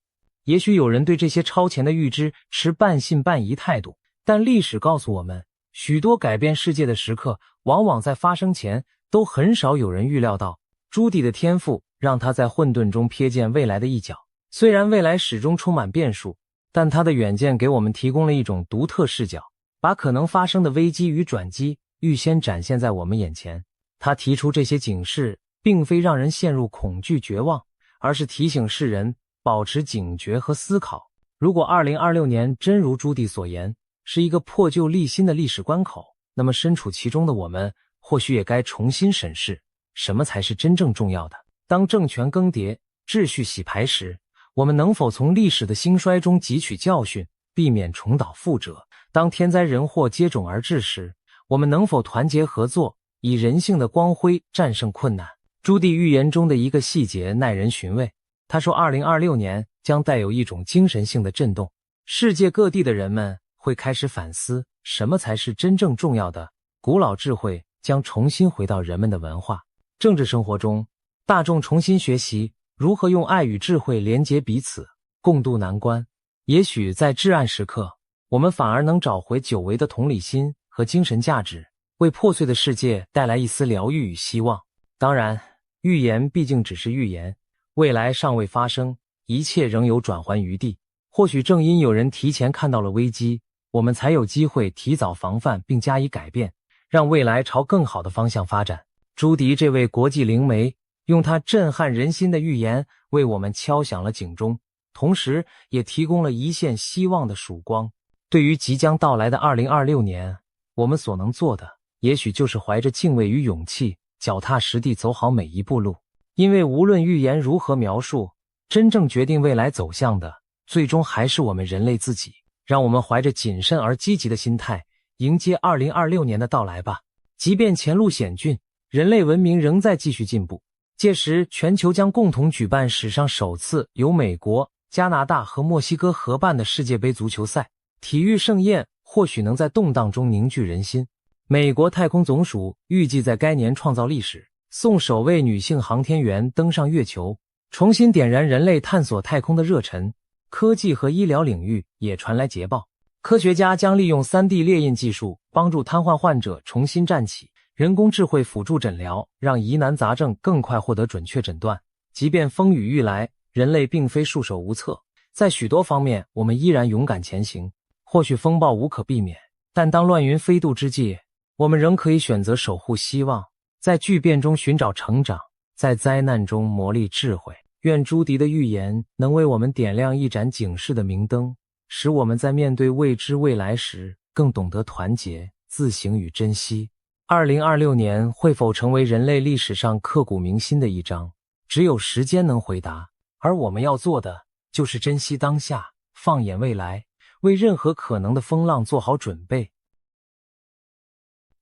也许有人对这些超前的预知持半信半疑态度，但历史告诉我们，许多改变世界的时刻往往在发生前都很少有人预料到。朱棣的天赋让他在混沌中瞥见未来的一角，虽然未来始终充满变数，但他的远见给我们提供了一种独特视角，把可能发生的危机与转机预先展现在我们眼前。他提出这些警示，并非让人陷入恐惧绝望，而是提醒世人保持警觉和思考。如果2026年真如朱棣所言，是一个破旧立新的历史关口，那么身处其中的我们或许也该重新审视什么才是真正重要的。当政权更迭、秩序洗牌时，我们能否从历史的兴衰中汲取教训，避免重蹈覆辙？当天灾人祸接踵而至时，我们能否团结合作，以人性的光辉战胜困难？朱棣预言中的一个细节耐人寻味，他说2026年将带有一种精神性的震动，世界各地的人们会开始反思什么才是真正重要的，古老智慧将重新回到人们的文化、政治生活中，大众重新学习如何用爱与智慧连结彼此，共度难关。也许在至暗时刻，我们反而能找回久违的同理心和精神价值，为破碎的世界带来一丝疗愈与希望。当然，预言毕竟只是预言，未来尚未发生，一切仍有转圜余地。或许正因有人提前看到了危机，我们才有机会提早防范并加以改变，让未来朝更好的方向发展。朱迪这位国际灵媒，用他震撼人心的预言为我们敲响了警钟，同时也提供了一线希望的曙光。对于即将到来的2026年，我们所能做的，也许就是怀着敬畏与勇气，脚踏实地走好每一步路。因为无论预言如何描述，真正决定未来走向的，最终还是我们人类自己。让我们怀着谨慎而积极的心态，迎接2026年的到来吧。即便前路险峻，人类文明仍在继续进步。届时，全球将共同举办史上首次由美国、加拿大和墨西哥合办的世界杯足球赛。体育盛宴或许能在动荡中凝聚人心。美国太空总署预计在该年创造历史，送首位女性航天员登上月球，重新点燃人类探索太空的热忱。科技和医疗领域也传来捷报，科学家将利用 3D 列印技术帮助瘫痪患者重新站起，人工智慧辅助诊疗让疑难杂症更快获得准确诊断。即便风雨欲来，人类并非束手无策，在许多方面我们依然勇敢前行。或许风暴无可避免，但当乱云飞渡之际，我们仍可以选择守护希望，在巨变中寻找成长，在灾难中磨砺智慧。愿朱迪的预言能为我们点亮一盏警示的明灯，使我们在面对未知未来时更懂得团结、自省与珍惜。2026年会否成为人类历史上刻骨铭心的一章，只有时间能回答，而我们要做的就是珍惜当下，放眼未来，为任何可能的风浪做好准备。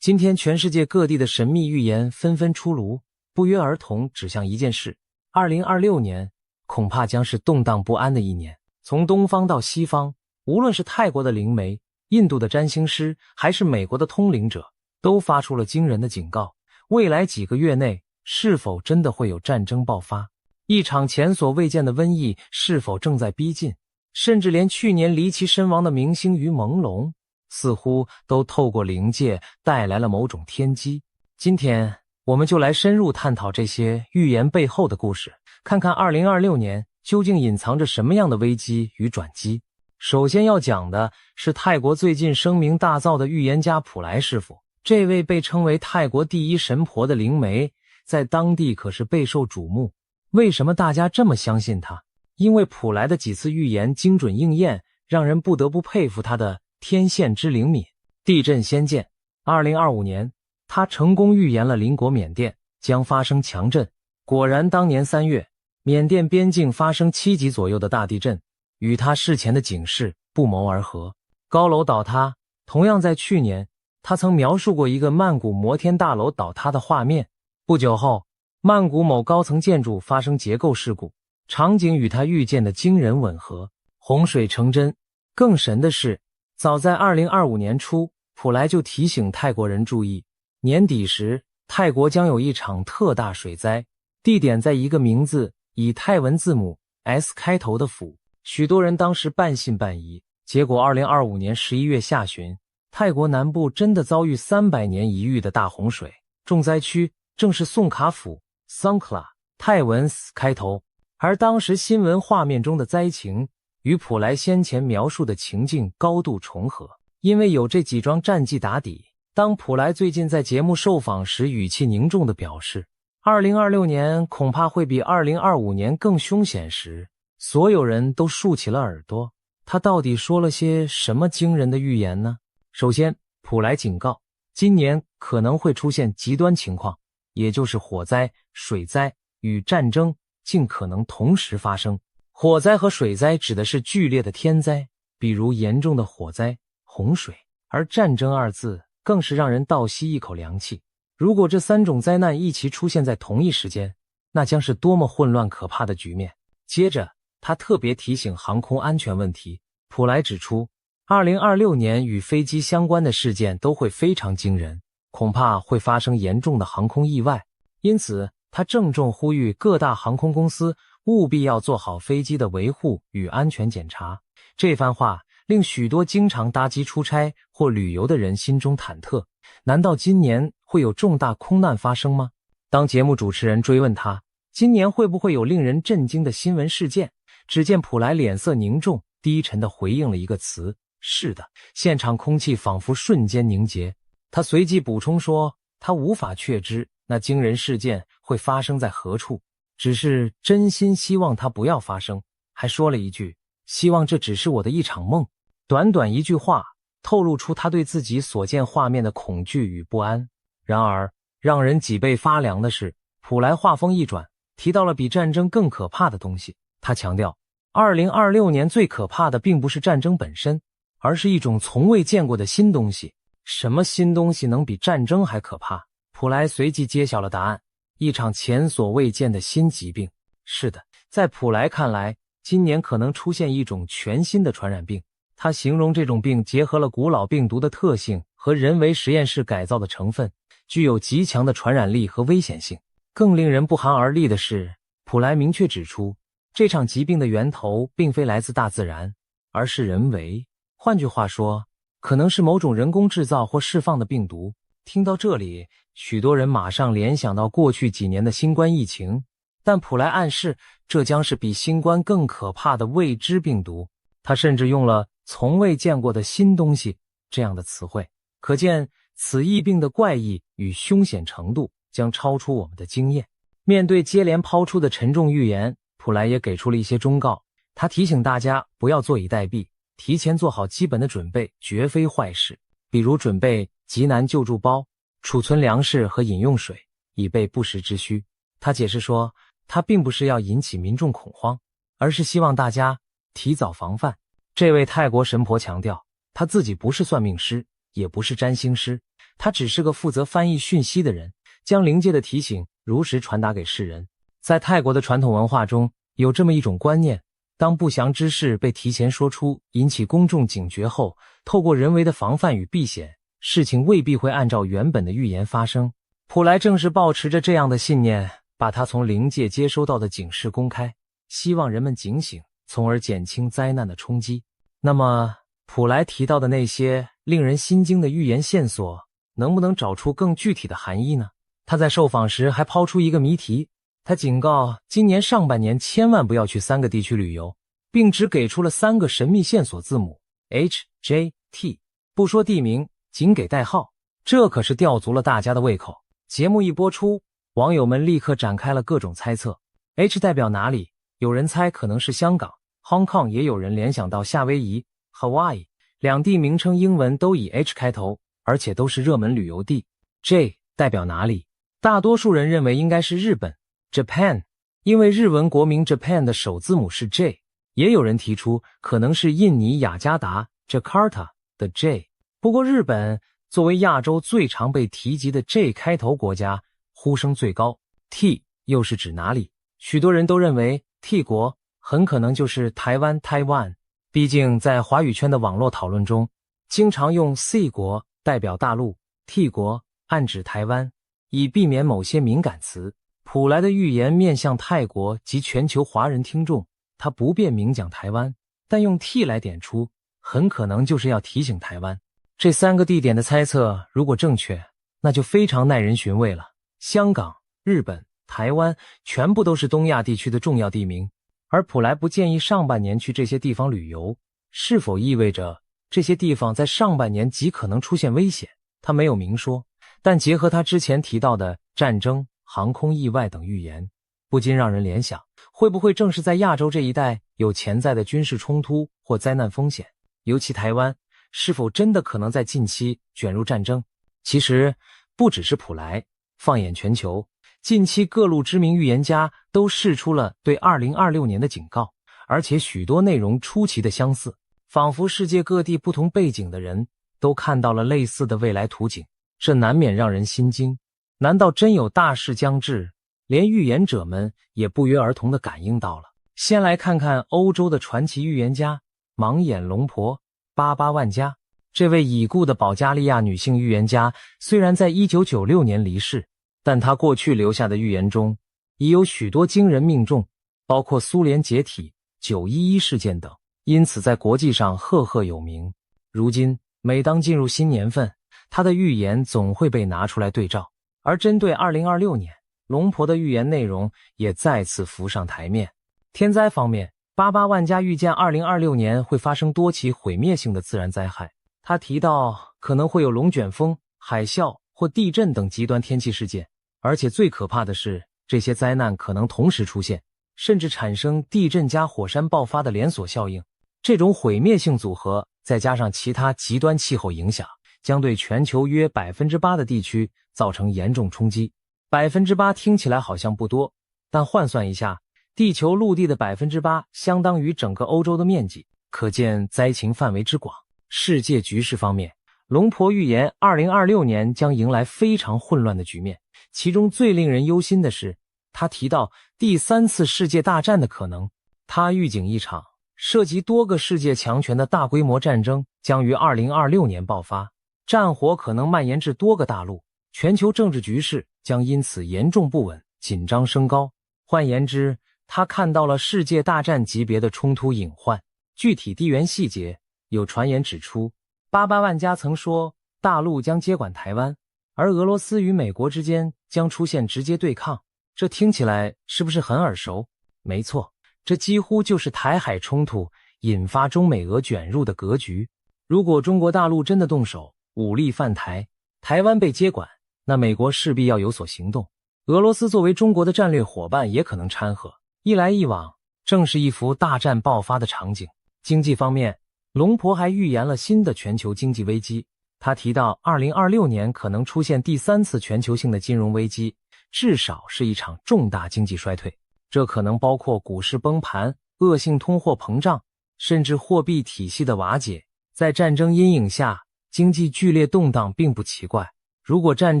今天全世界各地的神秘预言纷纷出炉，不约而同指向一件事：2026年恐怕将是动荡不安的一年。从东方到西方，无论是泰国的灵媒、印度的占星师，还是美国的通灵者，都发出了惊人的警告。未来几个月内，是否真的会有战争爆发？一场前所未见的瘟疫是否正在逼近，甚至连去年离奇身亡的明星于朦胧，似乎都透过灵界带来了某种天机。今天我们就来深入探讨这些预言背后的故事，看看2026年究竟隐藏着什么样的危机与转机。首先要讲的是泰国最近声名大噪的预言家普莱师傅。这位被称为泰国第一神婆的灵媒，在当地可是备受瞩目。为什么大家这么相信他？因为普莱的几次预言精准应验，让人不得不佩服他的天线之灵敏。地震先见，2025年他成功预言了邻国缅甸将发生强震。果然当年3月，缅甸边境发生7级左右的大地震，与他事前的警示不谋而合。高楼倒塌，同样在去年，他曾描述过一个曼谷摩天大楼倒塌的画面。不久后，曼谷某高层建筑发生结构事故，场景与他预见的惊人吻合，洪水成真。更神的是，早在2025年初，普莱就提醒泰国人注意，年底时泰国将有一场特大水灾，地点在一个名字以泰文字母 S 开头的府。许多人当时半信半疑，结果2025年11月下旬，泰国南部真的遭遇300年一遇的大洪水，重灾区正是宋卡府 Songkhla， 泰文 S 开头。而当时新闻画面中的灾情与普莱先前描述的情境高度重合。因为有这几桩战绩打底，当普莱最近在节目受访时语气凝重地表示2026年恐怕会比2025年更凶险时，所有人都竖起了耳朵。他到底说了些什么惊人的预言呢？首先，普莱警告，今年可能会出现极端情况，也就是火灾、水灾与战争尽可能同时发生。火灾和水灾指的是剧烈的天灾，比如严重的火灾、洪水，而战争二字更是让人倒吸一口凉气。如果这3种灾难一起出现在同一时间，那将是多么混乱可怕的局面。接着，他特别提醒航空安全问题。普莱指出，2026年与飞机相关的事件都会非常惊人，恐怕会发生严重的航空意外。因此，他郑重呼吁各大航空公司务必要做好飞机的维护与安全检查。这番话令许多经常搭机出差或旅游的人心中忐忑，难道今年会有重大空难发生吗？当节目主持人追问他今年会不会有令人震惊的新闻事件，只见普莱脸色凝重，低沉地回应了一个词：是的。现场空气仿佛瞬间凝结。他随即补充说，他无法确知那惊人事件会发生在何处，只是真心希望它不要发生，还说了一句，希望这只是我的一场梦。短短一句话，透露出他对自己所见画面的恐惧与不安。然而，让人脊背发凉的是，普莱话锋一转，提到了比战争更可怕的东西。他强调，2026年最可怕的并不是战争本身，而是一种从未见过的新东西。什么新东西能比战争还可怕？普莱随即揭晓了答案，一场前所未见的新疾病。是的，在普莱看来，今年可能出现一种全新的传染病。他形容这种病结合了古老病毒的特性和人为实验室改造的成分，具有极强的传染力和危险性。更令人不寒而栗的是，普莱明确指出，这场疾病的源头并非来自大自然，而是人为。换句话说，可能是某种人工制造或释放的病毒。听到这里，许多人马上联想到过去几年的新冠疫情，但普莱暗示这将是比新冠更可怕的未知病毒。他甚至用了从未见过的新东西这样的词汇，可见此疫病的怪异与凶险程度将超出我们的经验。面对接连抛出的沉重预言，普莱也给出了一些忠告。他提醒大家不要坐以待毙，提前做好基本的准备绝非坏事，比如准备急难救助包，储存粮食和饮用水，以备不时之需。他解释说，他并不是要引起民众恐慌，而是希望大家提早防范。这位泰国神婆强调，他自己不是算命师，也不是占星师，他只是个负责翻译讯息的人，将灵界的提醒如实传达给世人。在泰国的传统文化中，有这么一种观念，当不祥之事被提前说出，引起公众警觉后，透过人为的防范与避险，事情未必会按照原本的预言发生。普莱正是抱持着这样的信念，把他从灵界接收到的警示公开，希望人们警醒，从而减轻灾难的冲击。那么，普莱提到的那些令人心惊的预言线索，能不能找出更具体的含义呢？他在受访时还抛出一个谜题，他警告今年上半年千万不要去3个地区旅游，并只给出了3个神秘线索字母 H、J、T， 不说地名，仅给代号，这可是吊足了大家的胃口。节目一播出，网友们立刻展开了各种猜测。H 代表哪里？有人猜可能是香港 Hong Kong， 也有人联想到夏威夷 Hawaii， 两地名称英文都以 H 开头，而且都是热门旅游地。J 代表哪里？大多数人认为应该是日本 Japan， 因为日文国名 Japan 的首字母是 J， 也有人提出可能是印尼雅加达 Jakarta 的 J。 不过日本作为亚洲最常被提及的 J 开头国家，呼声最高。 T 又是指哪里？许多人都认为 T 国很可能就是台湾 Taiwan， 毕竟在华语圈的网络讨论中，经常用 C 国代表大陆， T 国暗指台湾，以避免某些敏感词。普莱的预言面向泰国及全球华人听众，他不便明讲台湾，但用 T 来点出，很可能就是要提醒台湾。这3个地点的猜测如果正确，那就非常耐人寻味了。香港、日本、台湾全部都是东亚地区的重要地名，而普莱不建议上半年去这些地方旅游，是否意味着这些地方在上半年极可能出现危险？他没有明说，但结合他之前提到的战争、航空意外等预言，不禁让人联想，会不会正是在亚洲这一带有潜在的军事冲突或灾难风险？尤其台湾是否真的可能在近期卷入战争？其实不只是普莱，放眼全球，近期各路知名预言家都释出了对2026年的警告，而且许多内容出奇的相似，仿佛世界各地不同背景的人都看到了类似的未来图景，这难免让人心惊。难道真有大事将至，连预言者们也不约而同地感应到了？先来看看欧洲的传奇预言家盲眼龙婆巴巴万加。这位已故的保加利亚女性预言家虽然在1996年离世，但她过去留下的预言中已有许多惊人命中，包括苏联解体、911事件等，因此在国际上赫赫有名。如今每当进入新年份，她的预言总会被拿出来对照，而针对2026年，龙婆的预言内容也再次浮上台面。天灾方面，巴巴万加预见2026年会发生多起毁灭性的自然灾害。他提到可能会有龙卷风、海啸或地震等极端天气事件，而且最可怕的是，这些灾难可能同时出现，甚至产生地震加火山爆发的连锁效应。这种毁灭性组合再加上其他极端气候影响，将对全球约 8% 的地区造成严重冲击。 8% 听起来好像不多，但换算一下，地球陆地的 8% 相当于整个欧洲的面积，可见灾情范围之广。世界局势方面，龙婆预言2026年将迎来非常混乱的局面，其中最令人忧心的是，他提到第3次世界大战的可能。他预警一场涉及多个世界强权的大规模战争将于2026年爆发，战火可能蔓延至多个大陆，全球政治局势将因此严重不稳，紧张升高。换言之，他看到了世界大战级别的冲突隐患。具体地缘细节，有传言指出，巴巴万加曾说大陆将接管台湾，而俄罗斯与美国之间将出现直接对抗。这听起来是不是很耳熟？没错，这几乎就是台海冲突引发中美俄卷入的格局。如果中国大陆真的动手，武力犯台，台湾被接管，那美国势必要有所行动。俄罗斯作为中国的战略伙伴也可能掺和，一来一往，正是一幅大战爆发的场景。经济方面，龙婆还预言了新的全球经济危机。他提到2026年可能出现第3次全球性的金融危机，至少是一场重大经济衰退。这可能包括股市崩盘、恶性通货膨胀，甚至货币体系的瓦解。在战争阴影下，经济剧烈动荡并不奇怪。如果战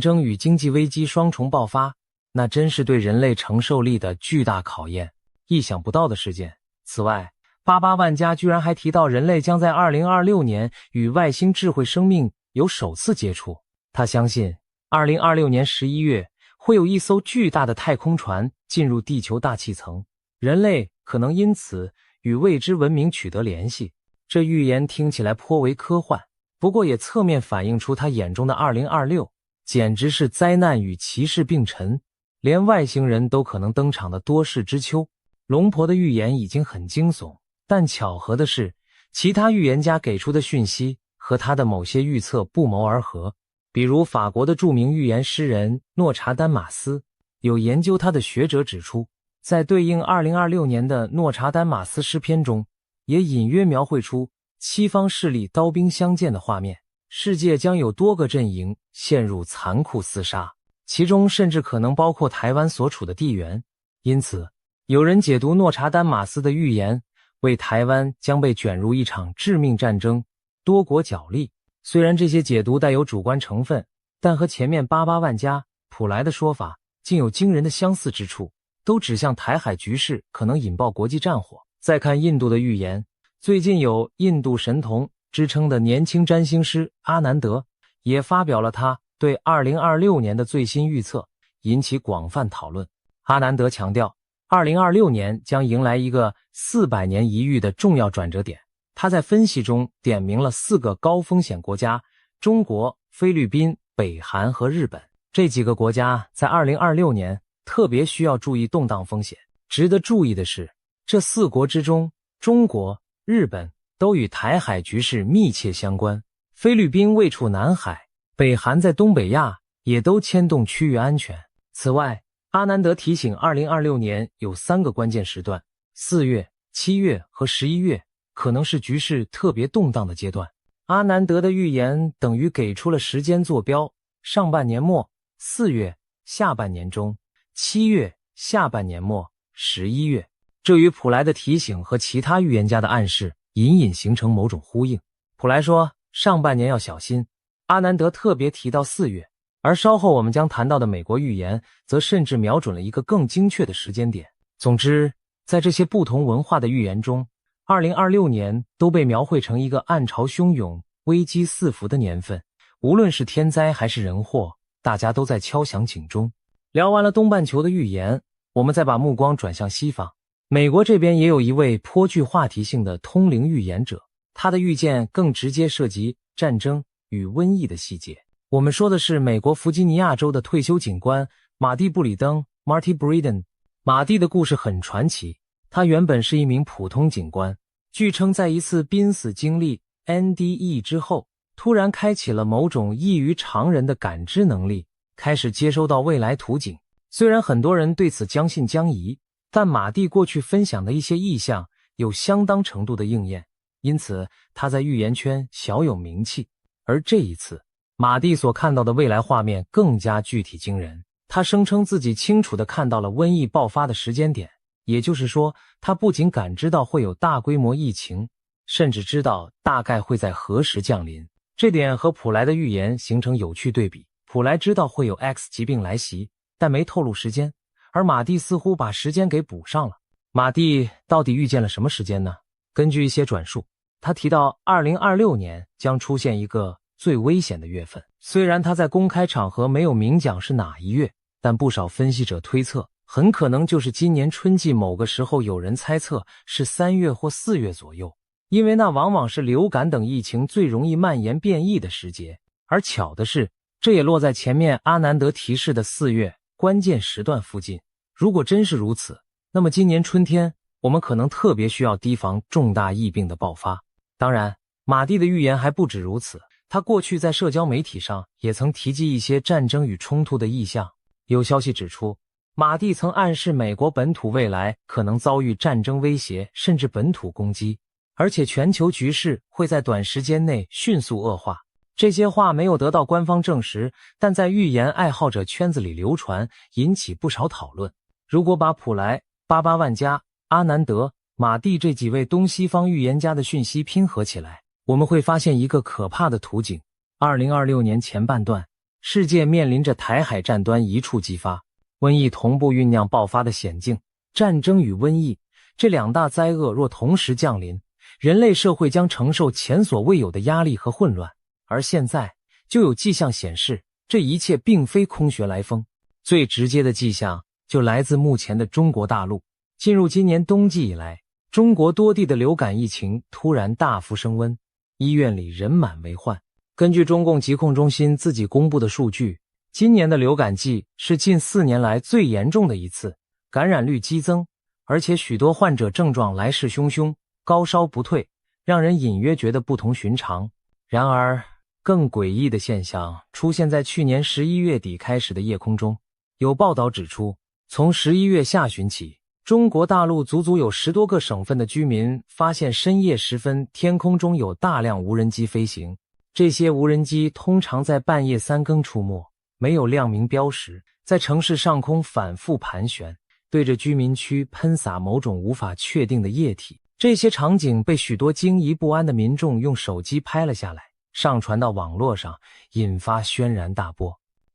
争与经济危机双重爆发，那真是对人类承受力的巨大考验，意想不到的事件。此外，巴巴万加居然还提到人类将在2026年与外星智慧生命有首次接触。他相信2026年11月会有一艘巨大的太空船进入地球大气层，人类可能因此与未知文明取得联系。这预言听起来颇为科幻，不过也侧面反映出他眼中的2026简直是灾难与歧视并陈，连外星人都可能登场的多事之秋。龙婆的预言已经很惊悚，但巧合的是，其他预言家给出的讯息和他的某些预测不谋而合。比如法国的著名预言诗人诺查丹马斯，有研究他的学者指出，在对应2026年的诺查丹马斯诗篇中，也隐约描绘出七方势力刀兵相见的画面，世界将有多个阵营陷入残酷厮杀，其中甚至可能包括台湾所处的地缘。因此，有人解读诺查丹马斯的预言为台湾将被卷入一场致命战争，多国角力。虽然这些解读带有主观成分，但和前面88万家普莱的说法竟有惊人的相似之处，都指向台海局势可能引爆国际战火。再看印度的预言，最近有印度神童之称的年轻占星师阿南德也发表了他对2026年的最新预测，引起广泛讨论。阿南德强调，2026年将迎来一个400年一遇的重要转折点。他在分析中点明了4个高风险国家：中国、菲律宾、北韩和日本。这几个国家在2026年特别需要注意动荡风险。值得注意的是，这4国之中，中国、日本都与台海局势密切相关，菲律宾位处南海，北韩在东北亚，也都牵动区域安全。此外，阿南德提醒2026年有3个关键时段，4月、7月和11月。可能是局势特别动荡的阶段。阿南德的预言等于给出了时间坐标：上半年末4月，下半年中7月，下半年末11月。这与普莱的提醒和其他预言家的暗示隐隐形成某种呼应。普莱说上半年要小心，阿南德特别提到4月，而稍后我们将谈到的美国预言则甚至瞄准了一个更精确的时间点。总之，在这些不同文化的预言中，2026年都被描绘成一个暗潮汹涌、危机四伏的年份，无论是天灾还是人祸，大家都在敲响警钟。聊完了东半球的预言，我们再把目光转向西方。美国这边也有一位颇具话题性的通灵预言者，他的预见更直接涉及战争与瘟疫的细节。我们说的是美国弗吉尼亚州的退休警官马蒂·布里登 Marty Breeden。 马蒂的故事很传奇，他原本是一名普通警官，据称在一次濒死经历 NDE 之后，突然开启了某种异于常人的感知能力，开始接收到未来图景。虽然很多人对此将信将疑，但马蒂过去分享的一些意象有相当程度的应验，因此他在预言圈小有名气。而这一次，马蒂所看到的未来画面更加具体惊人。他声称自己清楚地看到了瘟疫爆发的时间点，也就是说，他不仅感知到会有大规模疫情，甚至知道大概会在何时降临。这点和普莱的预言形成有趣对比。普莱知道会有 X 疾病来袭，但没透露时间，而马蒂似乎把时间给补上了。马蒂到底预见了什么时间呢？根据一些转述，他提到2026年将出现一个最危险的月份。虽然他在公开场合没有明讲是哪一月，但不少分析者推测很可能就是今年春季某个时候，有人猜测是3月或4月左右，因为那往往是流感等疫情最容易蔓延变异的时节。而巧的是，这也落在前面阿南德提示的4月关键时段附近。如果真是如此，那么今年春天我们可能特别需要提防重大疫病的爆发。当然，马蒂的预言还不止如此，他过去在社交媒体上也曾提及一些战争与冲突的意象。有消息指出，马蒂曾暗示美国本土未来可能遭遇战争威胁，甚至本土攻击，而且全球局势会在短时间内迅速恶化。这些话没有得到官方证实，但在预言爱好者圈子里流传，引起不少讨论。如果把普莱、88万加、阿南德、马蒂这几位东西方预言家的讯息拼合起来，我们会发现一个可怕的图景。2026年前半段，世界面临着台海战端一触即发，瘟疫同步酝酿爆发的险境。战争与瘟疫这2大灾厄若同时降临，人类社会将承受前所未有的压力和混乱。而现在就有迹象显示，这一切并非空穴来风。最直接的迹象就来自目前的中国大陆。进入今年冬季以来，中国多地的流感疫情突然大幅升温，医院里人满为患。根据中共疾控中心自己公布的数据，今年的流感季是近4年来最严重的一次，感染率激增，而且许多患者症状来势汹汹，高烧不退，让人隐约觉得不同寻常。然而，更诡异的现象出现在去年11月底开始的夜空中。有报道指出，从11月下旬起，中国大陆足足有10多个省份的居民发现深夜时分天空中有大量无人机飞行。这些无人机通常在半夜3更出没，没有亮明标识，在城市上空反复盘旋，对着居民区喷洒某种无法确定的液体。这些场景被许多惊疑不安的民众用手机拍了下来，上传到网络上，引发轩然大波。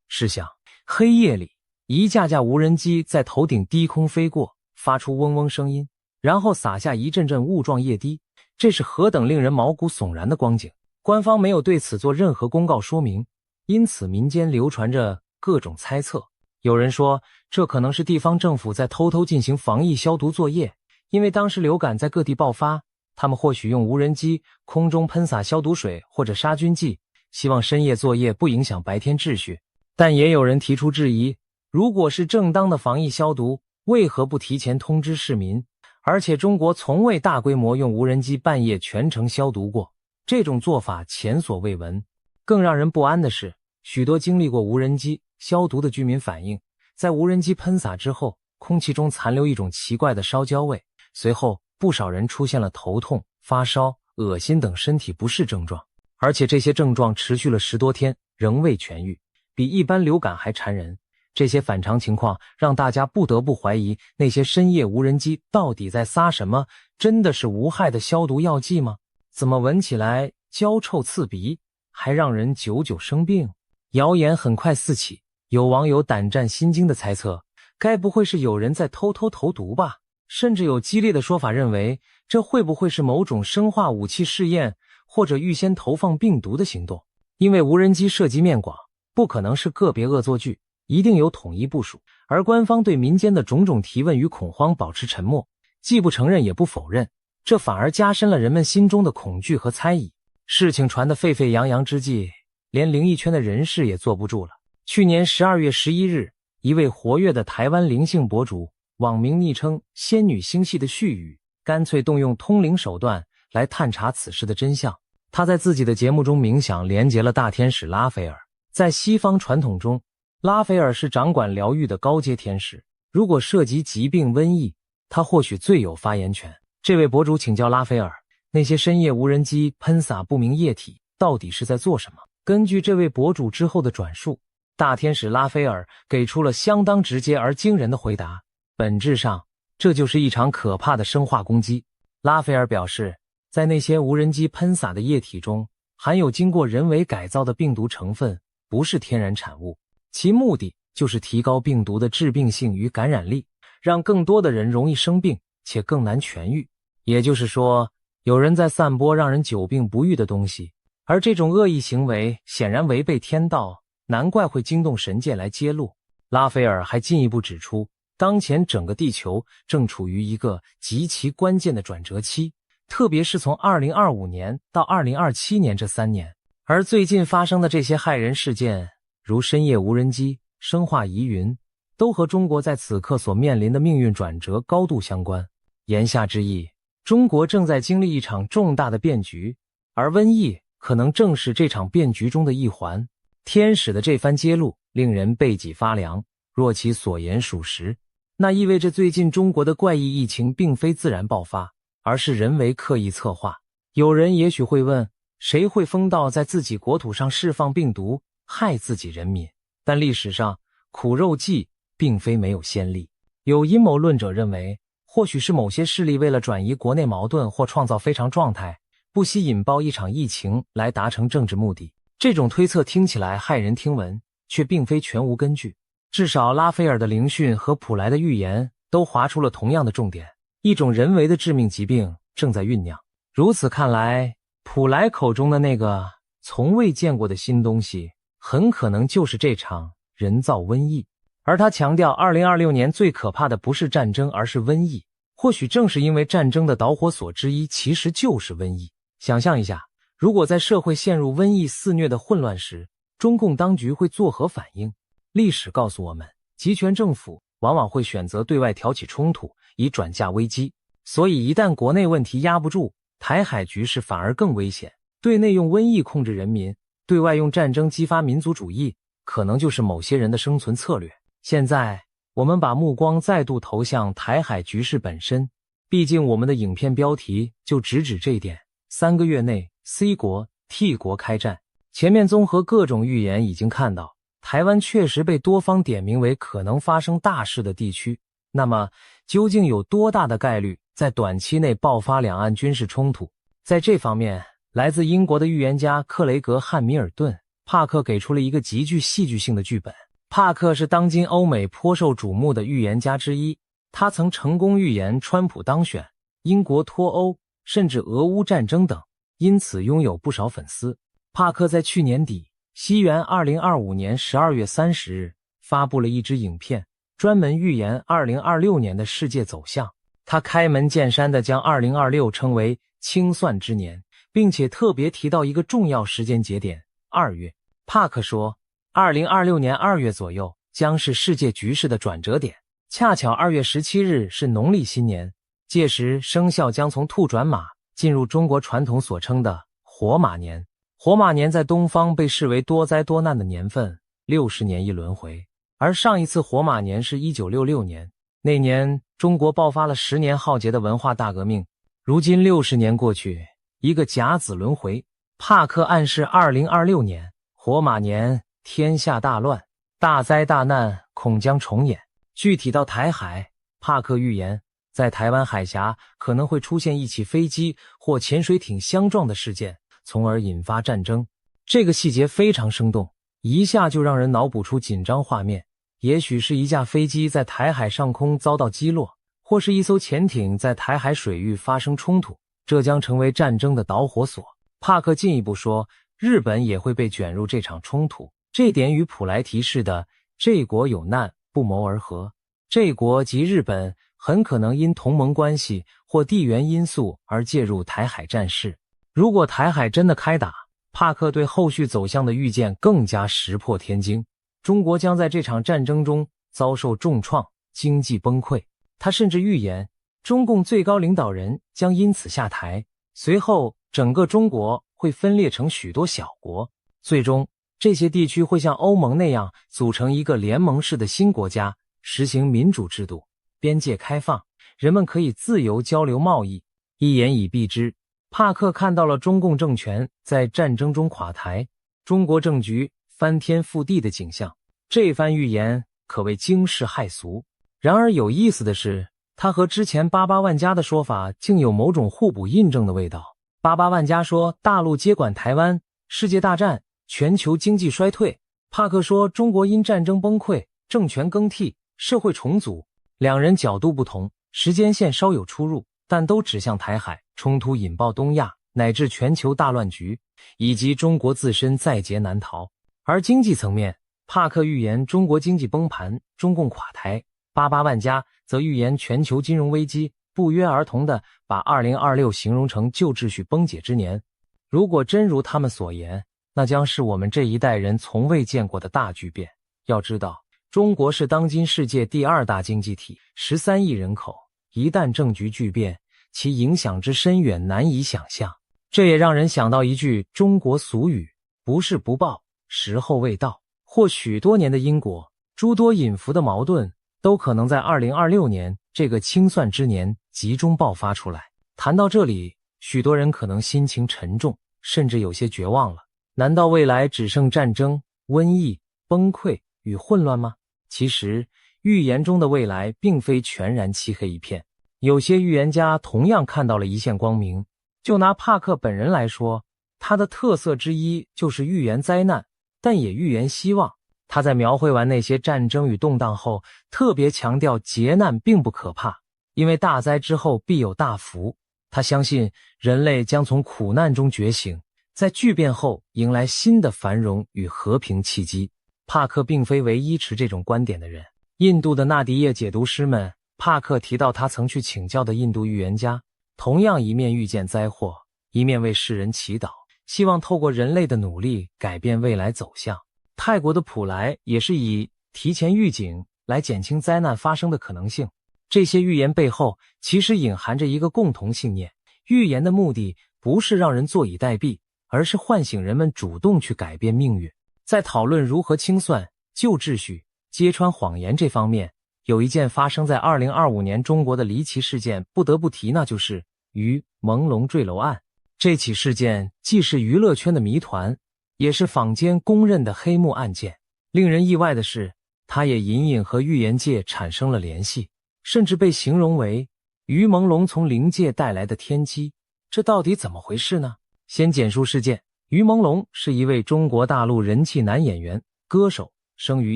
试想，黑夜里，一架架无人机在头顶低空飞过，发出嗡嗡声音，然后洒下一阵阵雾状液滴，这是何等令人毛骨悚然的光景。官方没有对此做任何公告说明，因此民间流传着各种猜测。有人说，这可能是地方政府在偷偷进行防疫消毒作业，因为当时流感在各地爆发，他们或许用无人机空中喷洒消毒水或者杀菌剂，希望深夜作业不影响白天秩序。但也有人提出质疑，如果是正当的防疫消毒，为何不提前通知市民？而且中国从未大规模用无人机半夜全程消毒过，这种做法前所未闻。更让人不安的是，许多经历过无人机消毒的居民反映，在无人机喷洒之后，空气中残留一种奇怪的烧焦味，随后不少人出现了头痛、发烧、恶心等身体不适症状，而且这些症状持续了10多天，仍未痊愈，比一般流感还缠人。这些反常情况让大家不得不怀疑，那些深夜无人机到底在撒什么？真的是无害的消毒药剂吗？怎么闻起来焦臭刺鼻，还让人久久生病？谣言很快四起，有网友胆战心惊地猜测，该不会是有人在偷偷投毒吧？甚至有激烈的说法认为，这会不会是某种生化武器试验，或者预先投放病毒的行动？因为无人机涉及面广，不可能是个别恶作剧，一定有统一部署。而官方对民间的种种提问与恐慌保持沉默，既不承认也不否认，这反而加深了人们心中的恐惧和猜疑。事情传得沸沸扬扬之际，连灵异圈的人士也坐不住了。去年12月11日，一位活跃的台湾灵性博主，网名昵称仙女星系的絮语，干脆动用通灵手段来探查此事的真相。他在自己的节目中冥想连结了大天使拉斐尔。在西方传统中，拉斐尔是掌管疗愈的高阶天使，如果涉及疾病瘟疫，他或许最有发言权。这位博主请教拉斐尔，那些深夜无人机喷洒不明液体到底是在做什么？根据这位博主之后的转述，大天使拉斐尔给出了相当直接而惊人的回答，本质上这就是一场可怕的生化攻击。拉斐尔表示，在那些无人机喷洒的液体中含有经过人为改造的病毒成分，不是天然产物，其目的就是提高病毒的致病性与感染力，让更多的人容易生病且更难痊愈。也就是说，有人在散播让人久病不愈的东西，而这种恶意行为显然违背天道，难怪会惊动神界来揭露。拉斐尔还进一步指出，当前整个地球正处于一个极其关键的转折期，特别是从2025年到2027年这3年，而最近发生的这些骇人事件，如深夜无人机、生化疑云，都和中国在此刻所面临的命运转折高度相关。言下之意，中国正在经历一场重大的变局，而瘟疫可能正是这场变局中的一环。天使的这番揭露令人背脊发凉，若其所言属实，那意味着最近中国的怪异疫情并非自然爆发，而是人为刻意策划。有人也许会问，谁会疯到在自己国土上释放病毒，害自己人民？但历史上苦肉计并非没有先例。有阴谋论者认为，或许是某些势力为了转移国内矛盾或创造非常状态，不惜引爆一场疫情来达成政治目的。这种推测听起来骇人听闻，却并非全无根据。至少拉斐尔的灵讯和普莱的预言都划出了同样的重点，一种人为的致命疾病正在酝酿。如此看来，普莱口中的那个从未见过的新东西，很可能就是这场人造瘟疫。而他强调2026年最可怕的不是战争，而是瘟疫。或许正是因为战争的导火索之一其实就是瘟疫。想象一下，如果在社会陷入瘟疫肆虐的混乱时，中共当局会作何反应？历史告诉我们，集权政府往往会选择对外挑起冲突，以转嫁危机。所以一旦国内问题压不住，台海局势反而更危险。对内用瘟疫控制人民，对外用战争激发民族主义，可能就是某些人的生存策略。现在我们把目光再度投向台海局势本身，毕竟我们的影片标题就直指这一点。3个月内 C 国 T 国开战。前面综合各种预言已经看到，台湾确实被多方点名为可能发生大事的地区。那么究竟有多大的概率在短期内爆发两岸军事冲突？在这方面，来自英国的预言家克雷格·汉密尔顿·帕克给出了一个极具戏剧性的剧本。帕克是当今欧美颇受瞩目的预言家之一，他曾成功预言川普当选、英国脱欧，甚至俄乌战争等，因此拥有不少粉丝。帕克在去年底，西元2025年12月30日，发布了一支影片，专门预言2026年的世界走向。他开门见山地将2026称为清算之年，并且特别提到一个重要时间节点2月。帕克说2026年2月左右将是世界局势的转折点，恰巧2月17日是农历新年，届时生肖将从兔转马，进入中国传统所称的火马年。火马年在东方被视为多灾多难的年份，60年一轮回。而上一次火马年是1966年，那年中国爆发了10年浩劫的文化大革命。如今60年过去，一个甲子轮回，帕克暗示2026年火马年天下大乱，大灾大难恐将重演。具体到台海，帕克预言在台湾海峡可能会出现一起飞机或潜水艇相撞的事件，从而引发战争。这个细节非常生动，一下就让人脑补出紧张画面。也许是一架飞机在台海上空遭到击落，或是一艘潜艇在台海水域发生冲突，这将成为战争的导火索。帕克进一步说，日本也会被卷入这场冲突，这点与普莱提式的这国有难不谋而合。这国及日本很可能因同盟关系或地缘因素而介入台海战事。如果台海真的开打，帕克对后续走向的预见更加石破天惊。中国将在这场战争中遭受重创，经济崩溃。他甚至预言，中共最高领导人将因此下台，随后整个中国会分裂成许多小国，最终这些地区会像欧盟那样组成一个联盟式的新国家，实行民主制度，边界开放，人们可以自由交流贸易。一言以蔽之，帕克看到了中共政权在战争中垮台，中国政局翻天覆地的景象。这番预言可谓惊世骇俗。然而有意思的是，他和之前88万家的说法竟有某种互补印证的味道。88万家说大陆接管台湾，世界大战，全球经济衰退。帕克说中国因战争崩溃，政权更替，社会重组。两人角度不同，时间线稍有出入，但都指向台海冲突引爆东亚乃至全球大乱局，以及中国自身在劫难逃。而经济层面，帕克预言中国经济崩盘，中共垮台，88万家则预言全球金融危机，不约而同地把2026形容成旧秩序崩解之年。如果真如他们所言，那将是我们这一代人从未见过的大巨变。要知道，中国是当今世界第2大经济体，13亿人口，一旦政局巨变，其影响之深远难以想象。这也让人想到一句中国俗语，不是不报，时候未到。或许多年的因果，诸多隐伏的矛盾，都可能在2026年这个清算之年集中爆发出来。谈到这里，许多人可能心情沉重，甚至有些绝望了。难道未来只剩战争、瘟疫、崩溃与混乱吗？其实，预言中的未来并非全然漆黑一片，有些预言家同样看到了一线光明。就拿帕克本人来说，他的特色之一就是预言灾难，但也预言希望。他在描绘完那些战争与动荡后，特别强调劫难并不可怕，因为大灾之后必有大福。他相信人类将从苦难中觉醒，在巨变后迎来新的繁荣与和平契机。帕克并非唯一持这种观点的人，印度的纳迪叶解读师们，帕克提到他曾去请教的印度预言家，同样一面预见灾祸，一面为世人祈祷，希望透过人类的努力改变未来走向。泰国的普莱也是以提前预警来减轻灾难发生的可能性。这些预言背后其实隐含着一个共同信念，预言的目的不是让人坐以待毙，而是唤醒人们主动去改变命运。在讨论如何清算、救秩序、揭穿谎言这方面，有一件发生在2025年中国的离奇事件不得不提，那就是于朦胧坠楼案。这起事件既是娱乐圈的谜团，也是坊间公认的黑幕案件。令人意外的是，它也隐隐和预言界产生了联系，甚至被形容为于朦胧从灵界带来的天机。这到底怎么回事呢？先简述事件。于朦胧是一位中国大陆人气男演员、歌手，生于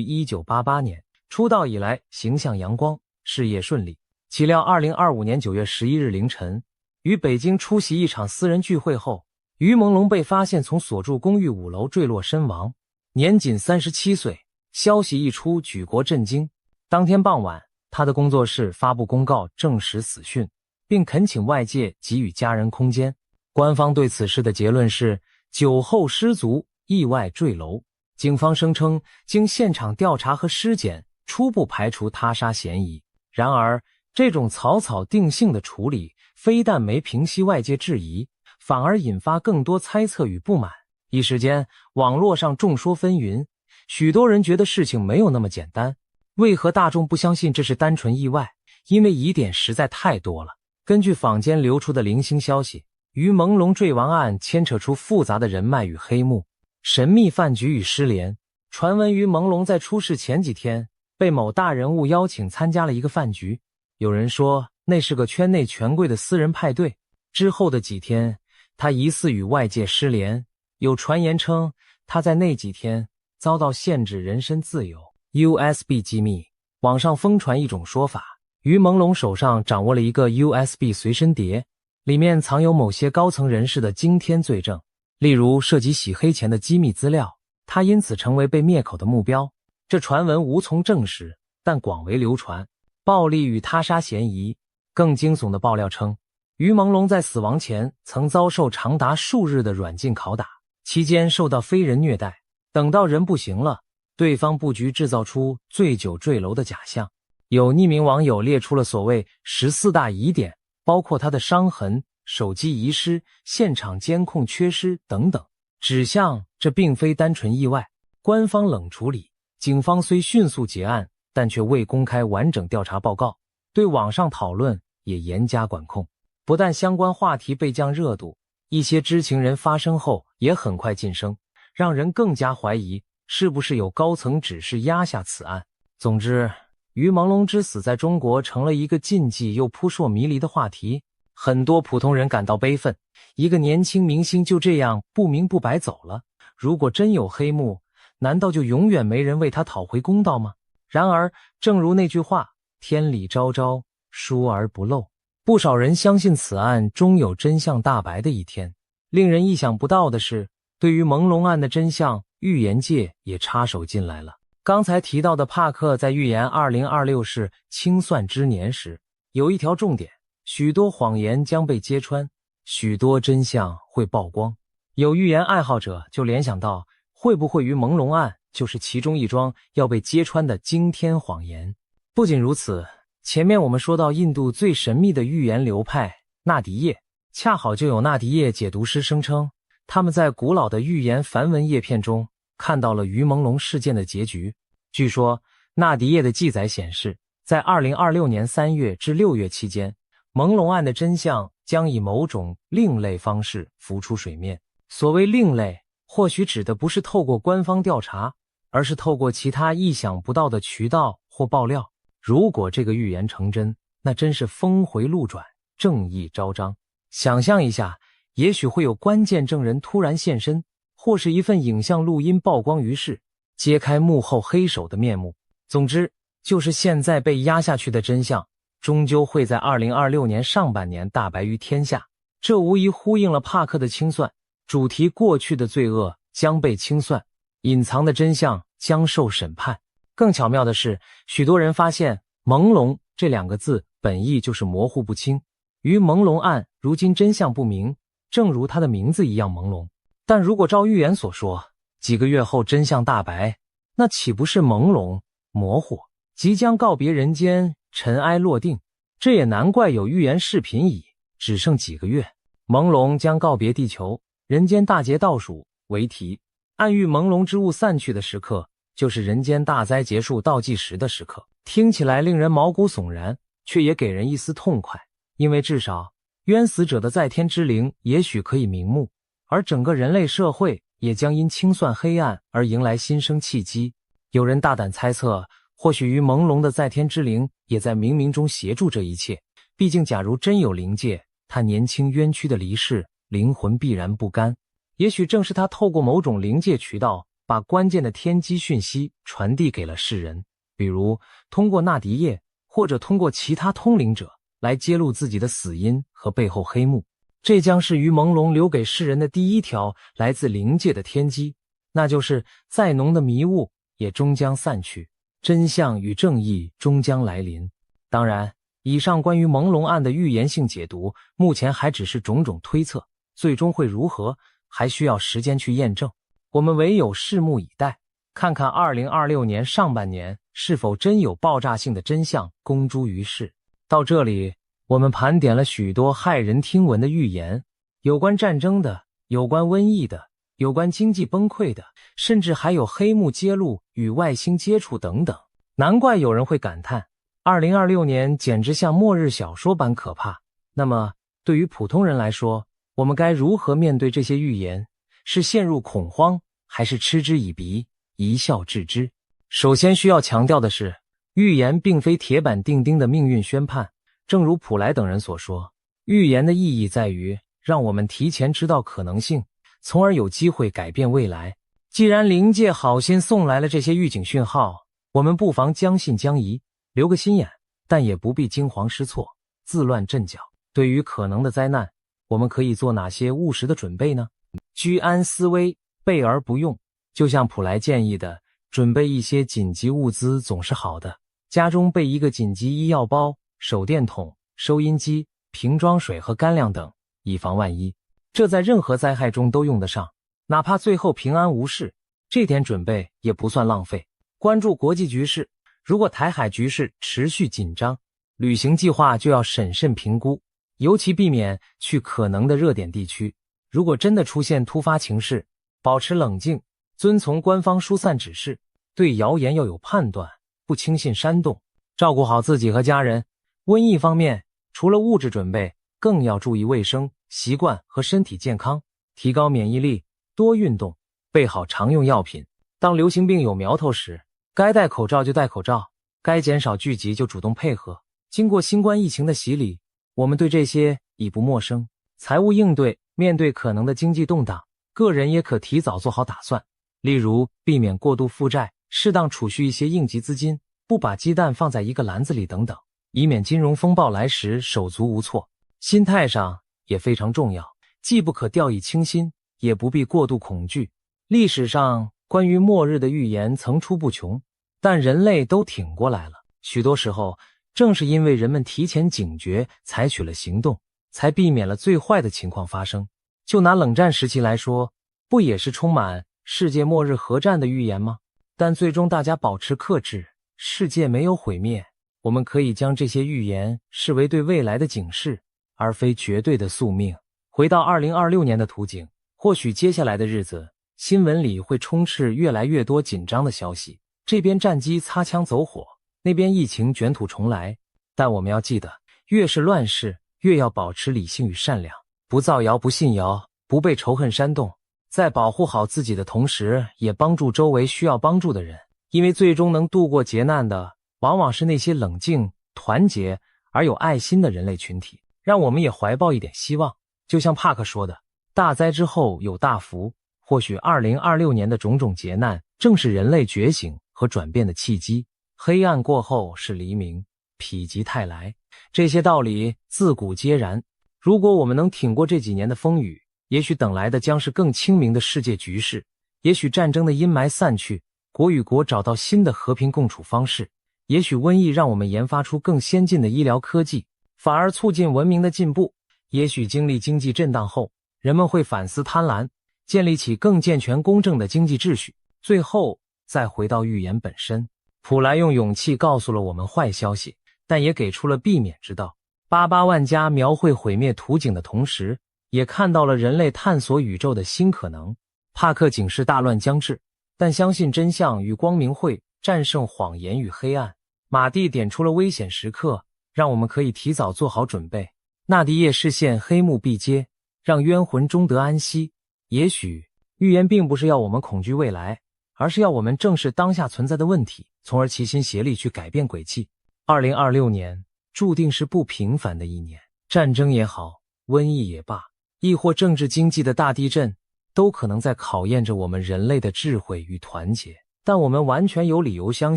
1988年，出道以来形象阳光，事业顺利。岂料2025年9月11日凌晨，于北京出席一场私人聚会后，于朦胧被发现从所住公寓5楼坠落身亡，年仅37岁。消息一出，举国震惊。当天傍晚，他的工作室发布公告证实死讯，并恳请外界给予家人空间。官方对此事的结论是酒后失足意外坠楼。警方声称，经现场调查和尸检，初步排除他杀嫌疑。然而，这种草草定性的处理，非但没平息外界质疑，反而引发更多猜测与不满。一时间，网络上众说纷纭，许多人觉得事情没有那么简单。为何大众不相信这是单纯意外？因为疑点实在太多了。根据坊间流出的零星消息，于朦胧坠亡案牵扯出复杂的人脉与黑幕，神秘饭局与失联。传闻于朦胧在出事前几天被某大人物邀请参加了一个饭局，有人说那是个圈内权贵的私人派对。之后的几天，他疑似与外界失联，有传言称他在那几天遭到限制人身自由。USB 机密，网上疯传一种说法，于朦胧手上掌握了一个 USB 随身碟，里面藏有某些高层人士的惊天罪证，例如涉及洗黑钱的机密资料，他因此成为被灭口的目标。这传闻无从证实，但广为流传，暴力与他杀嫌疑。更惊悚的爆料称，于朦胧在死亡前曾遭受长达数日的软禁拷打，期间受到非人虐待，等到人不行了，对方布局制造出醉酒坠楼的假象。有匿名网友列出了所谓14大疑点，包括他的伤痕、手机遗失、现场监控缺失等等，指向这并非单纯意外。官方冷处理，警方虽迅速结案，但却未公开完整调查报告，对网上讨论也严加管控。不但相关话题被降热度，一些知情人发声后也很快晋升，让人更加怀疑是不是有高层指示压下此案。总之，于朦胧之死在中国成了一个禁忌又扑朔迷离的话题，很多普通人感到悲愤。一个年轻明星就这样不明不白走了，如果真有黑幕，难道就永远没人为他讨回公道吗？然而，正如那句话，天理昭昭，疏而不漏，不少人相信此案终有真相大白的一天。令人意想不到的是，对于朦胧案的真相，预言界也插手进来了。刚才提到的帕克在预言2026是清算之年时，有一条重点，许多谎言将被揭穿，许多真相会曝光。有预言爱好者就联想到，会不会于朦胧案就是其中一桩要被揭穿的惊天谎言。不仅如此，前面我们说到印度最神秘的预言流派纳迪叶，恰好就有纳迪叶解读师声称，他们在古老的预言梵文叶片中看到了于朦胧事件的结局。据说纳迪叶的记载显示，在2026年3月至6月期间，朦胧案的真相将以某种另类方式浮出水面。所谓另类，或许指的不是透过官方调查，而是透过其他意想不到的渠道或爆料。如果这个预言成真，那真是峰回路转，正义昭彰。想象一下，也许会有关键证人突然现身，或是一份影像录音曝光于世，揭开幕后黑手的面目。总之，就是现在被压下去的真相，终究会在2026年上半年大白于天下。这无疑呼应了帕克的清算主题，过去的罪恶将被清算，隐藏的真相将受审判。更巧妙的是，许多人发现朦胧这两个字本意就是模糊不清，于朦胧案如今真相不明，正如它的名字一样朦胧。但如果照预言所说，几个月后真相大白，那岂不是朦胧模糊，即将告别人间，尘埃落定？这也难怪有预言视频以只剩几个月，朦胧将告别地球，人间大劫倒数为题，暗喻朦胧之物散去的时刻，就是人间大灾结束倒计时的时刻。听起来令人毛骨悚然，却也给人一丝痛快，因为至少冤死者的在天之灵也许可以瞑目，而整个人类社会也将因清算黑暗而迎来新生契机。有人大胆猜测，或许于朦胧的在天之灵也在冥冥中协助这一切。毕竟假如真有灵界，他年轻冤屈的离世，灵魂必然不甘。也许正是他透过某种灵界渠道，把关键的天机讯息传递给了世人，比如通过纳迪叶，或者通过其他通灵者来揭露自己的死因和背后黑幕。这将是于朦胧留给世人的第一条来自灵界的天机，那就是再浓的迷雾也终将散去，真相与正义终将来临。当然，以上关于朦胧案的预言性解读，目前还只是种种推测，最终会如何，还需要时间去验证。我们唯有拭目以待，看看2026年上半年是否真有爆炸性的真相公诸于世。到这里，我们盘点了许多骇人听闻的预言，有关战争的，有关瘟疫的，有关经济崩溃的，甚至还有黑幕揭露与外星接触等等。难怪有人会感叹，2026年简直像末日小说般可怕。那么，对于普通人来说，我们该如何面对这些预言？是陷入恐慌，还是嗤之以鼻，一笑置之？首先需要强调的是，预言并非铁板钉钉的命运宣判。正如普莱等人所说，预言的意义在于让我们提前知道可能性，从而有机会改变未来。既然灵界好心送来了这些预警讯号，我们不妨将信将疑，留个心眼，但也不必惊慌失措，自乱阵脚。对于可能的灾难，我们可以做哪些务实的准备呢？居安思危，备而不用。就像普莱建议的，准备一些紧急物资总是好的，家中备一个紧急医药包、手电筒、收音机、瓶装水和干粮等，以防万一。这在任何灾害中都用得上，哪怕最后平安无事，这点准备也不算浪费。关注国际局势，如果台海局势持续紧张，旅行计划就要审慎评估，尤其避免去可能的热点地区。如果真的出现突发情势，保持冷静，遵从官方疏散指示，对谣言要有判断，不轻信煽动，照顾好自己和家人。瘟疫方面，除了物质准备，更要注意卫生习惯和身体健康，提高免疫力，多运动，备好常用药品。当流行病有苗头时，该戴口罩就戴口罩，该减少聚集就主动配合。经过新冠疫情的洗礼，我们对这些已不陌生。财务应对，面对可能的经济动荡，个人也可提早做好打算，例如避免过度负债，适当储蓄一些应急资金，不把鸡蛋放在一个篮子里等等，以免金融风暴来时手足无措。心态上也非常重要，既不可掉以轻心，也不必过度恐惧。历史上关于末日的预言层出不穷，但人类都挺过来了。许多时候，正是因为人们提前警觉，采取了行动，才避免了最坏的情况发生。就拿冷战时期来说，不也是充满世界末日核战的预言吗？但最终大家保持克制，世界没有毁灭。我们可以将这些预言视为对未来的警示，而非绝对的宿命。回到2026年的图景，或许接下来的日子，新闻里会充斥越来越多紧张的消息，这边战机擦枪走火，那边疫情卷土重来。但我们要记得，越是乱世，越要保持理性与善良，不造谣，不信谣，不被仇恨煽动，在保护好自己的同时，也帮助周围需要帮助的人。因为最终能度过劫难的，往往是那些冷静、团结而有爱心的人类群体。让我们也怀抱一点希望，就像帕克说的，大灾之后有大福。或许2026年的种种劫难，正是人类觉醒和转变的契机。黑暗过后是黎明，否极泰来，这些道理自古皆然。如果我们能挺过这几年的风雨，也许等来的将是更清明的世界局势，也许战争的阴霾散去，国与国找到新的和平共处方式。也许瘟疫让我们研发出更先进的医疗科技，反而促进文明的进步。也许经历经济震荡后，人们会反思贪婪，建立起更健全公正的经济秩序。最后再回到预言本身，普莱用勇气告诉了我们坏消息，但也给出了避免之道。88万家描绘毁灭图景的同时，也看到了人类探索宇宙的新可能。帕克警示大乱将至，但相信真相与光明会战胜谎言与黑暗。马蒂点出了危险时刻，让我们可以提早做好准备。纳迪叶视线黑幕毕揭，让冤魂终得安息。也许预言并不是要我们恐惧未来，而是要我们正视当下存在的问题，从而齐心协力去改变轨迹。2026年注定是不平凡的一年，战争也好，瘟疫也罢，亦或政治经济的大地震，都可能在考验着我们人类的智慧与团结。但我们完全有理由相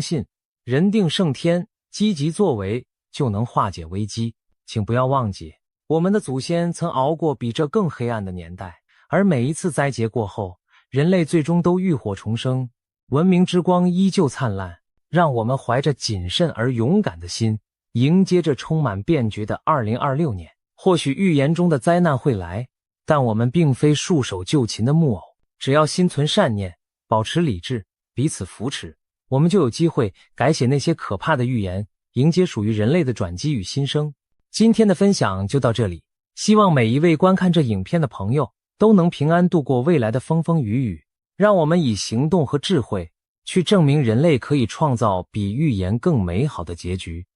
信，人定胜天，积极作为就能化解危机。请不要忘记，我们的祖先曾熬过比这更黑暗的年代，而每一次灾劫过后，人类最终都浴火重生，文明之光依旧灿烂。让我们怀着谨慎而勇敢的心，迎接着充满变局的2026年。或许预言中的灾难会来，但我们并非束手就擒的木偶，只要心存善念，保持理智，彼此扶持，我们就有机会改写那些可怕的预言，迎接属于人类的转机与新生。今天的分享就到这里，希望每一位观看这影片的朋友都能平安度过未来的风风雨雨。让我们以行动和智慧去证明人类可以创造比预言更美好的结局。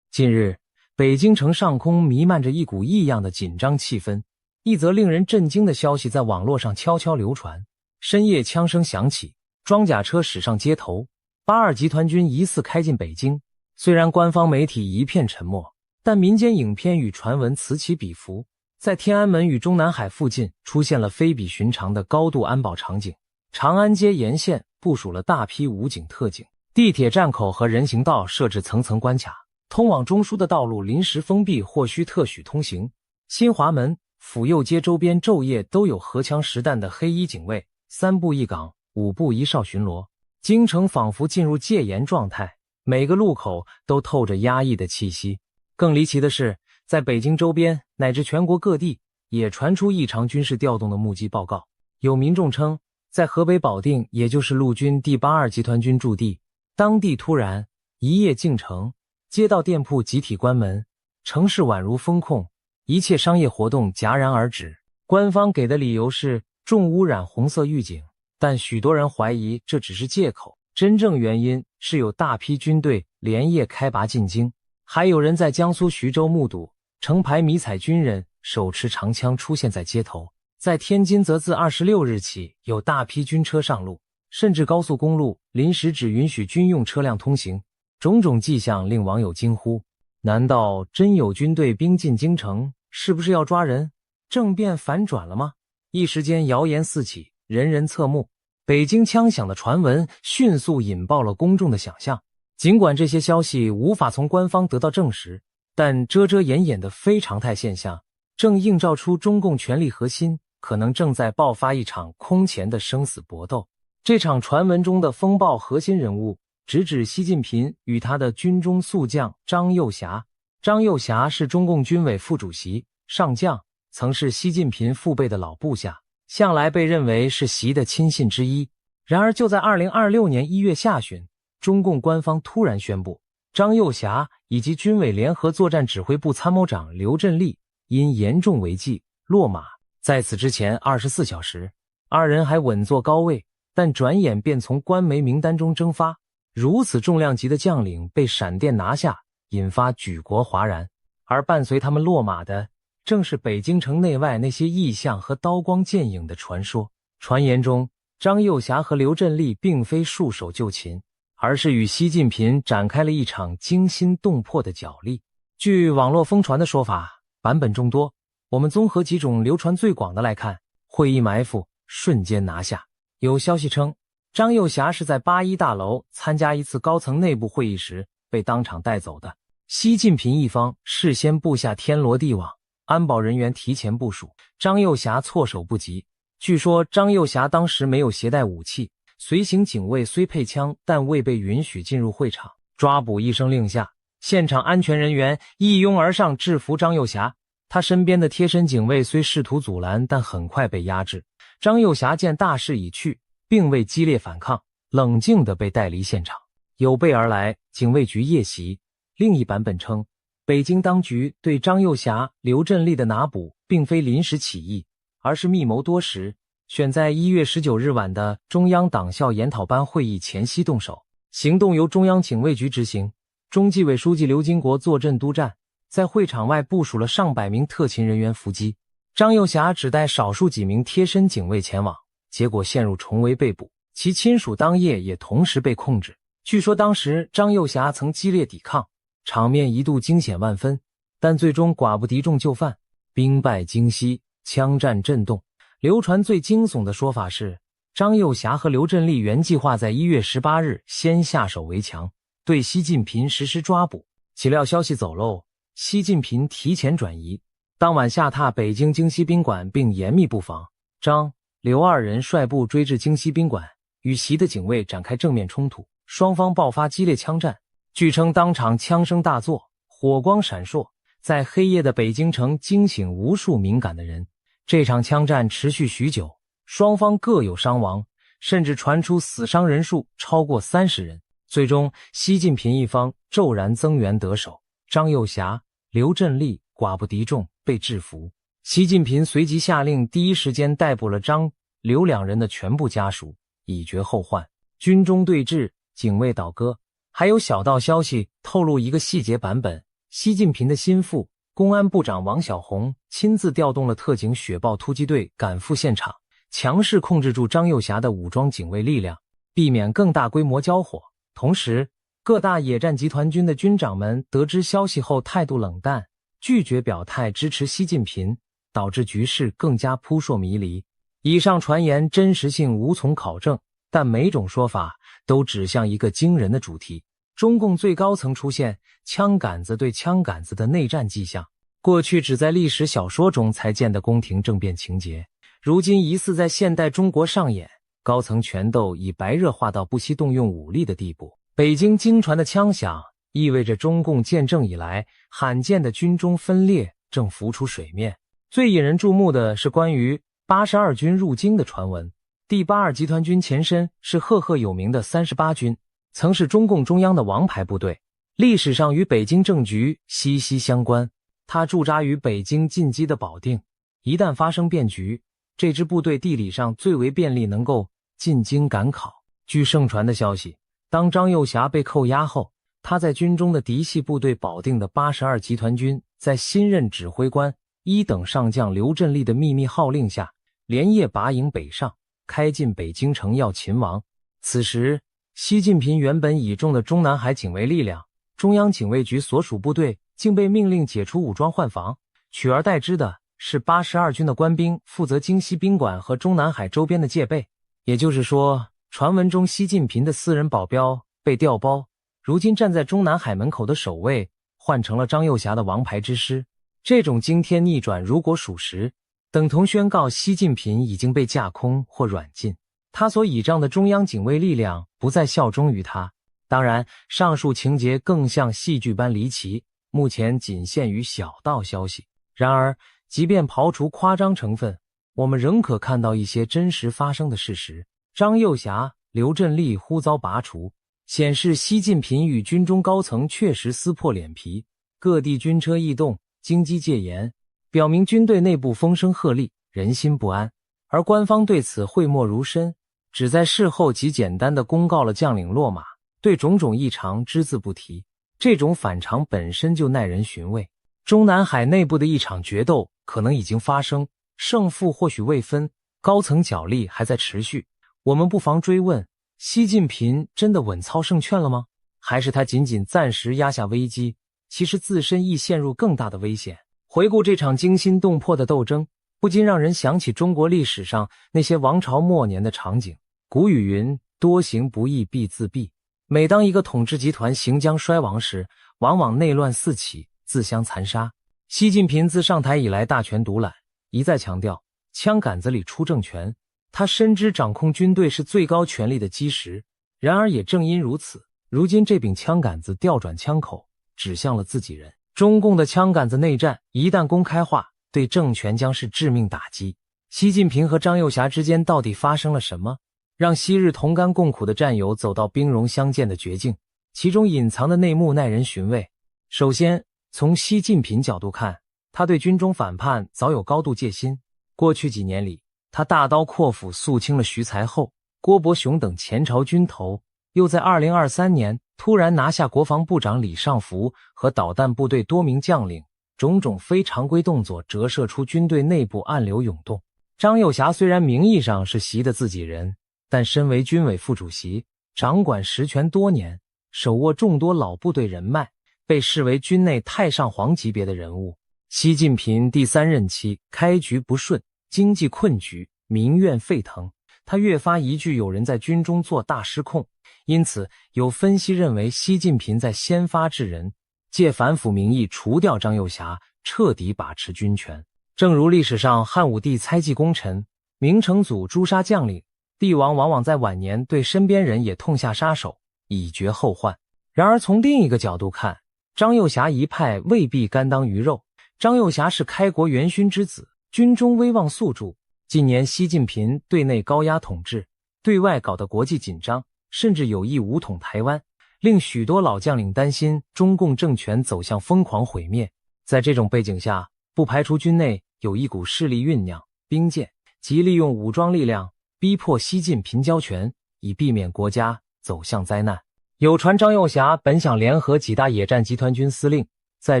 近日，北京城上空弥漫着一股异样的紧张气氛，一则令人震惊的消息在网络上悄悄流传。深夜枪声响起，装甲车驶上街头，82集团军疑似开进北京。虽然官方媒体一片沉默，但民间影片与传闻此起彼伏。在天安门与中南海附近出现了非比寻常的高度安保场景，长安街沿线部署了大批武警特警，地铁站口和人行道设置层层关卡，通往中枢的道路临时封闭或需特许通行。新华门、府右街周边昼夜都有荷枪实弹的黑衣警卫，3步一岗，5步一哨巡逻。京城仿佛进入戒严状态，每个路口都透着压抑的气息。更离奇的是，在北京周边乃至全国各地也传出异常军事调动的目击报告。有民众称，在河北保定，也就是陆军第82集团军驻地，当地突然一夜静城，街道店铺集体关门，城市宛如封控，一切商业活动戛然而止。官方给的理由是重污染红色预警，但许多人怀疑这只是借口，真正原因是有大批军队连夜开拔进京。还有人在江苏徐州目睹成排迷彩军人手持长枪出现在街头。在天津则自26日起有大批军车上路，甚至高速公路临时只允许军用车辆通行。种种迹象令网友惊呼，难道真有军队兵进京城？是不是要抓人？政变反转了吗？一时间谣言四起，人人侧目。北京枪响的传闻迅速引爆了公众的想象。尽管这些消息无法从官方得到证实，但遮遮掩掩的非常态现象正映照出中共权力核心可能正在爆发一场空前的生死搏斗。这场传闻中的风暴核心人物直指习近平与他的军中宿将张又侠。张又侠是中共军委副主席、上将，曾是习近平父辈的老部下，向来被认为是习的亲信之一。然而就在2026年1月下旬，中共官方突然宣布，张又侠以及军委联合作战指挥部参谋长刘振立因严重违纪落马。在此之前24小时，二人还稳坐高位，但转眼便从官媒名单中蒸发。如此重量级的将领被闪电拿下，引发举国哗然。而伴随他们落马的，正是北京城内外那些异象和刀光剑影的传说。传言中，张又侠和刘振立并非束手就擒，而是与习近平展开了一场惊心动魄的角力。据网络疯传的说法，版本众多，我们综合几种流传最广的来看。会议埋伏，瞬间拿下。有消息称，张又侠是在81大楼参加一次高层内部会议时被当场带走的。习近平一方事先布下天罗地网，安保人员提前部署，张又侠措手不及。据说张又侠当时没有携带武器，随行警卫虽配枪，但未被允许进入会场。抓捕一声令下，现场安全人员一拥而上制服张幼霞。他身边的贴身警卫虽试图阻拦，但很快被压制。张幼霞见大势已去，并未激烈反抗，冷静地被带离现场。有备而来，警卫局夜袭。另一版本称，北京当局对张幼霞、刘振立的拿捕并非临时起意，而是密谋多时，选在1月19日晚的中央党校研讨班会议前夕动手。行动由中央警卫局执行，中纪委书记刘金国坐镇督战，在会场外部署了上百名特勤人员伏击。张幼霞只带少数几名贴身警卫前往，结果陷入重围被捕，其亲属当夜也同时被控制。据说当时张幼霞曾激烈抵抗，场面一度惊险万分，但最终寡不敌众就范，兵败京西，枪战震动。流传最惊悚的说法是，张幼霞和刘振立原计划在1月18日先下手为强，对习近平实施抓捕，岂料消息走漏，习近平提前转移，当晚下榻北京京西宾馆并严密布防。张、刘二人率部追至京西宾馆，与习的警卫展开正面冲突，双方爆发激烈枪战。据称当场枪声大作，火光闪烁，在黑夜的北京城惊醒无数敏感的人。这场枪战持续许久，双方各有伤亡，甚至传出死伤人数超过30人。最终习近平一方骤然增援得手，张幼霞、刘振立寡不敌众被制服。习近平随即下令第一时间逮捕了张、刘两人的全部家属，以绝后患。军中对峙，警卫倒戈。还有小道消息透露一个细节版本，习近平的心腹公安部长王小洪亲自调动了特警雪豹突击队赶赴现场，强势控制住张幼霞的武装警卫力量，避免更大规模交火。同时，各大野战集团军的军长们得知消息后态度冷淡，拒绝表态支持习近平，导致局势更加扑朔迷离。以上传言真实性无从考证，但每种说法都指向一个惊人的主题：中共最高层出现枪杆子对枪杆子的内战迹象。过去只在历史小说中才见的宫廷政变情节，如今疑似在现代中国上演，高层权斗已白热化到不惜动用武力的地步。北京惊传的枪响，意味着中共建政以来罕见的军中分裂正浮出水面。最引人注目的是关于82军入京的传闻。第82集团军前身是赫赫有名的38军，曾是中共中央的王牌部队，历史上与北京政局息息相关。它驻扎于北京近畿的保定，一旦发生变局，这支部队地理上最为便利，能够进京赶考。据盛传的消息，当张幼霞被扣押后，他在军中的嫡系部队保定的82集团军，在新任指挥官1等上将刘振立的秘密号令下，连夜拔营北上，开进北京城要擒王。此时，习近平原本倚重的中南海警卫力量，中央警卫局所属部队竟被命令解除武装换防，取而代之的是82军的官兵负责京西宾馆和中南海周边的戒备。也就是说，传闻中习近平的私人保镖被调包，如今站在中南海门口的守卫换成了张幼霞的王牌之师。这种惊天逆转如果属实，等同宣告习近平已经被架空或软禁，他所倚仗的中央警卫力量不再效忠于他。当然，上述情节更像戏剧般离奇，目前仅限于小道消息。然而，即便刨除夸张成分，我们仍可看到一些真实发生的事实。张幼霞、刘振立忽遭拔除，显示习近平与军中高层确实撕破脸皮。各地军车异动，京畿戒严，表明军队内部风声鹤唳，人心不安。而官方对此讳莫如深，只在事后极简单地公告了将领落马，对种种异常只字不提。这种反常本身就耐人寻味。中南海内部的一场决斗可能已经发生，胜负或许未分，高层角力还在持续。我们不妨追问，习近平真的稳操胜券了吗？还是他仅仅暂时压下危机，其实自身亦陷入更大的危险？回顾这场惊心动魄的斗争，不禁让人想起中国历史上那些王朝末年的场景。古语云，多行不义必自毙。每当一个统治集团行将衰亡时，往往内乱四起，自相残杀。习近平自上台以来大权独揽，一再强调枪杆子里出政权，他深知掌控军队是最高权力的基石，然而也正因如此，如今这柄枪杆子调转枪口，指向了自己人。中共的枪杆子内战一旦公开化，对政权将是致命打击。习近平和张又侠之间到底发生了什么，让昔日同甘共苦的战友走到兵戎相见的绝境？其中隐藏的内幕耐人寻味。首先，从习近平角度看，他对军中反叛早有高度戒心。过去几年里，他大刀阔斧肃清了徐才厚、郭伯雄等前朝军头，又在2023年突然拿下国防部长李尚福和导弹部队多名将领，种种非常规动作折射出军队内部暗流涌动。张又侠虽然名义上是习的自己人，但身为军委副主席，掌管实权多年，手握众多老部队人脉，被视为军内太上皇级别的人物。习近平第3任期开局不顺，经济困局，民怨沸腾，他越发疑惧有人在军中做大失控。因此有分析认为，习近平在先发制人，借反腐名义除掉张又侠，彻底把持军权。正如历史上汉武帝猜忌功臣，明成祖诛杀将领，帝王往往在晚年对身边人也痛下杀手，以绝后患。然而从另一个角度看，张又侠一派未必甘当鱼肉。张又侠是开国元勋之子，军中威望素著。近年习近平对内高压统治，对外搞得国际紧张，甚至有意武统台湾，令许多老将领担心中共政权走向疯狂毁灭。在这种背景下，不排除军内有一股势力酝酿兵谏，即利用武装力量逼迫习近平交权，以避免国家走向灾难。有传张又侠本想联合几大野战集团军司令，在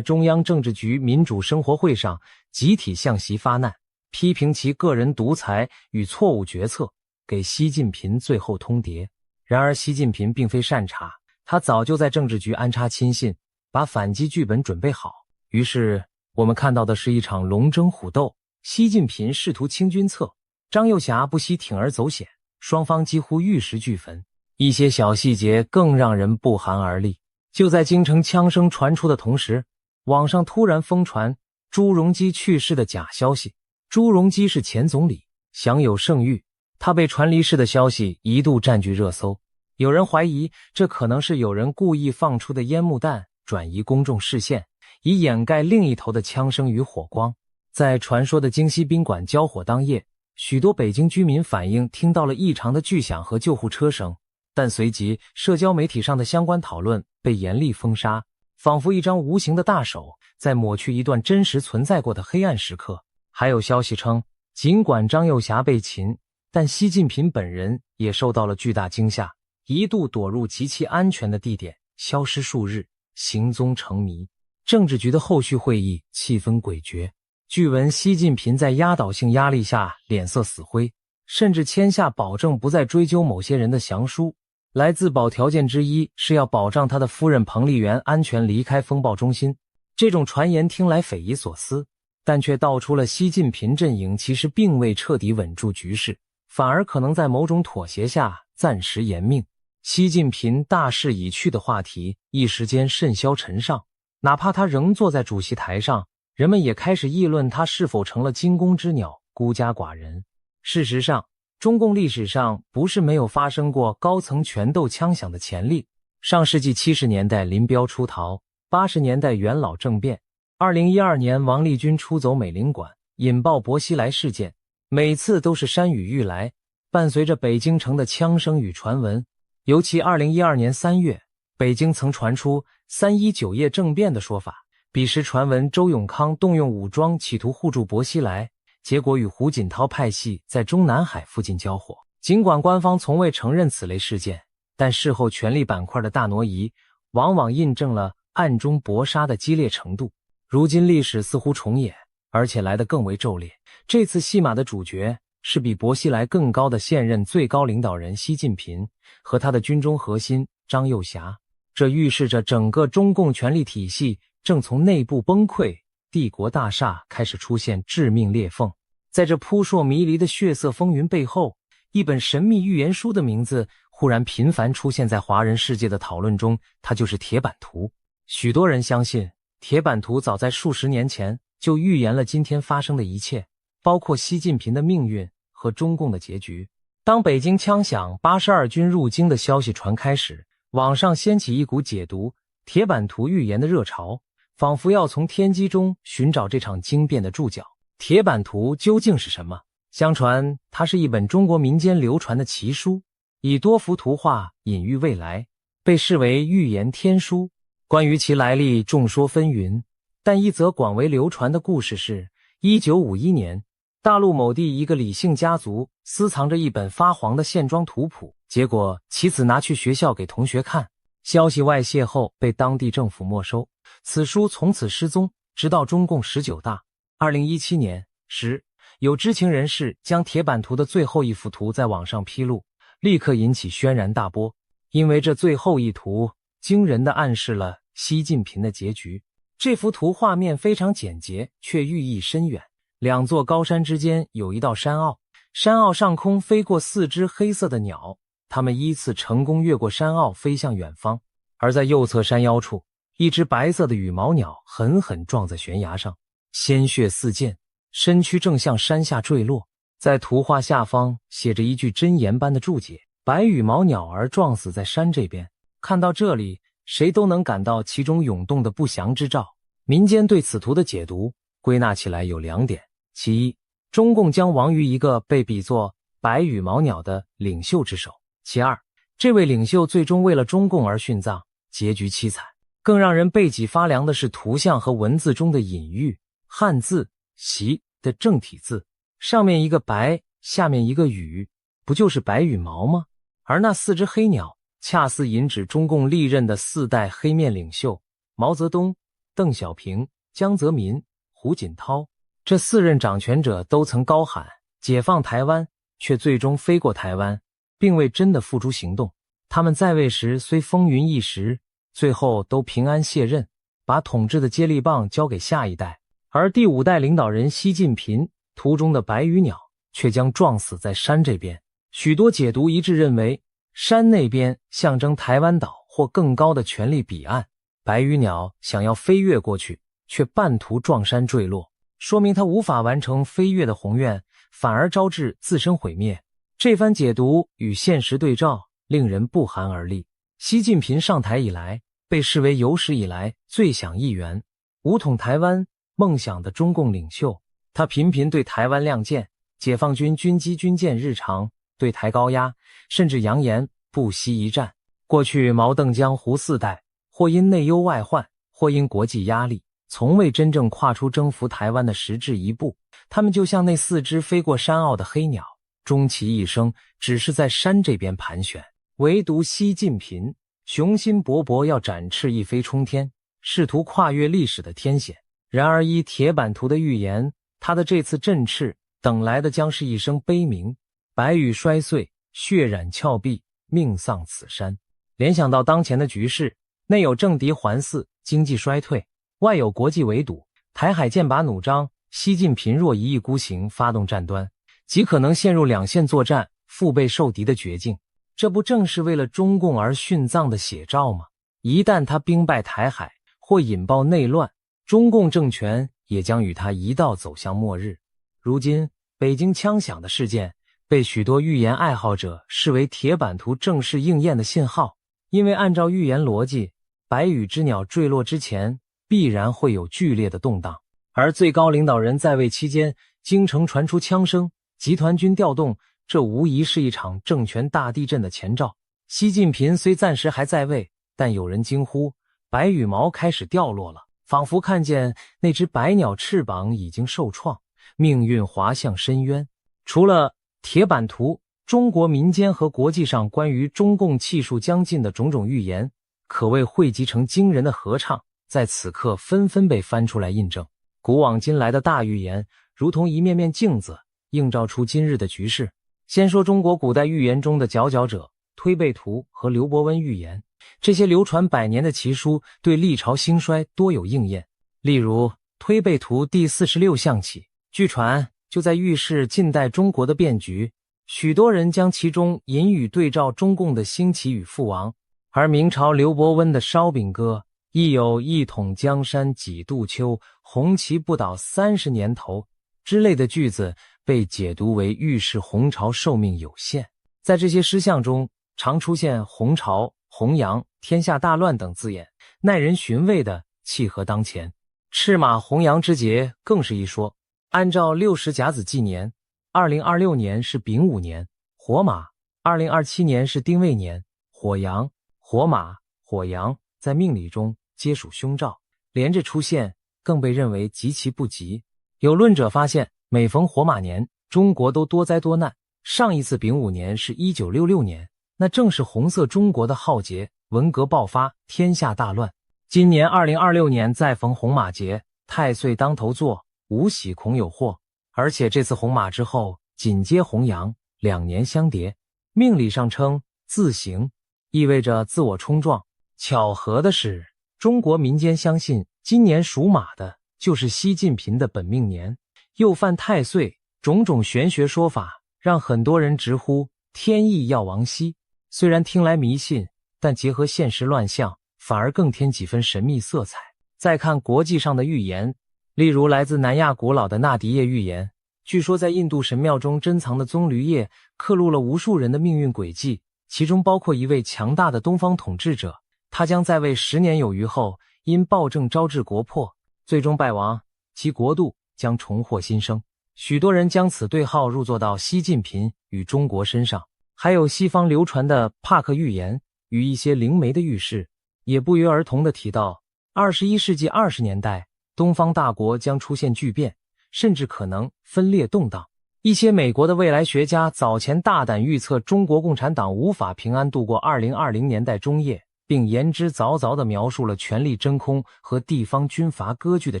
中央政治局民主生活会上集体向习发难，批评其个人独裁与错误决策，给习近平最后通牒。然而习近平并非善茬，他早就在政治局安插亲信，把反击剧本准备好。于是我们看到的是一场龙争虎斗，习近平试图清君侧，张又侠不惜铤而走险，双方几乎玉石俱焚。一些小细节更让人不寒而栗。就在京城枪声传出的同时，网上突然疯传朱镕基去世的假消息。朱镕基是前总理，享有盛誉，他被传离世的消息一度占据热搜。有人怀疑这可能是有人故意放出的烟幕弹，转移公众视线，以掩盖另一头的枪声与火光。在传说的京西宾馆交火当夜，许多北京居民反映听到了异常的巨响和救护车声，但随即社交媒体上的相关讨论被严厉封杀，仿佛一张无形的大手在抹去一段真实存在过的黑暗时刻。还有消息称，尽管张又侠被擒，但习近平本人也受到了巨大惊吓，一度躲入极其安全的地点，消失数日，行踪成谜。政治局的后续会议气氛诡谲，据闻习近平在压倒性压力下脸色死灰，甚至签下保证不再追究某些人的降书。来自保条件之一是要保障他的夫人彭丽媛安全离开风暴中心。这种传言听来匪夷所思，但却道出了习近平阵营其实并未彻底稳住局势，反而可能在某种妥协下暂时延命。习近平大势已去的话题一时间甚嚣尘上，哪怕他仍坐在主席台上，人们也开始议论他是否成了惊弓之鸟，孤家寡人。事实上，中共历史上不是没有发生过高层权斗枪响的前例。上世纪70年代林彪出逃，80年代元老政变，2012年王立军出走美领馆，引爆薄熙来事件，每次都是山雨欲来，伴随着北京城的枪声与传闻。尤其2012年3月，北京曾传出319夜政变的说法，彼时传闻周永康动用武装企图护住薄熙来，结果与胡锦涛派系在中南海附近交火。尽管官方从未承认此类事件，但事后权力板块的大挪移往往印证了暗中搏杀的激烈程度。如今历史似乎重演，而且来得更为骤烈。这次戏码的主角是比薄熙来更高的现任最高领导人习近平和他的军中核心张又侠。这预示着整个中共权力体系正从内部崩溃，帝国大厦开始出现致命裂缝。在这扑朔迷离的血色风云背后，一本神秘预言书的名字忽然频繁出现在华人世界的讨论中，它就是铁板图。许多人相信，铁板图早在数十年前就预言了今天发生的一切，包括习近平的命运和中共的结局。当北京枪响82军入京的消息传开时，网上掀起一股解读铁板图预言的热潮，仿佛要从天机中寻找这场惊变的注脚。铁板图究竟是什么？相传它是一本中国民间流传的奇书，以多幅图画隐喻未来，被视为预言天书。关于其来历众说纷纭，但一则广为流传的故事是1951年大陆某地一个李姓家族私藏着一本发黄的线装图谱，结果其子拿去学校给同学看，消息外泄后被当地政府没收，此书从此失踪，直到中共19大。2017年时，有知情人士将铁板图的最后一幅图在网上披露，立刻引起轩然大波，因为这最后一图惊人地暗示了习近平的结局。这幅图画面非常简洁，却寓意深远。两座高山之间有一道山坳，山坳上空飞过4只黑色的鸟，它们依次成功越过山坳飞向远方。而在右侧山腰处，一只白色的羽毛鸟狠狠撞在悬崖上，鲜血四溅，身躯正向山下坠落。在图画下方写着一句箴言般的注解：白羽毛鸟儿撞死在山这边。看到这里，谁都能感到其中涌动的不祥之兆。民间对此图的解读归纳起来有2点：其一，中共将亡于一个被比作白羽毛鸟的领袖之手；其二，这位领袖最终为了中共而殉葬，结局凄惨。更让人背脊发凉的是图像和文字中的隐喻，汉字习的正体字，上面一个白，下面一个羽，不就是白羽毛吗？而那4只黑鸟恰似引指中共历任的4代黑面领袖毛泽东、邓小平、江泽民、胡锦涛。这4任掌权者都曾高喊解放台湾，却最终飞过台湾，并未真的付诸行动。他们在位时虽风云一时，最后都平安卸任，把统治的接力棒交给下一代。而第5代领导人习近平图中的白羽鸟却将撞死在山这边。许多解读一致认为，山那边象征台湾岛或更高的权力彼岸，白羽鸟想要飞越过去，却半途撞山坠落，说明它无法完成飞越的宏愿，反而招致自身毁灭。这番解读与现实对照，令人不寒而栗。习近平上台以来，被视为有史以来最享议员、武统台湾梦想的中共领袖。他频频对台湾亮剑，解放军军机军舰日常对台高压，甚至扬言不惜一战。过去毛邓江胡4代，或因内忧外患，或因国际压力，从未真正跨出征服台湾的实质一步。他们就像那4只飞过山坳的黑鸟，终其一生只是在山这边盘旋。唯独习近平雄心勃勃要展翅一飞冲天，试图跨越历史的天险。然而依铁板图的预言，他的这次振翅等来的将是一声悲鸣，白羽摔碎，血染峭壁，命丧此山。联想到当前的局势，内有政敌环伺，经济衰退，外有国际围堵，台海剑拔弩张，习近平若一意孤行发动战端，极可能陷入两线作战，腹背受敌的绝境。这不正是为了中共而殉葬的写照吗？一旦他兵败台海或引爆内乱，中共政权也将与他一道走向末日。如今北京枪响的事件被许多预言爱好者视为铁板图正式应验的信号，因为按照预言逻辑，白羽之鸟坠落之前必然会有剧烈的动荡，而最高领导人在位期间，京城传出枪声，集团军调动，这无疑是一场政权大地震的前兆。习近平虽暂时还在位，但有人惊呼白羽毛开始掉落了，仿佛看见那只白鸟翅膀已经受创，命运滑向深渊。除了铁板图，中国民间和国际上关于中共气数将尽的种种预言，可谓汇集成惊人的合唱，在此刻纷纷被翻出来印证。古往今来的大预言，如同一面面镜子，映照出今日的局势。先说中国古代预言中的佼佼者，推背图和刘伯温预言，这些流传百年的奇书对历朝兴衰多有应验。例如推背图第46象起，据传就在预示近代中国的变局，许多人将其中隐语对照中共的兴起与覆亡。而明朝刘伯温的烧饼歌亦有一统江山几度秋，红旗不倒30年头之类的句子，被解读为预示洪朝寿命有限。在这些诗象中，常出现洪朝、洪阳、天下大乱等字眼，耐人寻味的契合当前。赤马洪阳之节更是一说。按照60甲子纪年，2026年是丙午年，火马；2027年是丁未年，火阳。火马、火阳在命理中皆属凶兆，连着出现更被认为极其不吉。有论者发现，每逢火马年，中国都多灾多难。上一次丙午年是1966年，那正是红色中国的浩劫，文革爆发，天下大乱。今年2026年再逢红马节，太岁当头坐，无喜恐有祸。而且这次红马之后紧接红阳，2年相叠，命理上称自刑，意味着自我冲撞。巧合的是，中国民间相信今年属马的就是习近平的本命年，又犯太岁，种种玄学说法让很多人直呼天意要亡兮。虽然听来迷信，但结合现实乱象，反而更添几分神秘色彩。再看国际上的预言，例如来自南亚古老的纳迪叶预言，据说在印度神庙中珍藏的棕榈叶刻录了无数人的命运轨迹，其中包括一位强大的东方统治者，他将在位10年有余后，因暴政招致国破，最终败亡，其国度将重获新生。许多人将此对号入座到习近平与中国身上。还有西方流传的帕克预言与一些灵媒的预示，也不约而同地提到21世纪20年代东方大国将出现巨变，甚至可能分裂动荡。一些美国的未来学家早前大胆预测中国共产党无法平安度过2020年代中叶，并言之凿凿地描述了权力真空和地方军阀割据的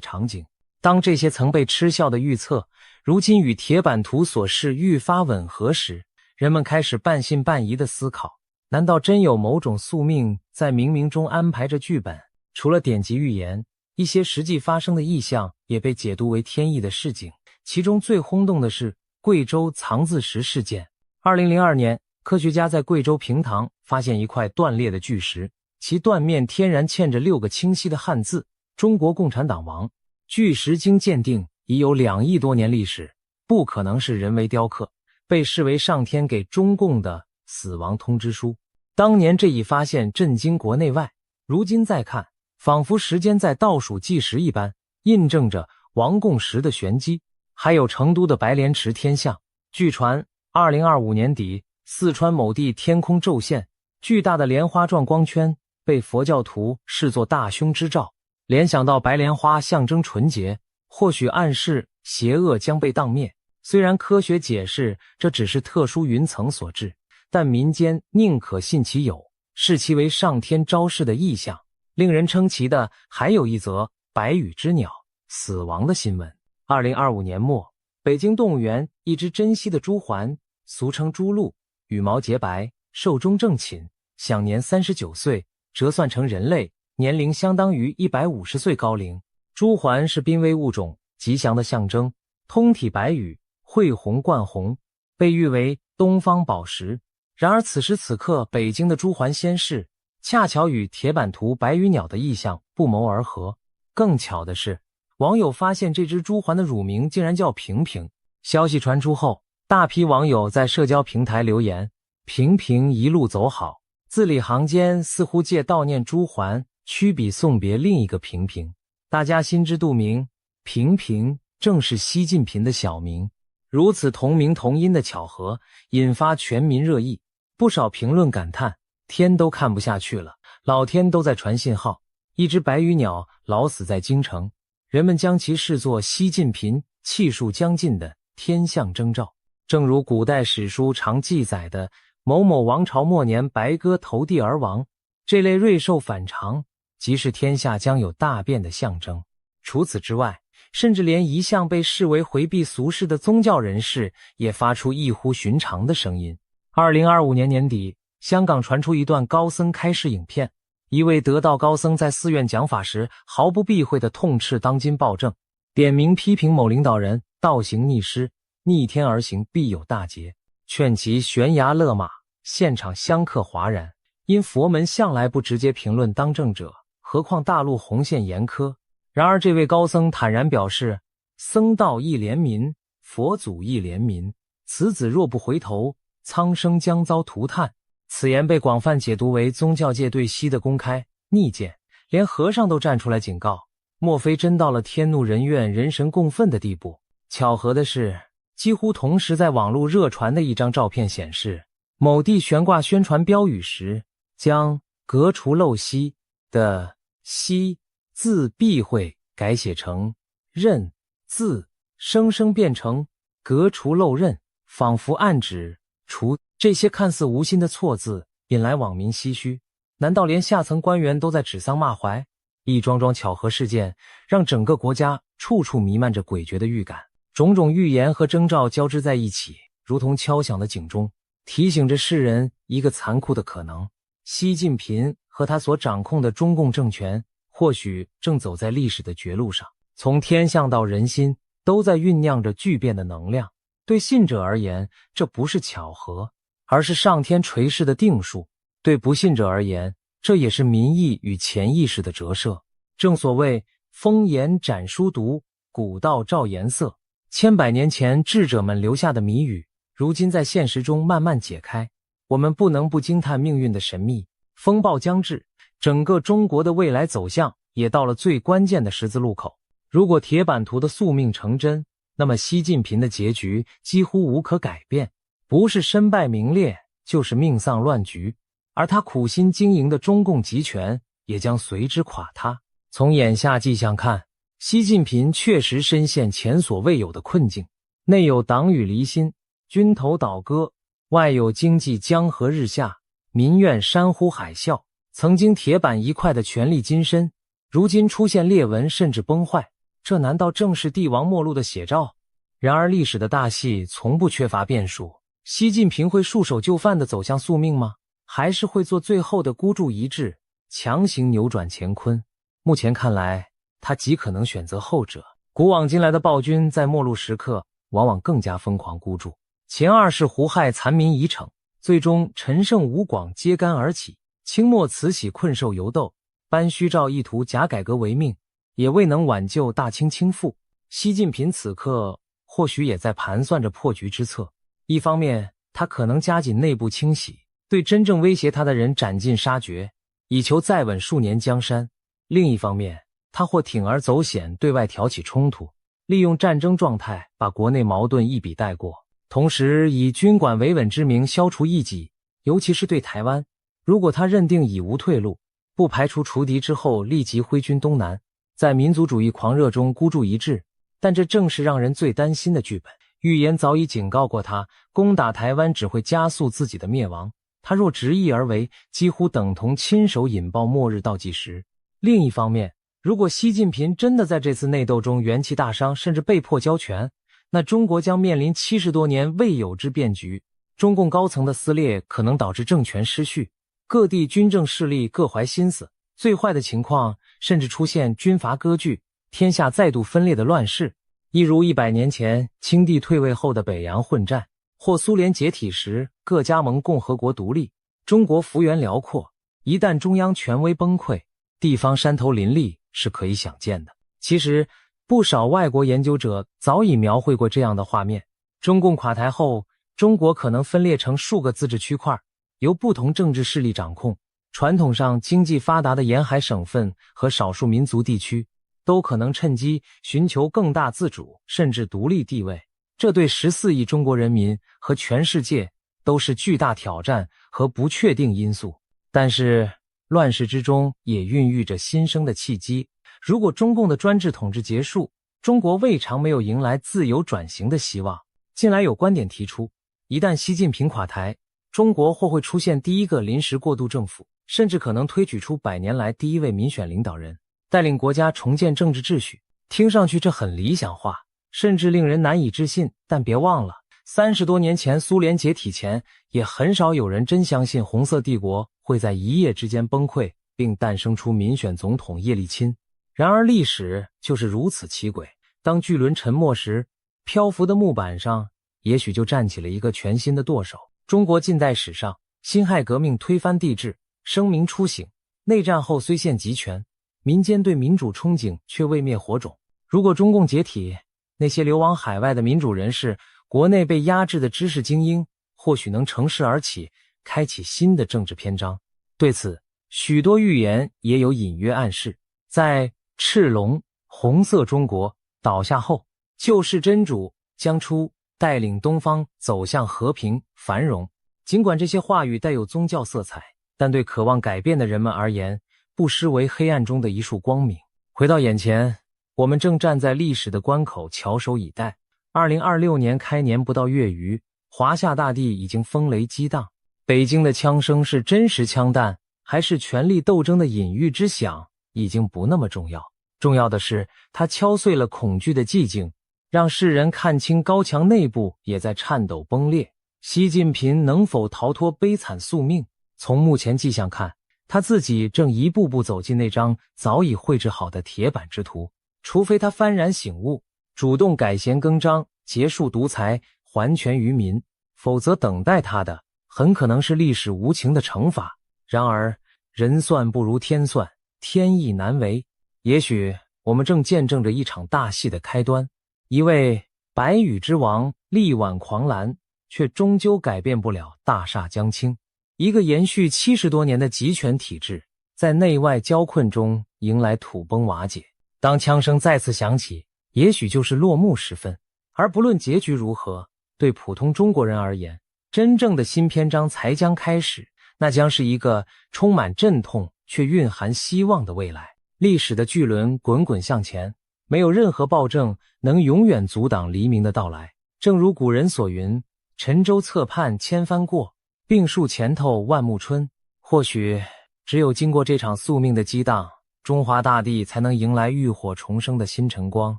场景。当这些曾被嗤笑的预测如今与铁板图所示愈发吻合时，人们开始半信半疑地思考，难道真有某种宿命在冥冥中安排着剧本？除了典籍预言，一些实际发生的异象也被解读为天意的示警。其中最轰动的是贵州藏字石事件。2002年，科学家在贵州平塘发现一块断裂的巨石，其断面天然嵌着6个清晰的汉字：中国共产党亡。巨石经鉴定已有2亿多年历史，不可能是人为雕刻，被视为上天给中共的死亡通知书。当年这一发现震惊国内外，如今再看，仿佛时间在倒数计时一般，印证着亡共石的玄机。还有成都的白莲池天象，据传2025年底，四川某地天空骤现，巨大的莲花状光圈被佛教徒视作大凶之兆。联想到白莲花象征纯洁，或许暗示邪恶将被荡灭。虽然科学解释这只是特殊云层所致，但民间宁可信其有，视其为上天昭示的异象。令人称奇的还有一则白羽之鸟死亡的新闻。2025年末，北京动物园一只珍稀的朱鹮，俗称朱鹭，羽毛洁白，寿终正寝，享年39岁，折算成人类年龄相当于150岁高龄。朱鹮是濒危物种，吉祥的象征，通体白羽，绘红冠红，被誉为东方宝石。然而此时此刻，北京的朱鹮仙逝，恰巧与铁板图白羽鸟的意象不谋而合。更巧的是，网友发现这只朱鹮的乳名竟然叫平平。消息传出后，大批网友在社交平台留言：平平一路走好。字里行间似乎借悼念朱鹮，曲笔送别另一个平平。大家心知肚明，平平正是习近平的小名。如此同名同音的巧合，引发全民热议。不少评论感叹：天都看不下去了，老天都在传信号。一只白羽鸟老死在京城，人们将其视作习近平气数将尽的天象征兆。正如古代史书常记载的某某王朝末年白鸽投地而亡，这类瑞兽反常即是天下将有大变的象征。除此之外，甚至连一向被视为回避俗世的宗教人士也发出异乎寻常的声音。2025年年底，香港传出一段高僧开示影片，一位得道高僧在寺院讲法时毫不避讳地痛斥当今暴政，点名批评某领导人倒行逆施，逆天而行必有大劫，劝其悬崖勒马。现场香客哗然，因佛门向来不直接评论当政者，何况大陆红线严苛。然而这位高僧坦然表示，僧道亦怜民，佛祖亦怜悯，此子若不回头，苍生将遭涂炭。此言被广泛解读为宗教界对西的公开逆谏，连和尚都站出来警告，莫非真到了天怒人怨、人神共愤的地步？巧合的是，几乎同时在网络热传的一张照片显示，某地悬挂宣传标语时，将革除陋习的习字避讳改写成任字，生生变成革除陋任，仿佛暗指除。这些看似无心的错字引来网民唏嘘，难道连下层官员都在指桑骂槐？一桩桩巧合事件让整个国家处处弥漫着诡谲的预感，种种预言和征兆交织在一起，如同敲响的警钟，提醒着世人一个残酷的可能：习近平和他所掌控的中共政权或许正走在历史的绝路上。从天象到人心，都在酝酿着巨变的能量。对信者而言，这不是巧合，而是上天垂示的定数；对不信者而言，这也是民意与潜意识的折射。正所谓风言展书读，古道照颜色。千百年前智者们留下的谜语，如今在现实中慢慢解开。我们不能不惊叹命运的神秘。风暴将至，整个中国的未来走向也到了最关键的十字路口。如果铁板图的宿命成真，那么习近平的结局几乎无可改变，不是身败名裂，就是命丧乱局，而他苦心经营的中共集权也将随之垮塌。从眼下迹象看，习近平确实深陷前所未有的困境，内有党羽离心，军头倒戈，外有经济江河日下，民怨山呼海啸。曾经铁板一块的权力金身，如今出现裂纹甚至崩坏，这难道正是帝王末路的写照？然而历史的大戏从不缺乏变数，习近平会束手就范地走向宿命吗？还是会做最后的孤注一掷，强行扭转乾坤？目前看来，他极可能选择后者。古往今来的暴君在末路时刻往往更加疯狂孤注。前二世胡亥残民已逞，最终陈胜吴广揭竿而起，清末慈禧困兽犹斗，班虚照意图假改革为命，也未能挽救大清倾覆。习近平此刻或许也在盘算着破局之策。一方面，他可能加紧内部清洗，对真正威胁他的人斩尽杀绝，以求再稳数年江山；另一方面，他或铤而走险，对外挑起冲突，利用战争状态把国内矛盾一笔带过，同时以军管维稳之名消除异己。尤其是对台湾，如果他认定已无退路，不排除除敌之后立即挥军东南，在民族主义狂热中孤注一掷。但这正是让人最担心的剧本。预言早已警告过他，攻打台湾只会加速自己的灭亡，他若执意而为，几乎等同亲手引爆末日倒计时。另一方面，如果习近平真的在这次内斗中元气大伤，甚至被迫交权，那中国将面临70多年未有之变局。中共高层的撕裂可能导致政权失序，各地军政势力各怀心思，最坏的情况甚至出现军阀割据，天下再度分裂的乱世。一如100年前清帝退位后的北洋混战，或苏联解体时各加盟共和国独立，中国幅员辽阔，一旦中央权威崩溃，地方山头林立是可以想见的。其实不少外国研究者早已描绘过这样的画面。中共垮台后，中国可能分裂成数个自治区块，由不同政治势力掌控。传统上经济发达的沿海省份和少数民族地区都可能趁机寻求更大自主甚至独立地位，这对14亿中国人民和全世界都是巨大挑战和不确定因素。但是乱世之中也孕育着新生的契机。如果中共的专制统治结束，中国未尝没有迎来自由转型的希望。近来有观点提出，一旦习近平垮台，中国或会出现第一个临时过渡政府，甚至可能推举出100年来第一位民选领导人，带领国家重建政治秩序。听上去这很理想化，甚至令人难以置信。但别忘了，30多年前苏联解体前，也很少有人真相信红色帝国会在一夜之间崩溃，并诞生出民选总统叶利钦。然而历史就是如此奇诡，当巨轮沉没时，漂浮的木板上也许就站起了一个全新的舵手。中国近代史上，辛亥革命推翻帝制，声名初醒，内战后虽现集权，民间对民主憧憬却未灭火种。如果中共解体，那些流亡海外的民主人士，国内被压制的知识精英，或许能乘势而起，开启新的政治篇章。对此，许多预言也有隐约暗示。在赤龙红色中国倒下后，救世真主将出，带领东方走向和平繁荣。尽管这些话语带有宗教色彩，但对渴望改变的人们而言，不失为黑暗中的一束光明。回到眼前，我们正站在历史的关口，翘首以待。2026年开年不到月余，华夏大地已经风雷激荡。北京的枪声是真实枪弹，还是权力斗争的隐喻之响，已经不那么重要。重要的是，它敲碎了恐惧的寂静，让世人看清高墙内部也在颤抖崩裂。习近平能否逃脱悲惨宿命？从目前迹象看，他自己正一步步走进那张早已绘制好的铁板之图。除非他幡然醒悟，主动改弦更张，结束独裁，还权于民，否则等待他的很可能是历史无情的惩罚。然而，人算不如天算，天意难违。也许我们正见证着一场大戏的开端，一位白羽之王力挽狂澜，却终究改变不了大厦将倾。一个延续70多年的集权体制，在内外交困中迎来土崩瓦解。当枪声再次响起，也许就是落幕时分。而不论结局如何，对普通中国人而言，真正的新篇章才将开始，那将是一个充满阵痛却蕴含希望的未来。历史的巨轮滚滚向前，没有任何暴政能永远阻挡黎明的到来。正如古人所云，沉舟侧畔千帆过，病树前头万木春。或许只有经过这场宿命的激荡，中华大地才能迎来浴火重生的新晨光。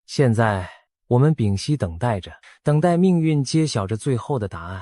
现在我们屏息等待着，等待命运揭晓着最后的答案。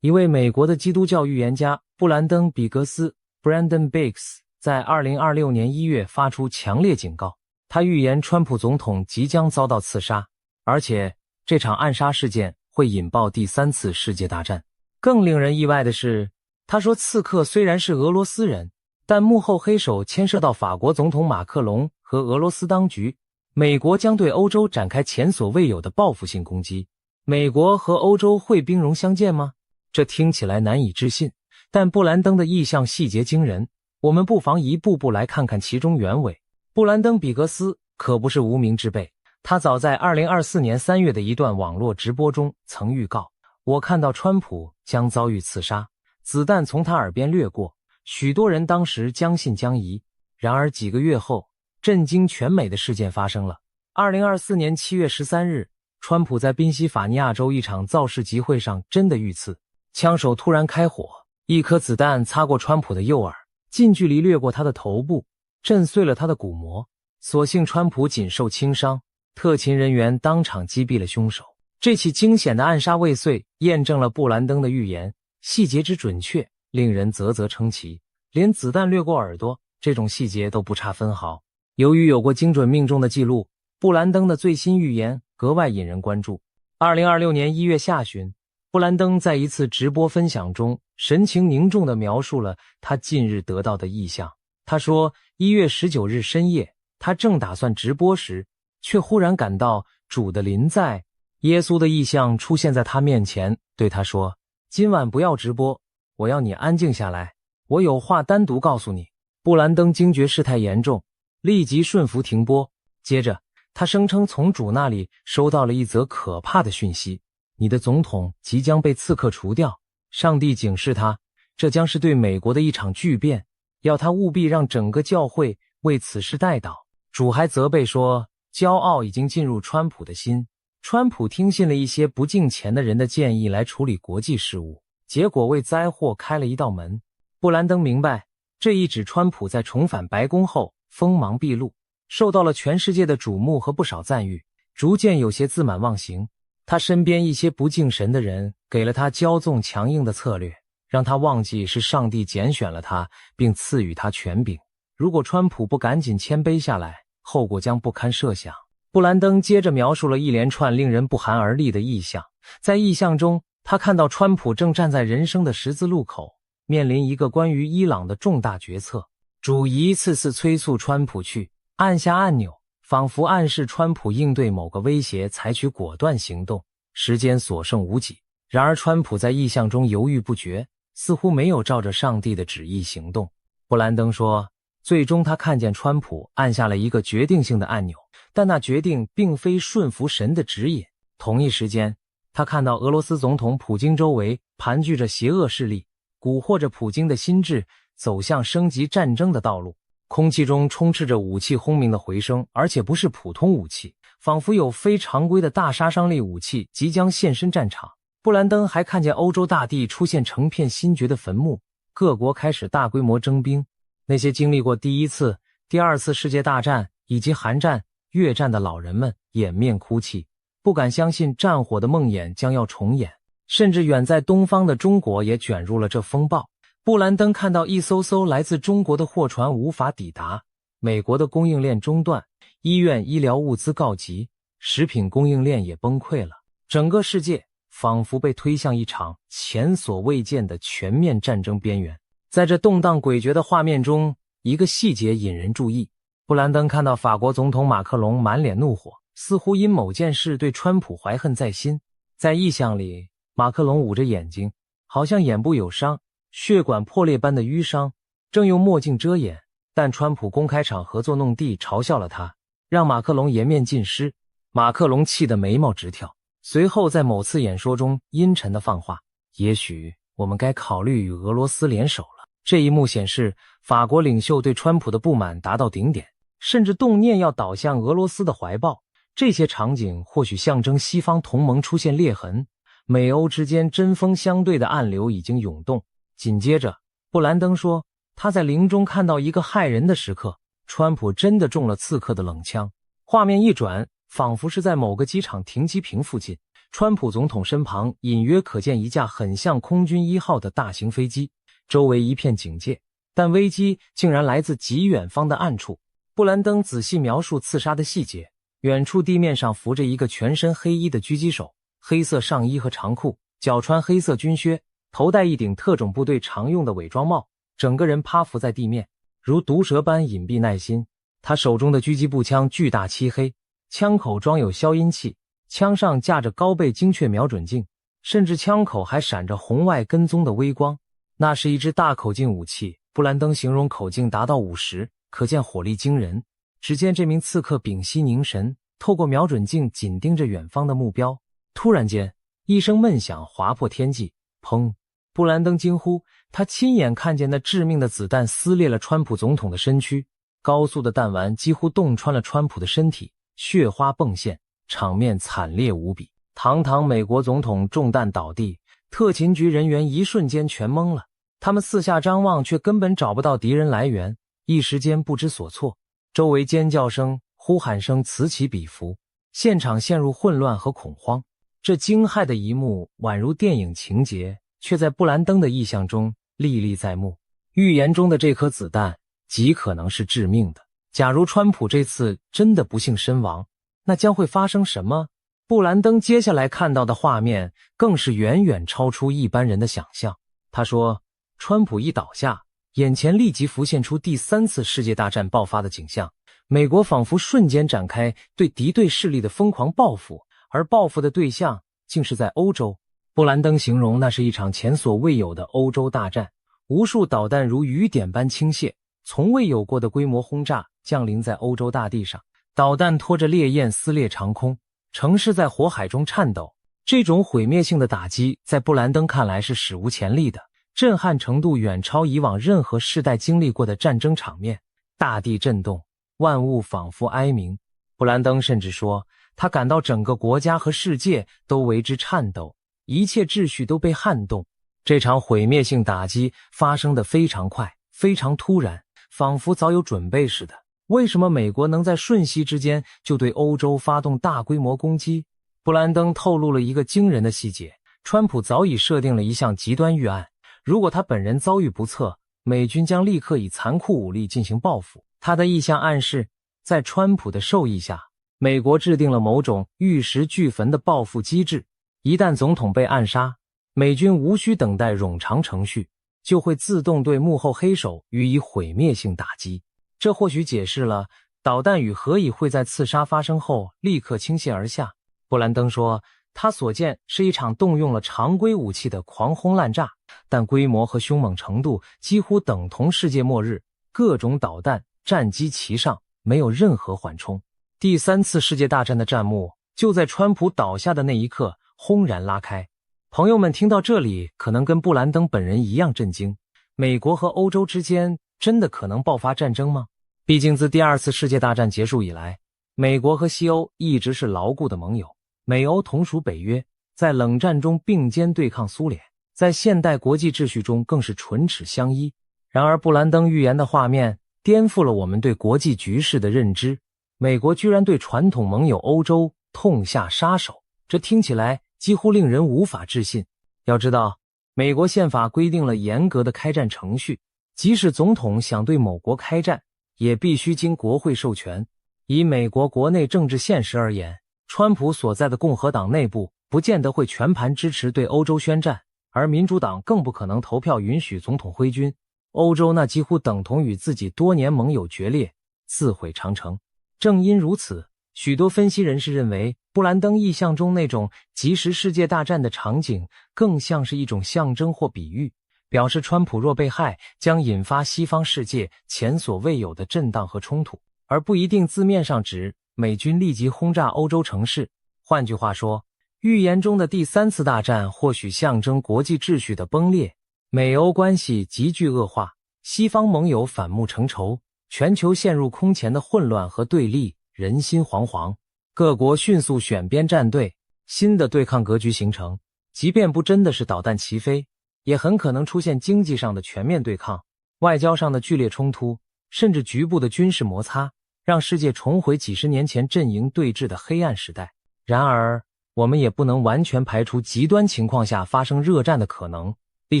一位美国的基督教预言家布兰登·比格斯 Brandon Biggs 在2026年1月发出强烈警告，他预言川普总统即将遭到刺杀，而且这场暗杀事件会引爆第3次世界大战。更令人意外的是，他说刺客虽然是俄罗斯人，但幕后黑手牵涉到法国总统马克龙和俄罗斯当局，美国将对欧洲展开前所未有的报复性攻击。美国和欧洲会兵戎相见吗？这听起来难以置信，但布兰登的意象细节惊人，我们不妨一步步来看看其中原委。布兰登·比格斯可不是无名之辈，他早在2024年3月的一段网络直播中曾预告，我看到川普将遭遇刺杀，子弹从他耳边掠过，许多人当时将信将疑。然而几个月后，震惊全美的事件发生了。2024年7月13日，川普在宾夕法尼亚州一场造势集会上真的遇刺，枪手突然开火，一颗子弹擦过川普的右耳，近距离掠过他的头部，震碎了他的骨膜。所幸川普仅受轻伤，特勤人员当场击毙了凶手。这起惊险的暗杀未遂，验证了布兰登的预言，细节之准确，令人啧啧称奇。连子弹掠过耳朵这种细节都不差分毫。由于有过精准命中的记录，布兰登的最新预言格外引人关注。2026年1月下旬，布兰登在一次直播分享中神情凝重地描述了他近日得到的异象。他说1月19日深夜，他正打算直播时，却忽然感到主的临在，耶稣的异象出现在他面前，对他说，今晚不要直播，我要你安静下来，我有话单独告诉你。布兰登惊觉事态严重，立即顺服停播。接着他声称从主那里收到了一则可怕的讯息，你的总统即将被刺客除掉，上帝警示他，这将是对美国的一场巨变，要他务必让整个教会为此事代祷。主还责备说，骄傲已经进入川普的心，川普听信了一些不敬虔的人的建议来处理国际事务，结果为灾祸开了一道门。布兰登明白，这一指川普在重返白宫后锋芒毕露，受到了全世界的瞩目和不少赞誉，逐渐有些自满忘形。他身边一些不敬神的人给了他骄纵强硬的策略，让他忘记是上帝拣选了他，并赐予他权柄。如果川普不赶紧谦卑下来，后果将不堪设想。布兰登接着描述了一连串令人不寒而栗的异象。在异象中，他看到川普正站在人生的十字路口，面临一个关于伊朗的重大决策。主一次次催促川普去按下按钮，仿佛暗示川普应对某个威胁采取果断行动，时间所剩无几。然而川普在意象中犹豫不决，似乎没有照着上帝的旨意行动。布兰登说，最终他看见川普按下了一个决定性的按钮，但那决定并非顺服神的指引。同一时间，他看到俄罗斯总统普京周围盘踞着邪恶势力，蛊惑着普京的心智走向升级战争的道路。空气中充斥着武器轰鸣的回声，而且不是普通武器，仿佛有非常规的大杀伤力武器即将现身战场。布兰登还看见欧洲大地出现成片新掘的坟墓，各国开始大规模征兵。那些经历过第一次、第二次世界大战以及韩战、越战的老人们掩面哭泣，不敢相信战火的梦魇将要重演。甚至远在东方的中国也卷入了这风暴。布兰登看到一艘艘来自中国的货船无法抵达，美国的供应链中断，医院医疗物资告急，食品供应链也崩溃了。整个世界仿佛被推向一场前所未见的全面战争边缘。在这动荡诡谲的画面中，一个细节引人注意。布兰登看到法国总统马克龙满脸怒火，似乎因某件事对川普怀恨在心。在意象里，马克龙捂着眼睛，好像眼部有伤，血管破裂般的淤伤，正用墨镜遮掩，但川普公开场合作弄地嘲笑了他，让马克龙颜面尽失。马克龙气得眉毛直跳，随后在某次演说中阴沉地放话，也许我们该考虑与俄罗斯联手了。这一幕显示法国领袖对川普的不满达到顶点，甚至动念要倒向俄罗斯的怀抱。这些场景或许象征西方同盟出现裂痕，美欧之间针锋相对的暗流已经涌动。紧接着，布兰登说，他在林中看到一个骇人的时刻，川普真的中了刺客的冷枪。画面一转，仿佛是在某个机场停机坪附近，川普总统身旁隐约可见一架很像空军1号的大型飞机，周围一片警戒，但危机竟然来自极远方的暗处。布兰登仔细描述刺杀的细节，远处地面上浮着一个全身黑衣的狙击手，黑色上衣和长裤，脚穿黑色军靴，头戴一顶特种部队常用的伪装帽，整个人趴伏在地面，如毒蛇般隐蔽耐心。他手中的狙击步枪巨大漆黑，枪口装有消音器，枪上架着高倍精确瞄准镜，甚至枪口还闪着红外跟踪的微光。那是一支大口径武器，布兰登形容口径达到50，可见火力惊人。只见这名刺客屏息凝神，透过瞄准镜紧盯着远方的目标。突然间，一声闷响划破天际，砰！布兰登惊呼，他亲眼看见那致命的子弹撕裂了川普总统的身躯，高速的弹丸几乎洞穿了川普的身体，血花迸现，场面惨烈无比。堂堂美国总统中弹倒地，特勤局人员一瞬间全懵了，他们四下张望，却根本找不到敌人来源，一时间不知所措。周围尖叫声、呼喊声此起彼伏，现场陷入混乱和恐慌。这惊骇的一幕宛如电影情节，却在布兰登的意象中历历在目。预言中的这颗子弹极可能是致命的。假如川普这次真的不幸身亡，那将会发生什么？布兰登接下来看到的画面更是远远超出一般人的想象。他说，川普一倒下，眼前立即浮现出第3次世界大战爆发的景象，美国仿佛瞬间展开对敌对势力的疯狂报复，而报复的对象竟是在欧洲。布兰登形容那是一场前所未有的欧洲大战，无数导弹如雨点般倾泻，从未有过的规模轰炸降临在欧洲大地上，导弹拖着烈焰撕裂长空，城市在火海中颤抖。这种毁灭性的打击在布兰登看来是史无前例的，震撼程度远超以往任何世代经历过的战争场面。大地震动，万物仿佛哀鸣。布兰登甚至说，他感到整个国家和世界都为之颤抖，一切秩序都被撼动。这场毁灭性打击发生得非常快，非常突然，仿佛早有准备似的。为什么美国能在瞬息之间就对欧洲发动大规模攻击？布兰登透露了一个惊人的细节，川普早已设定了一项极端预案，如果他本人遭遇不测，美军将立刻以残酷武力进行报复。他的意向暗示，在川普的授意下，美国制定了某种玉石俱焚的报复机制，一旦总统被暗杀，美军无需等待冗长程序，就会自动对幕后黑手予以毁灭性打击。这或许解释了导弹与何以会在刺杀发生后立刻倾泻而下？布兰登说，他所见是一场动用了常规武器的狂轰滥炸，但规模和凶猛程度几乎等同世界末日，各种导弹、战机齐上，没有任何缓冲。第三次世界大战的战幕就在川普倒下的那一刻轰然拉开。朋友们听到这里可能跟布兰登本人一样震惊，美国和欧洲之间真的可能爆发战争吗？毕竟自第二次世界大战结束以来，美国和西欧一直是牢固的盟友，美欧同属北约，在冷战中并肩对抗苏联，在现代国际秩序中更是唇齿相依。然而布兰登预言的画面颠覆了我们对国际局势的认知，美国居然对传统盟友欧洲痛下杀手，这听起来几乎令人无法置信。要知道，美国宪法规定了严格的开战程序，即使总统想对某国开战，也必须经国会授权。以美国国内政治现实而言，川普所在的共和党内部不见得会全盘支持对欧洲宣战，而民主党更不可能投票允许总统挥军。欧洲那几乎等同于自己多年盟友决裂，自毁长城。正因如此，许多分析人士认为，布兰登意象中那种即时世界大战的场景更像是一种象征或比喻，表示川普若被害，将引发西方世界前所未有的震荡和冲突，而不一定字面上指美军立即轰炸欧洲城市。换句话说，预言中的第三次大战或许象征国际秩序的崩裂，美欧关系急剧恶化，西方盟友反目成仇，全球陷入空前的混乱和对立，人心惶惶，各国迅速选边站队，新的对抗格局形成。即便不真的是导弹齐飞，也很可能出现经济上的全面对抗，外交上的剧烈冲突，甚至局部的军事摩擦，让世界重回几十年前阵营对峙的黑暗时代。然而，我们也不能完全排除极端情况下发生热战的可能。历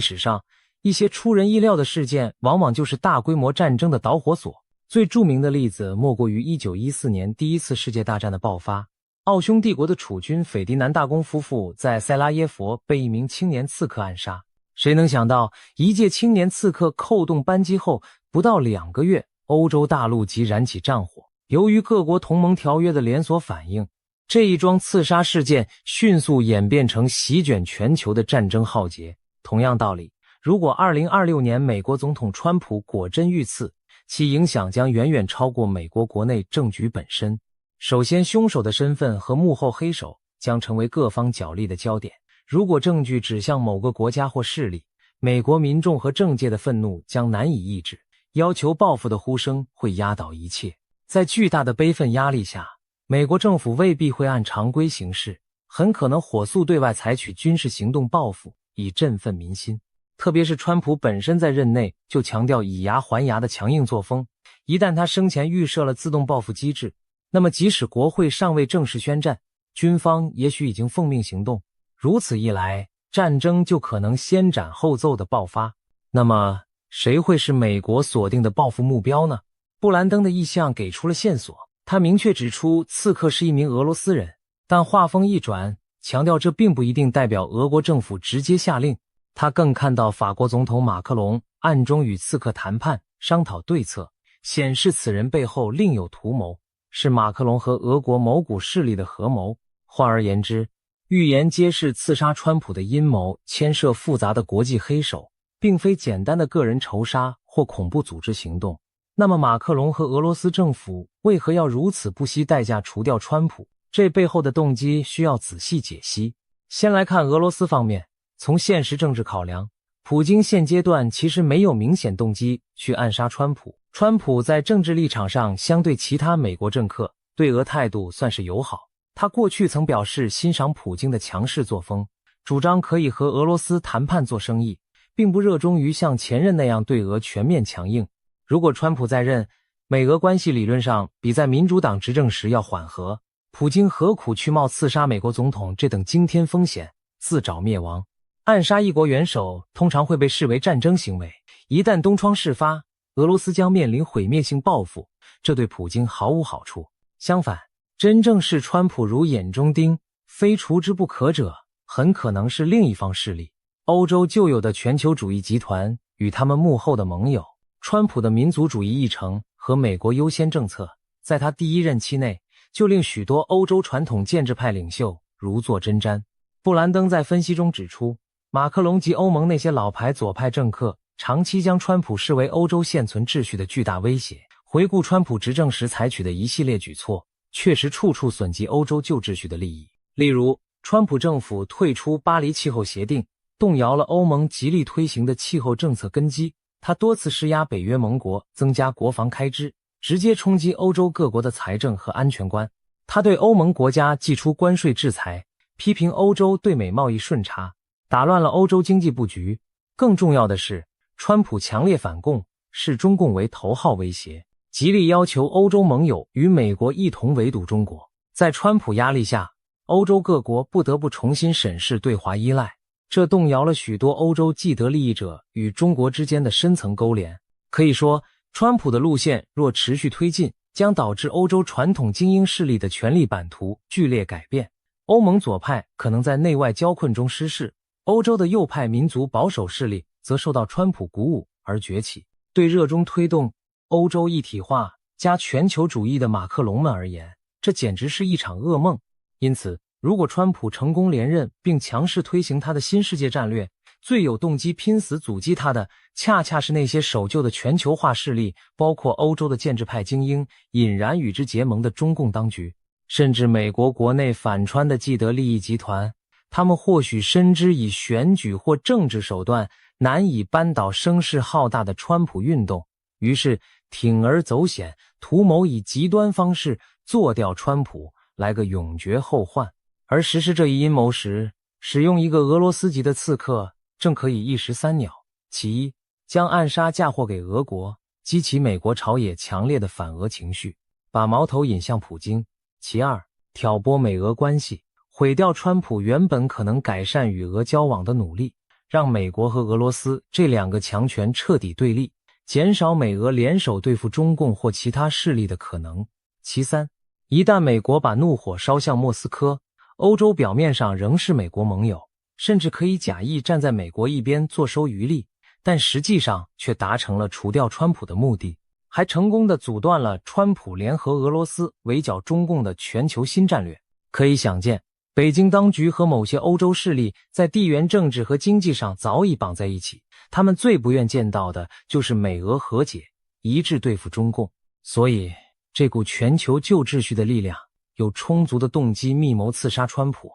史上，一些出人意料的事件往往就是大规模战争的导火索。最著名的例子莫过于1914年第一次世界大战的爆发。奥匈帝国的储君斐迪南大公夫妇在塞拉耶佛被一名青年刺客暗杀。谁能想到，一介青年刺客扣动扳机后，不到2个月，欧洲大陆即燃起战火。由于各国同盟条约的连锁反应，这一桩刺杀事件迅速演变成席卷全球的战争浩劫。同样道理，如果2026年美国总统川普果真遇刺，其影响将远远超过美国国内政局本身。首先，凶手的身份和幕后黑手将成为各方角力的焦点。如果证据指向某个国家或势力，美国民众和政界的愤怒将难以抑制，要求报复的呼声会压倒一切。在巨大的悲愤压力下，美国政府未必会按常规行事，很可能火速对外采取军事行动报复，以振奋民心。特别是川普本身在任内就强调以牙还牙的强硬作风，一旦他生前预设了自动报复机制，那么即使国会尚未正式宣战，军方也许已经奉命行动。如此一来，战争就可能先斩后奏的爆发。那么，谁会是美国锁定的报复目标呢？布兰登的意向给出了线索，他明确指出刺客是一名俄罗斯人，但话锋一转，强调这并不一定代表俄国政府直接下令。他更看到法国总统马克龙暗中与刺客谈判，商讨对策，显示此人背后另有图谋，是马克龙和俄国某股势力的合谋。换而言之，预言揭示刺杀川普的阴谋牵涉复杂的国际黑手，并非简单的个人仇杀或恐怖组织行动。那么马克龙和俄罗斯政府为何要如此不惜代价除掉川普？这背后的动机需要仔细解析。先来看俄罗斯方面，从现实政治考量，普京现阶段其实没有明显动机去暗杀川普。川普在政治立场上相对其他美国政客，对俄态度算是友好。他过去曾表示欣赏普京的强势作风，主张可以和俄罗斯谈判做生意，并不热衷于像前任那样对俄全面强硬。如果川普在任，美俄关系理论上比在民主党执政时要缓和，普京何苦去冒刺杀美国总统这等惊天风险，自找灭亡？暗杀一国元首通常会被视为战争行为，一旦东窗事发，俄罗斯将面临毁灭性报复，这对普京毫无好处。相反，真正视川普如眼中钉，非除之不可者，很可能是另一方势力，欧洲旧有的全球主义集团与他们幕后的盟友。川普的民族主义议程和美国优先政策在他第一任期内，就令许多欧洲传统建制派领袖如坐针毡。布兰登在分析中指出，马克龙及欧盟那些老牌左派政客长期将川普视为欧洲现存秩序的巨大威胁。回顾川普执政时采取的一系列举措，确实处处损及欧洲旧秩序的利益。例如，川普政府退出巴黎气候协定，动摇了欧盟极力推行的气候政策根基。他多次施压北约盟国增加国防开支，直接冲击欧洲各国的财政和安全观。他对欧盟国家祭出关税制裁，批评欧洲对美贸易顺差，打乱了欧洲经济布局。更重要的是，川普强烈反共，视中共为头号威胁，极力要求欧洲盟友与美国一同围堵中国。在川普压力下，欧洲各国不得不重新审视对华依赖，这动摇了许多欧洲既得利益者与中国之间的深层勾连。可以说，川普的路线若持续推进，将导致欧洲传统精英势力的权力版图剧烈改变。欧盟左派可能在内外交困中失势，欧洲的右派民族保守势力则受到川普鼓舞而崛起。对热衷推动欧洲一体化加全球主义的马克龙们而言，这简直是一场噩梦。因此，如果川普成功连任并强势推行他的新世界战略，最有动机拼死阻击他的恰恰是那些守旧的全球化势力，包括欧洲的建制派精英，隐然与之结盟的中共当局，甚至美国国内反川的既得利益集团。他们或许深知以选举或政治手段难以扳倒声势浩大的川普运动，于是铤而走险，图谋以极端方式做掉川普，来个永绝后患。而实施这一阴谋时，使用一个俄罗斯籍的刺客正可以一石三鸟。其一，将暗杀嫁祸给俄国，激起美国朝野强烈的反俄情绪，把矛头引向普京。其二，挑拨美俄关系，毁掉川普原本可能改善与俄交往的努力，让美国和俄罗斯这两个强权彻底对立，减少美俄联手对付中共或其他势力的可能。其三，一旦美国把怒火烧向莫斯科，欧洲表面上仍是美国盟友，甚至可以假意站在美国一边坐收渔利，但实际上却达成了除掉川普的目的，还成功地阻断了川普联合俄罗斯围剿中共的全球新战略。可以想见，北京当局和某些欧洲势力在地缘政治和经济上早已绑在一起，他们最不愿见到的就是美俄和解，一致对付中共。所以，这股全球旧秩序的力量有充足的动机密谋刺杀川普。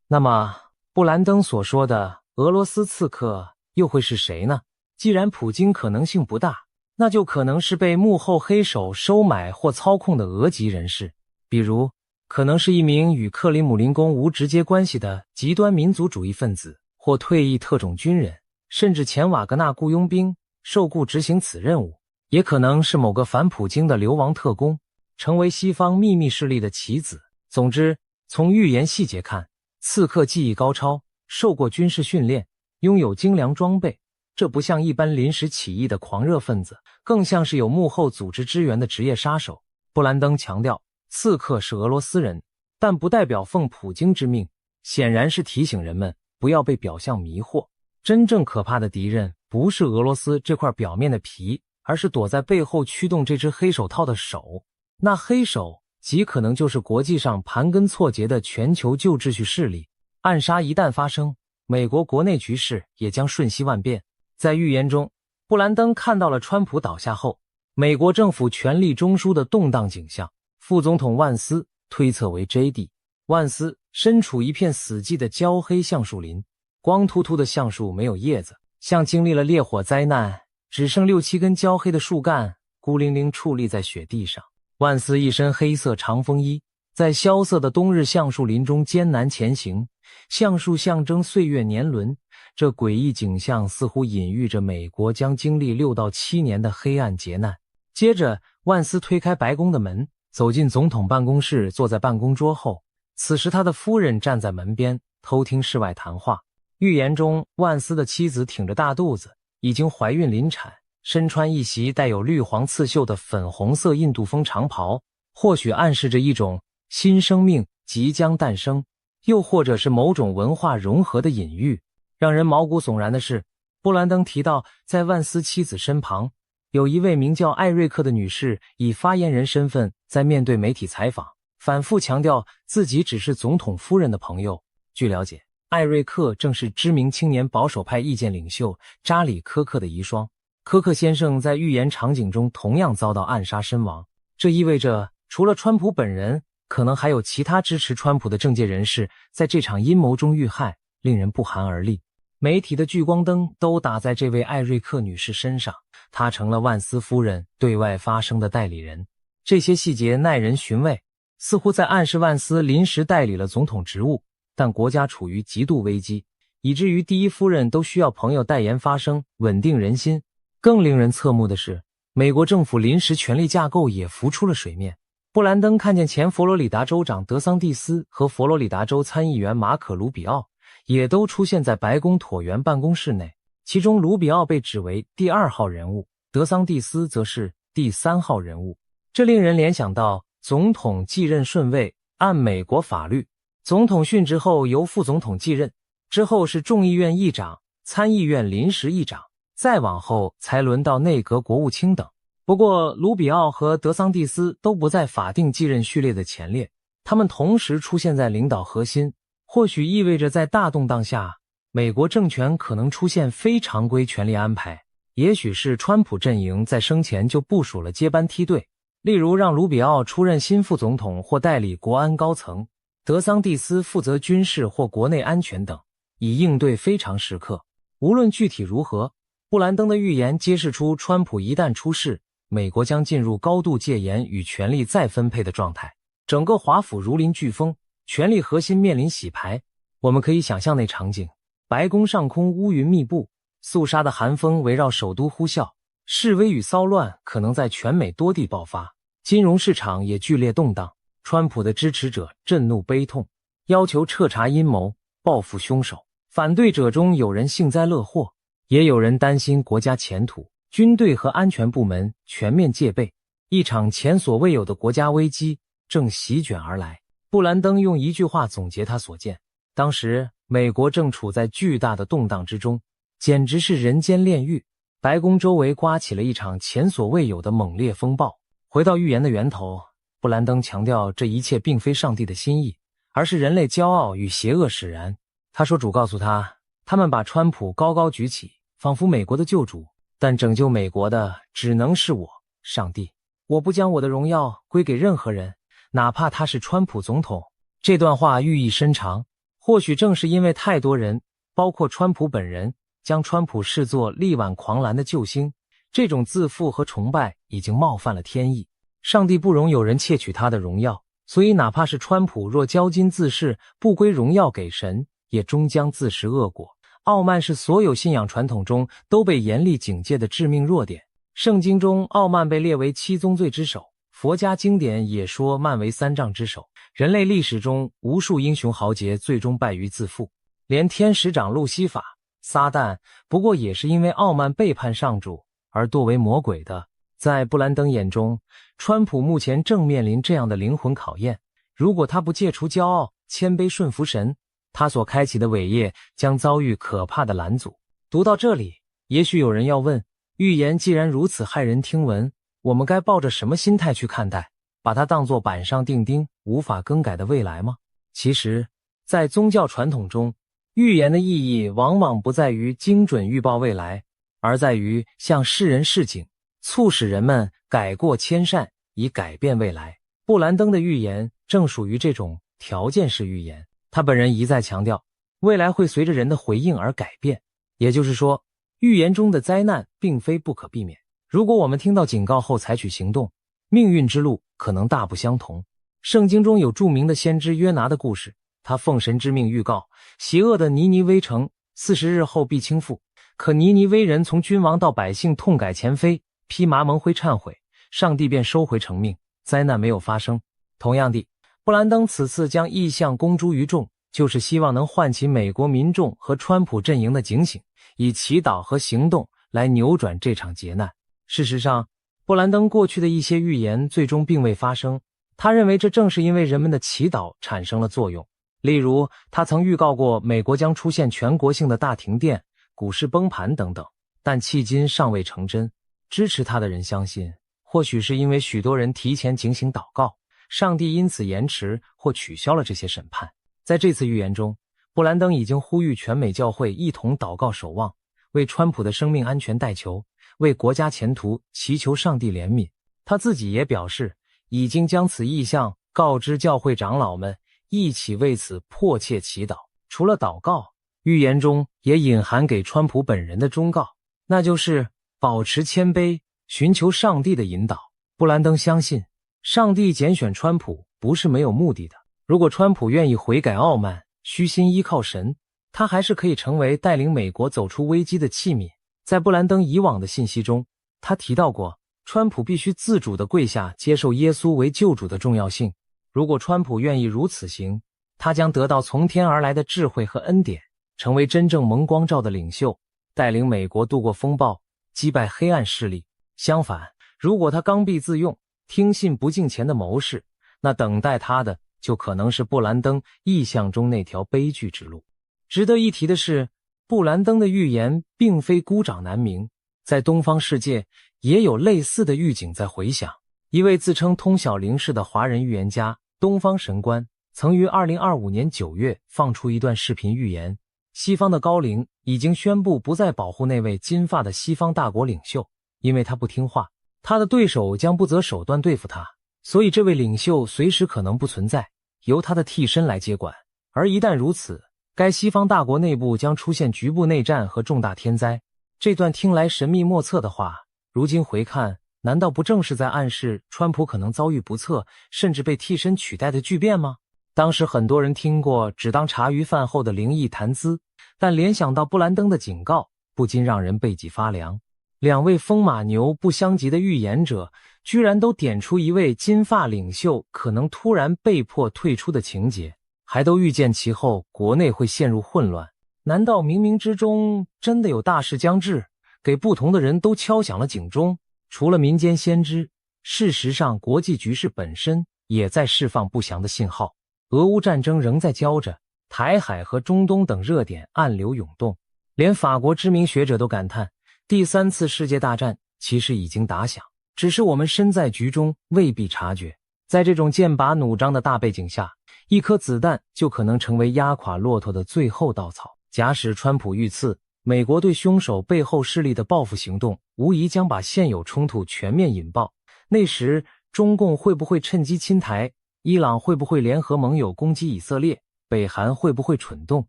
那么，布兰登所说的俄罗斯刺客又会是谁呢？既然普京可能性不大，那就可能是被幕后黑手收买或操控的俄籍人士，比如可能是一名与克里姆林宫无直接关系的极端民族主义分子，或退役特种军人，甚至前瓦格纳雇佣兵受雇执行此任务，也可能是某个反普京的流亡特工，成为西方秘密势力的棋子。总之，从预言细节看，刺客技艺高超，受过军事训练，拥有精良装备，这不像一般临时起义的狂热分子，更像是有幕后组织支援的职业杀手。布兰登强调，刺客是俄罗斯人，但不代表奉普京之命，显然是提醒人们不要被表象迷惑。真正可怕的敌人不是俄罗斯这块表面的皮，而是躲在背后驱动这只黑手套的手。那黑手极可能就是国际上盘根错节的全球旧秩序势力。暗杀一旦发生，美国国内局势也将瞬息万变。在预言中，布兰登看到了川普倒下后，美国政府权力中枢的动荡景象。副总统万斯推测为 JD。 万斯身处一片死寂的焦黑橡树林，光秃秃的橡树没有叶子，像经历了烈火灾难，只剩6-7根焦黑的树干孤零零矗立在雪地上。万斯一身黑色长风衣，在萧瑟的冬日橡树林中艰难前行，橡树象征岁月年轮，这诡异景象似乎隐喻着美国将经历6到7年的黑暗劫难。接着，万斯推开白宫的门，走进总统办公室，坐在办公桌后。此时他的夫人站在门边，偷听室外谈话。预言中，万斯的妻子挺着大肚子，已经怀孕临产，身穿一袭带有绿黄刺绣的粉红色印度风长袍，或许暗示着一种新生命即将诞生，又或者是某种文化融合的隐喻。让人毛骨悚然的是，布兰登提到在万斯妻子身旁有一位名叫艾瑞克的女士以发言人身份在面对媒体采访，反复强调自己只是总统夫人的朋友。据了解，艾瑞克正是知名青年保守派意见领袖扎里·科克的遗孀。科克先生在预言场景中同样遭到暗杀身亡，这意味着除了川普本人，可能还有其他支持川普的政界人士在这场阴谋中遇害，令人不寒而栗。媒体的聚光灯都打在这位艾瑞克女士身上，她成了万斯夫人对外发声的代理人。这些细节耐人寻味，似乎在暗示万斯临时代理了总统职务，但国家处于极度危机，以至于第一夫人都需要朋友代言发声，稳定人心。更令人侧目的是，美国政府临时权力架构也浮出了水面。布兰登看见前佛罗里达州长德桑蒂斯和佛罗里达州参议员马可·卢比奥也都出现在白宫椭圆办公室内，其中卢比奥被指为第2号人物，德桑蒂斯则是第3号人物。这令人联想到总统继任顺位，按美国法律，总统殉职后由副总统继任，之后是众议院议长、参议院临时议长，再往后才轮到内阁国务卿等。不过卢比奥和德桑蒂斯都不在法定继任序列的前列，他们同时出现在领导核心，或许意味着在大动荡下，美国政权可能出现非常规权力安排，也许是川普阵营在生前就部署了接班梯队，例如让卢比奥出任新副总统或代理国安高层，德桑蒂斯负责军事或国内安全等，以应对非常时刻。无论具体如何，布兰登的预言揭示出川普一旦出事，美国将进入高度戒严与权力再分配的状态，整个华府如临飓风，权力核心面临洗牌。我们可以想象那场景，白宫上空乌云密布，肃杀的寒风围绕首都呼啸，示威与骚乱可能在全美多地爆发，金融市场也剧烈动荡。川普的支持者震怒悲痛，要求彻查阴谋，报复凶手。反对者中有人幸灾乐祸，也有人担心国家前途。军队和安全部门全面戒备，一场前所未有的国家危机正席卷而来。布兰登用一句话总结他所见：当时美国正处在巨大的动荡之中，简直是人间炼狱。白宫周围刮起了一场前所未有的猛烈风暴。回到预言的源头，布兰登强调这一切并非上帝的心意，而是人类骄傲与邪恶使然。他说主告诉他们把川普高高举起，仿佛美国的救主，但拯救美国的只能是我，上帝。我不将我的荣耀归给任何人，哪怕他是川普总统。这段话寓意深长，或许正是因为太多人，包括川普本人，将川普视作力挽狂澜的救星，这种自负和崇拜已经冒犯了天意。上帝不容有人窃取他的荣耀，所以哪怕是川普若骄矜自恃，不归荣耀给神，也终将自食恶果。傲慢是所有信仰传统中都被严厉警戒的致命弱点。圣经中傲慢被列为7宗罪之首，佛家经典也说慢为3障之首。人类历史中无数英雄豪杰最终败于自负，连天使长路西法、撒旦不过也是因为傲慢背叛上主而堕为魔鬼的。在布兰登眼中，川普目前正面临这样的灵魂考验，如果他不戒除骄傲，谦卑顺服神，他所开启的伟业将遭遇可怕的拦阻。读到这里，也许有人要问，预言既然如此骇人听闻，我们该抱着什么心态去看待？把它当作板上钉钉、无法更改的未来吗？其实，在宗教传统中，预言的意义往往不在于精准预报未来，而在于向世人示警，促使人们改过迁善，以改变未来。布兰登的预言正属于这种条件式预言。他本人一再强调，未来会随着人的回应而改变。也就是说，预言中的灾难并非不可避免。如果我们听到警告后采取行动，命运之路可能大不相同。圣经中有著名的先知约拿的故事，他奉神之命预告，邪恶的尼尼微城40日后必倾覆。可尼尼微人从君王到百姓痛改前非，披麻蒙灰忏悔，上帝便收回成命，灾难没有发生。同样地，布兰登此次将异象公诸于众，就是希望能唤起美国民众和川普阵营的警醒，以祈祷和行动来扭转这场劫难。事实上，布兰登过去的一些预言最终并未发生，他认为这正是因为人们的祈祷产生了作用。例如，他曾预告过美国将出现全国性的大停电、股市崩盘等等，但迄今尚未成真。支持他的人相信，或许是因为许多人提前警醒祷告，上帝因此延迟或取消了这些审判。在这次预言中，布兰登已经呼吁全美教会一同祷告守望，为川普的生命安全代求，为国家前途祈求上帝怜悯。他自己也表示，已经将此意向告知教会长老们，一起为此迫切祈祷。除了祷告，预言中也隐含给川普本人的忠告，那就是保持谦卑，寻求上帝的引导。布兰登相信，上帝拣选川普不是没有目的的。如果川普愿意悔改傲慢，虚心依靠神，他还是可以成为带领美国走出危机的器皿。在布兰登以往的信息中，他提到过川普必须自主地跪下接受耶稣为救主的重要性。如果川普愿意如此行，他将得到从天而来的智慧和恩典，成为真正蒙光照的领袖，带领美国度过风暴，击败黑暗势力。相反，如果他刚愎自用，听信不敬虔的谋士，那等待他的就可能是布兰登意象中那条悲剧之路。值得一提的是，布兰登的预言并非孤掌难鸣，在东方世界也有类似的预警在回响。一位自称通晓灵视的华人预言家东方神官曾于2025年9月放出一段视频预言，西方的高龄已经宣布不再保护那位金发的西方大国领袖，因为他不听话，他的对手将不择手段对付他，所以这位领袖随时可能不存在，由他的替身来接管。而一旦如此，该西方大国内部将出现局部内战和重大天灾。这段听来神秘莫测的话，如今回看，难道不正是在暗示川普可能遭遇不测，甚至被替身取代的巨变吗？当时很多人听过只当茶余饭后的灵异谈资，但联想到布兰登的警告，不禁让人背脊发凉。两位风马牛不相及的预言者，居然都点出一位金发领袖可能突然被迫退出的情节，还都预见其后国内会陷入混乱。难道冥冥之中真的有大事将至，给不同的人都敲响了警钟？除了民间先知，事实上国际局势本身也在释放不祥的信号。俄乌战争仍在焦着，台海和中东等热点暗流涌动，连法国知名学者都感叹，第三次世界大战其实已经打响，只是我们身在局中未必察觉。在这种剑拔弩张的大背景下，一颗子弹就可能成为压垮骆驼的最后稻草。假使川普遇刺，美国对凶手背后势力的报复行动无疑将把现有冲突全面引爆。那时中共会不会趁机侵台？伊朗会不会联合盟友攻击以色列？北韩会不会蠢动？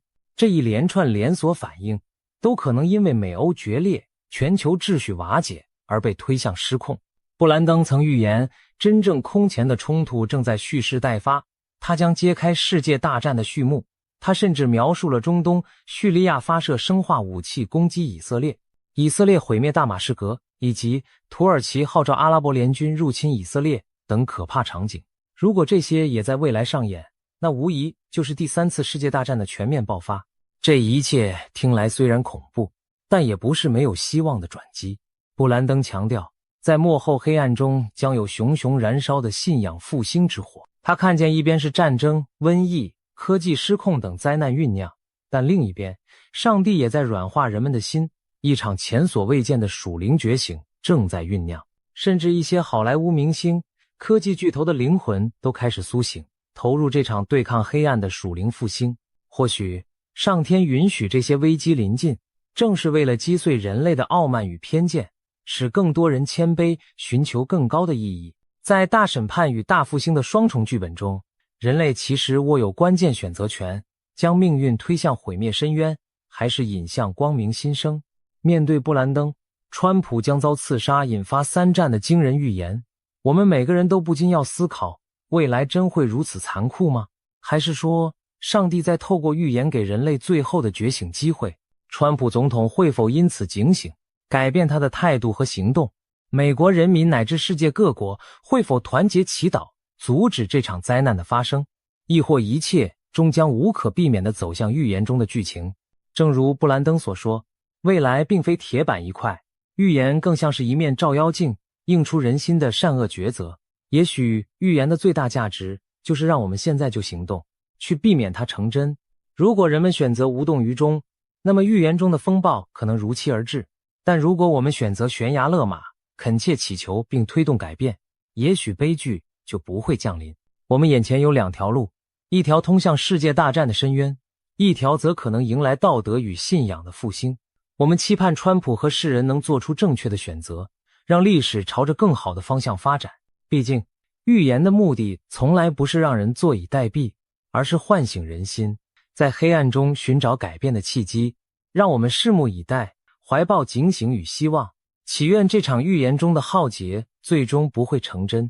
这一连串连锁反应都可能因为美欧决裂，全球秩序瓦解而被推向失控。布兰登曾预言，真正空前的冲突正在蓄势待发，它将揭开世界大战的序幕。他甚至描述了中东叙利亚发射生化武器攻击以色列，以色列毁灭大马士革，以及土耳其号召阿拉伯联军入侵以色列等可怕场景。如果这些也在未来上演，那无疑就是第三次世界大战的全面爆发。这一切听来虽然恐怖，但也不是没有希望的转机。布兰登强调，在幕后黑暗中将有熊熊燃烧的信仰复兴之火。他看见一边是战争、瘟疫、科技失控等灾难酝酿，但另一边，上帝也在软化人们的心，一场前所未见的属灵觉醒正在酝酿。甚至一些好莱坞明星、科技巨头的灵魂都开始苏醒，投入这场对抗黑暗的属灵复兴。或许上天允许这些危机临近，正是为了击碎人类的傲慢与偏见，使更多人谦卑，寻求更高的意义。在大审判与大复兴的双重剧本中，人类其实握有关键选择权，将命运推向毁灭深渊，还是引向光明新生。面对布兰登，川普将遭刺杀引发3战的惊人预言，我们每个人都不禁要思考，未来真会如此残酷吗？还是说，上帝在透过预言给人类最后的觉醒机会？川普总统会否因此警醒，改变他的态度和行动？美国人民乃至世界各国会否团结祈祷，阻止这场灾难的发生？亦或一切终将无可避免地走向预言中的剧情？正如布兰登所说，未来并非铁板一块，预言更像是一面照妖镜，映出人心的善恶抉择。也许预言的最大价值就是让我们现在就行动，去避免它成真。如果人们选择无动于衷，那么预言中的风暴可能如期而至，但如果我们选择悬崖勒马，恳切祈求并推动改变，也许悲剧就不会降临。我们眼前有两条路，一条通向世界大战的深渊，一条则可能迎来道德与信仰的复兴。我们期盼川普和世人能做出正确的选择，让历史朝着更好的方向发展。毕竟，预言的目的从来不是让人坐以待毙，而是唤醒人心，在黑暗中寻找改变的契机。让我们拭目以待，怀抱警醒与希望，祈愿这场预言中的浩劫最终不会成真。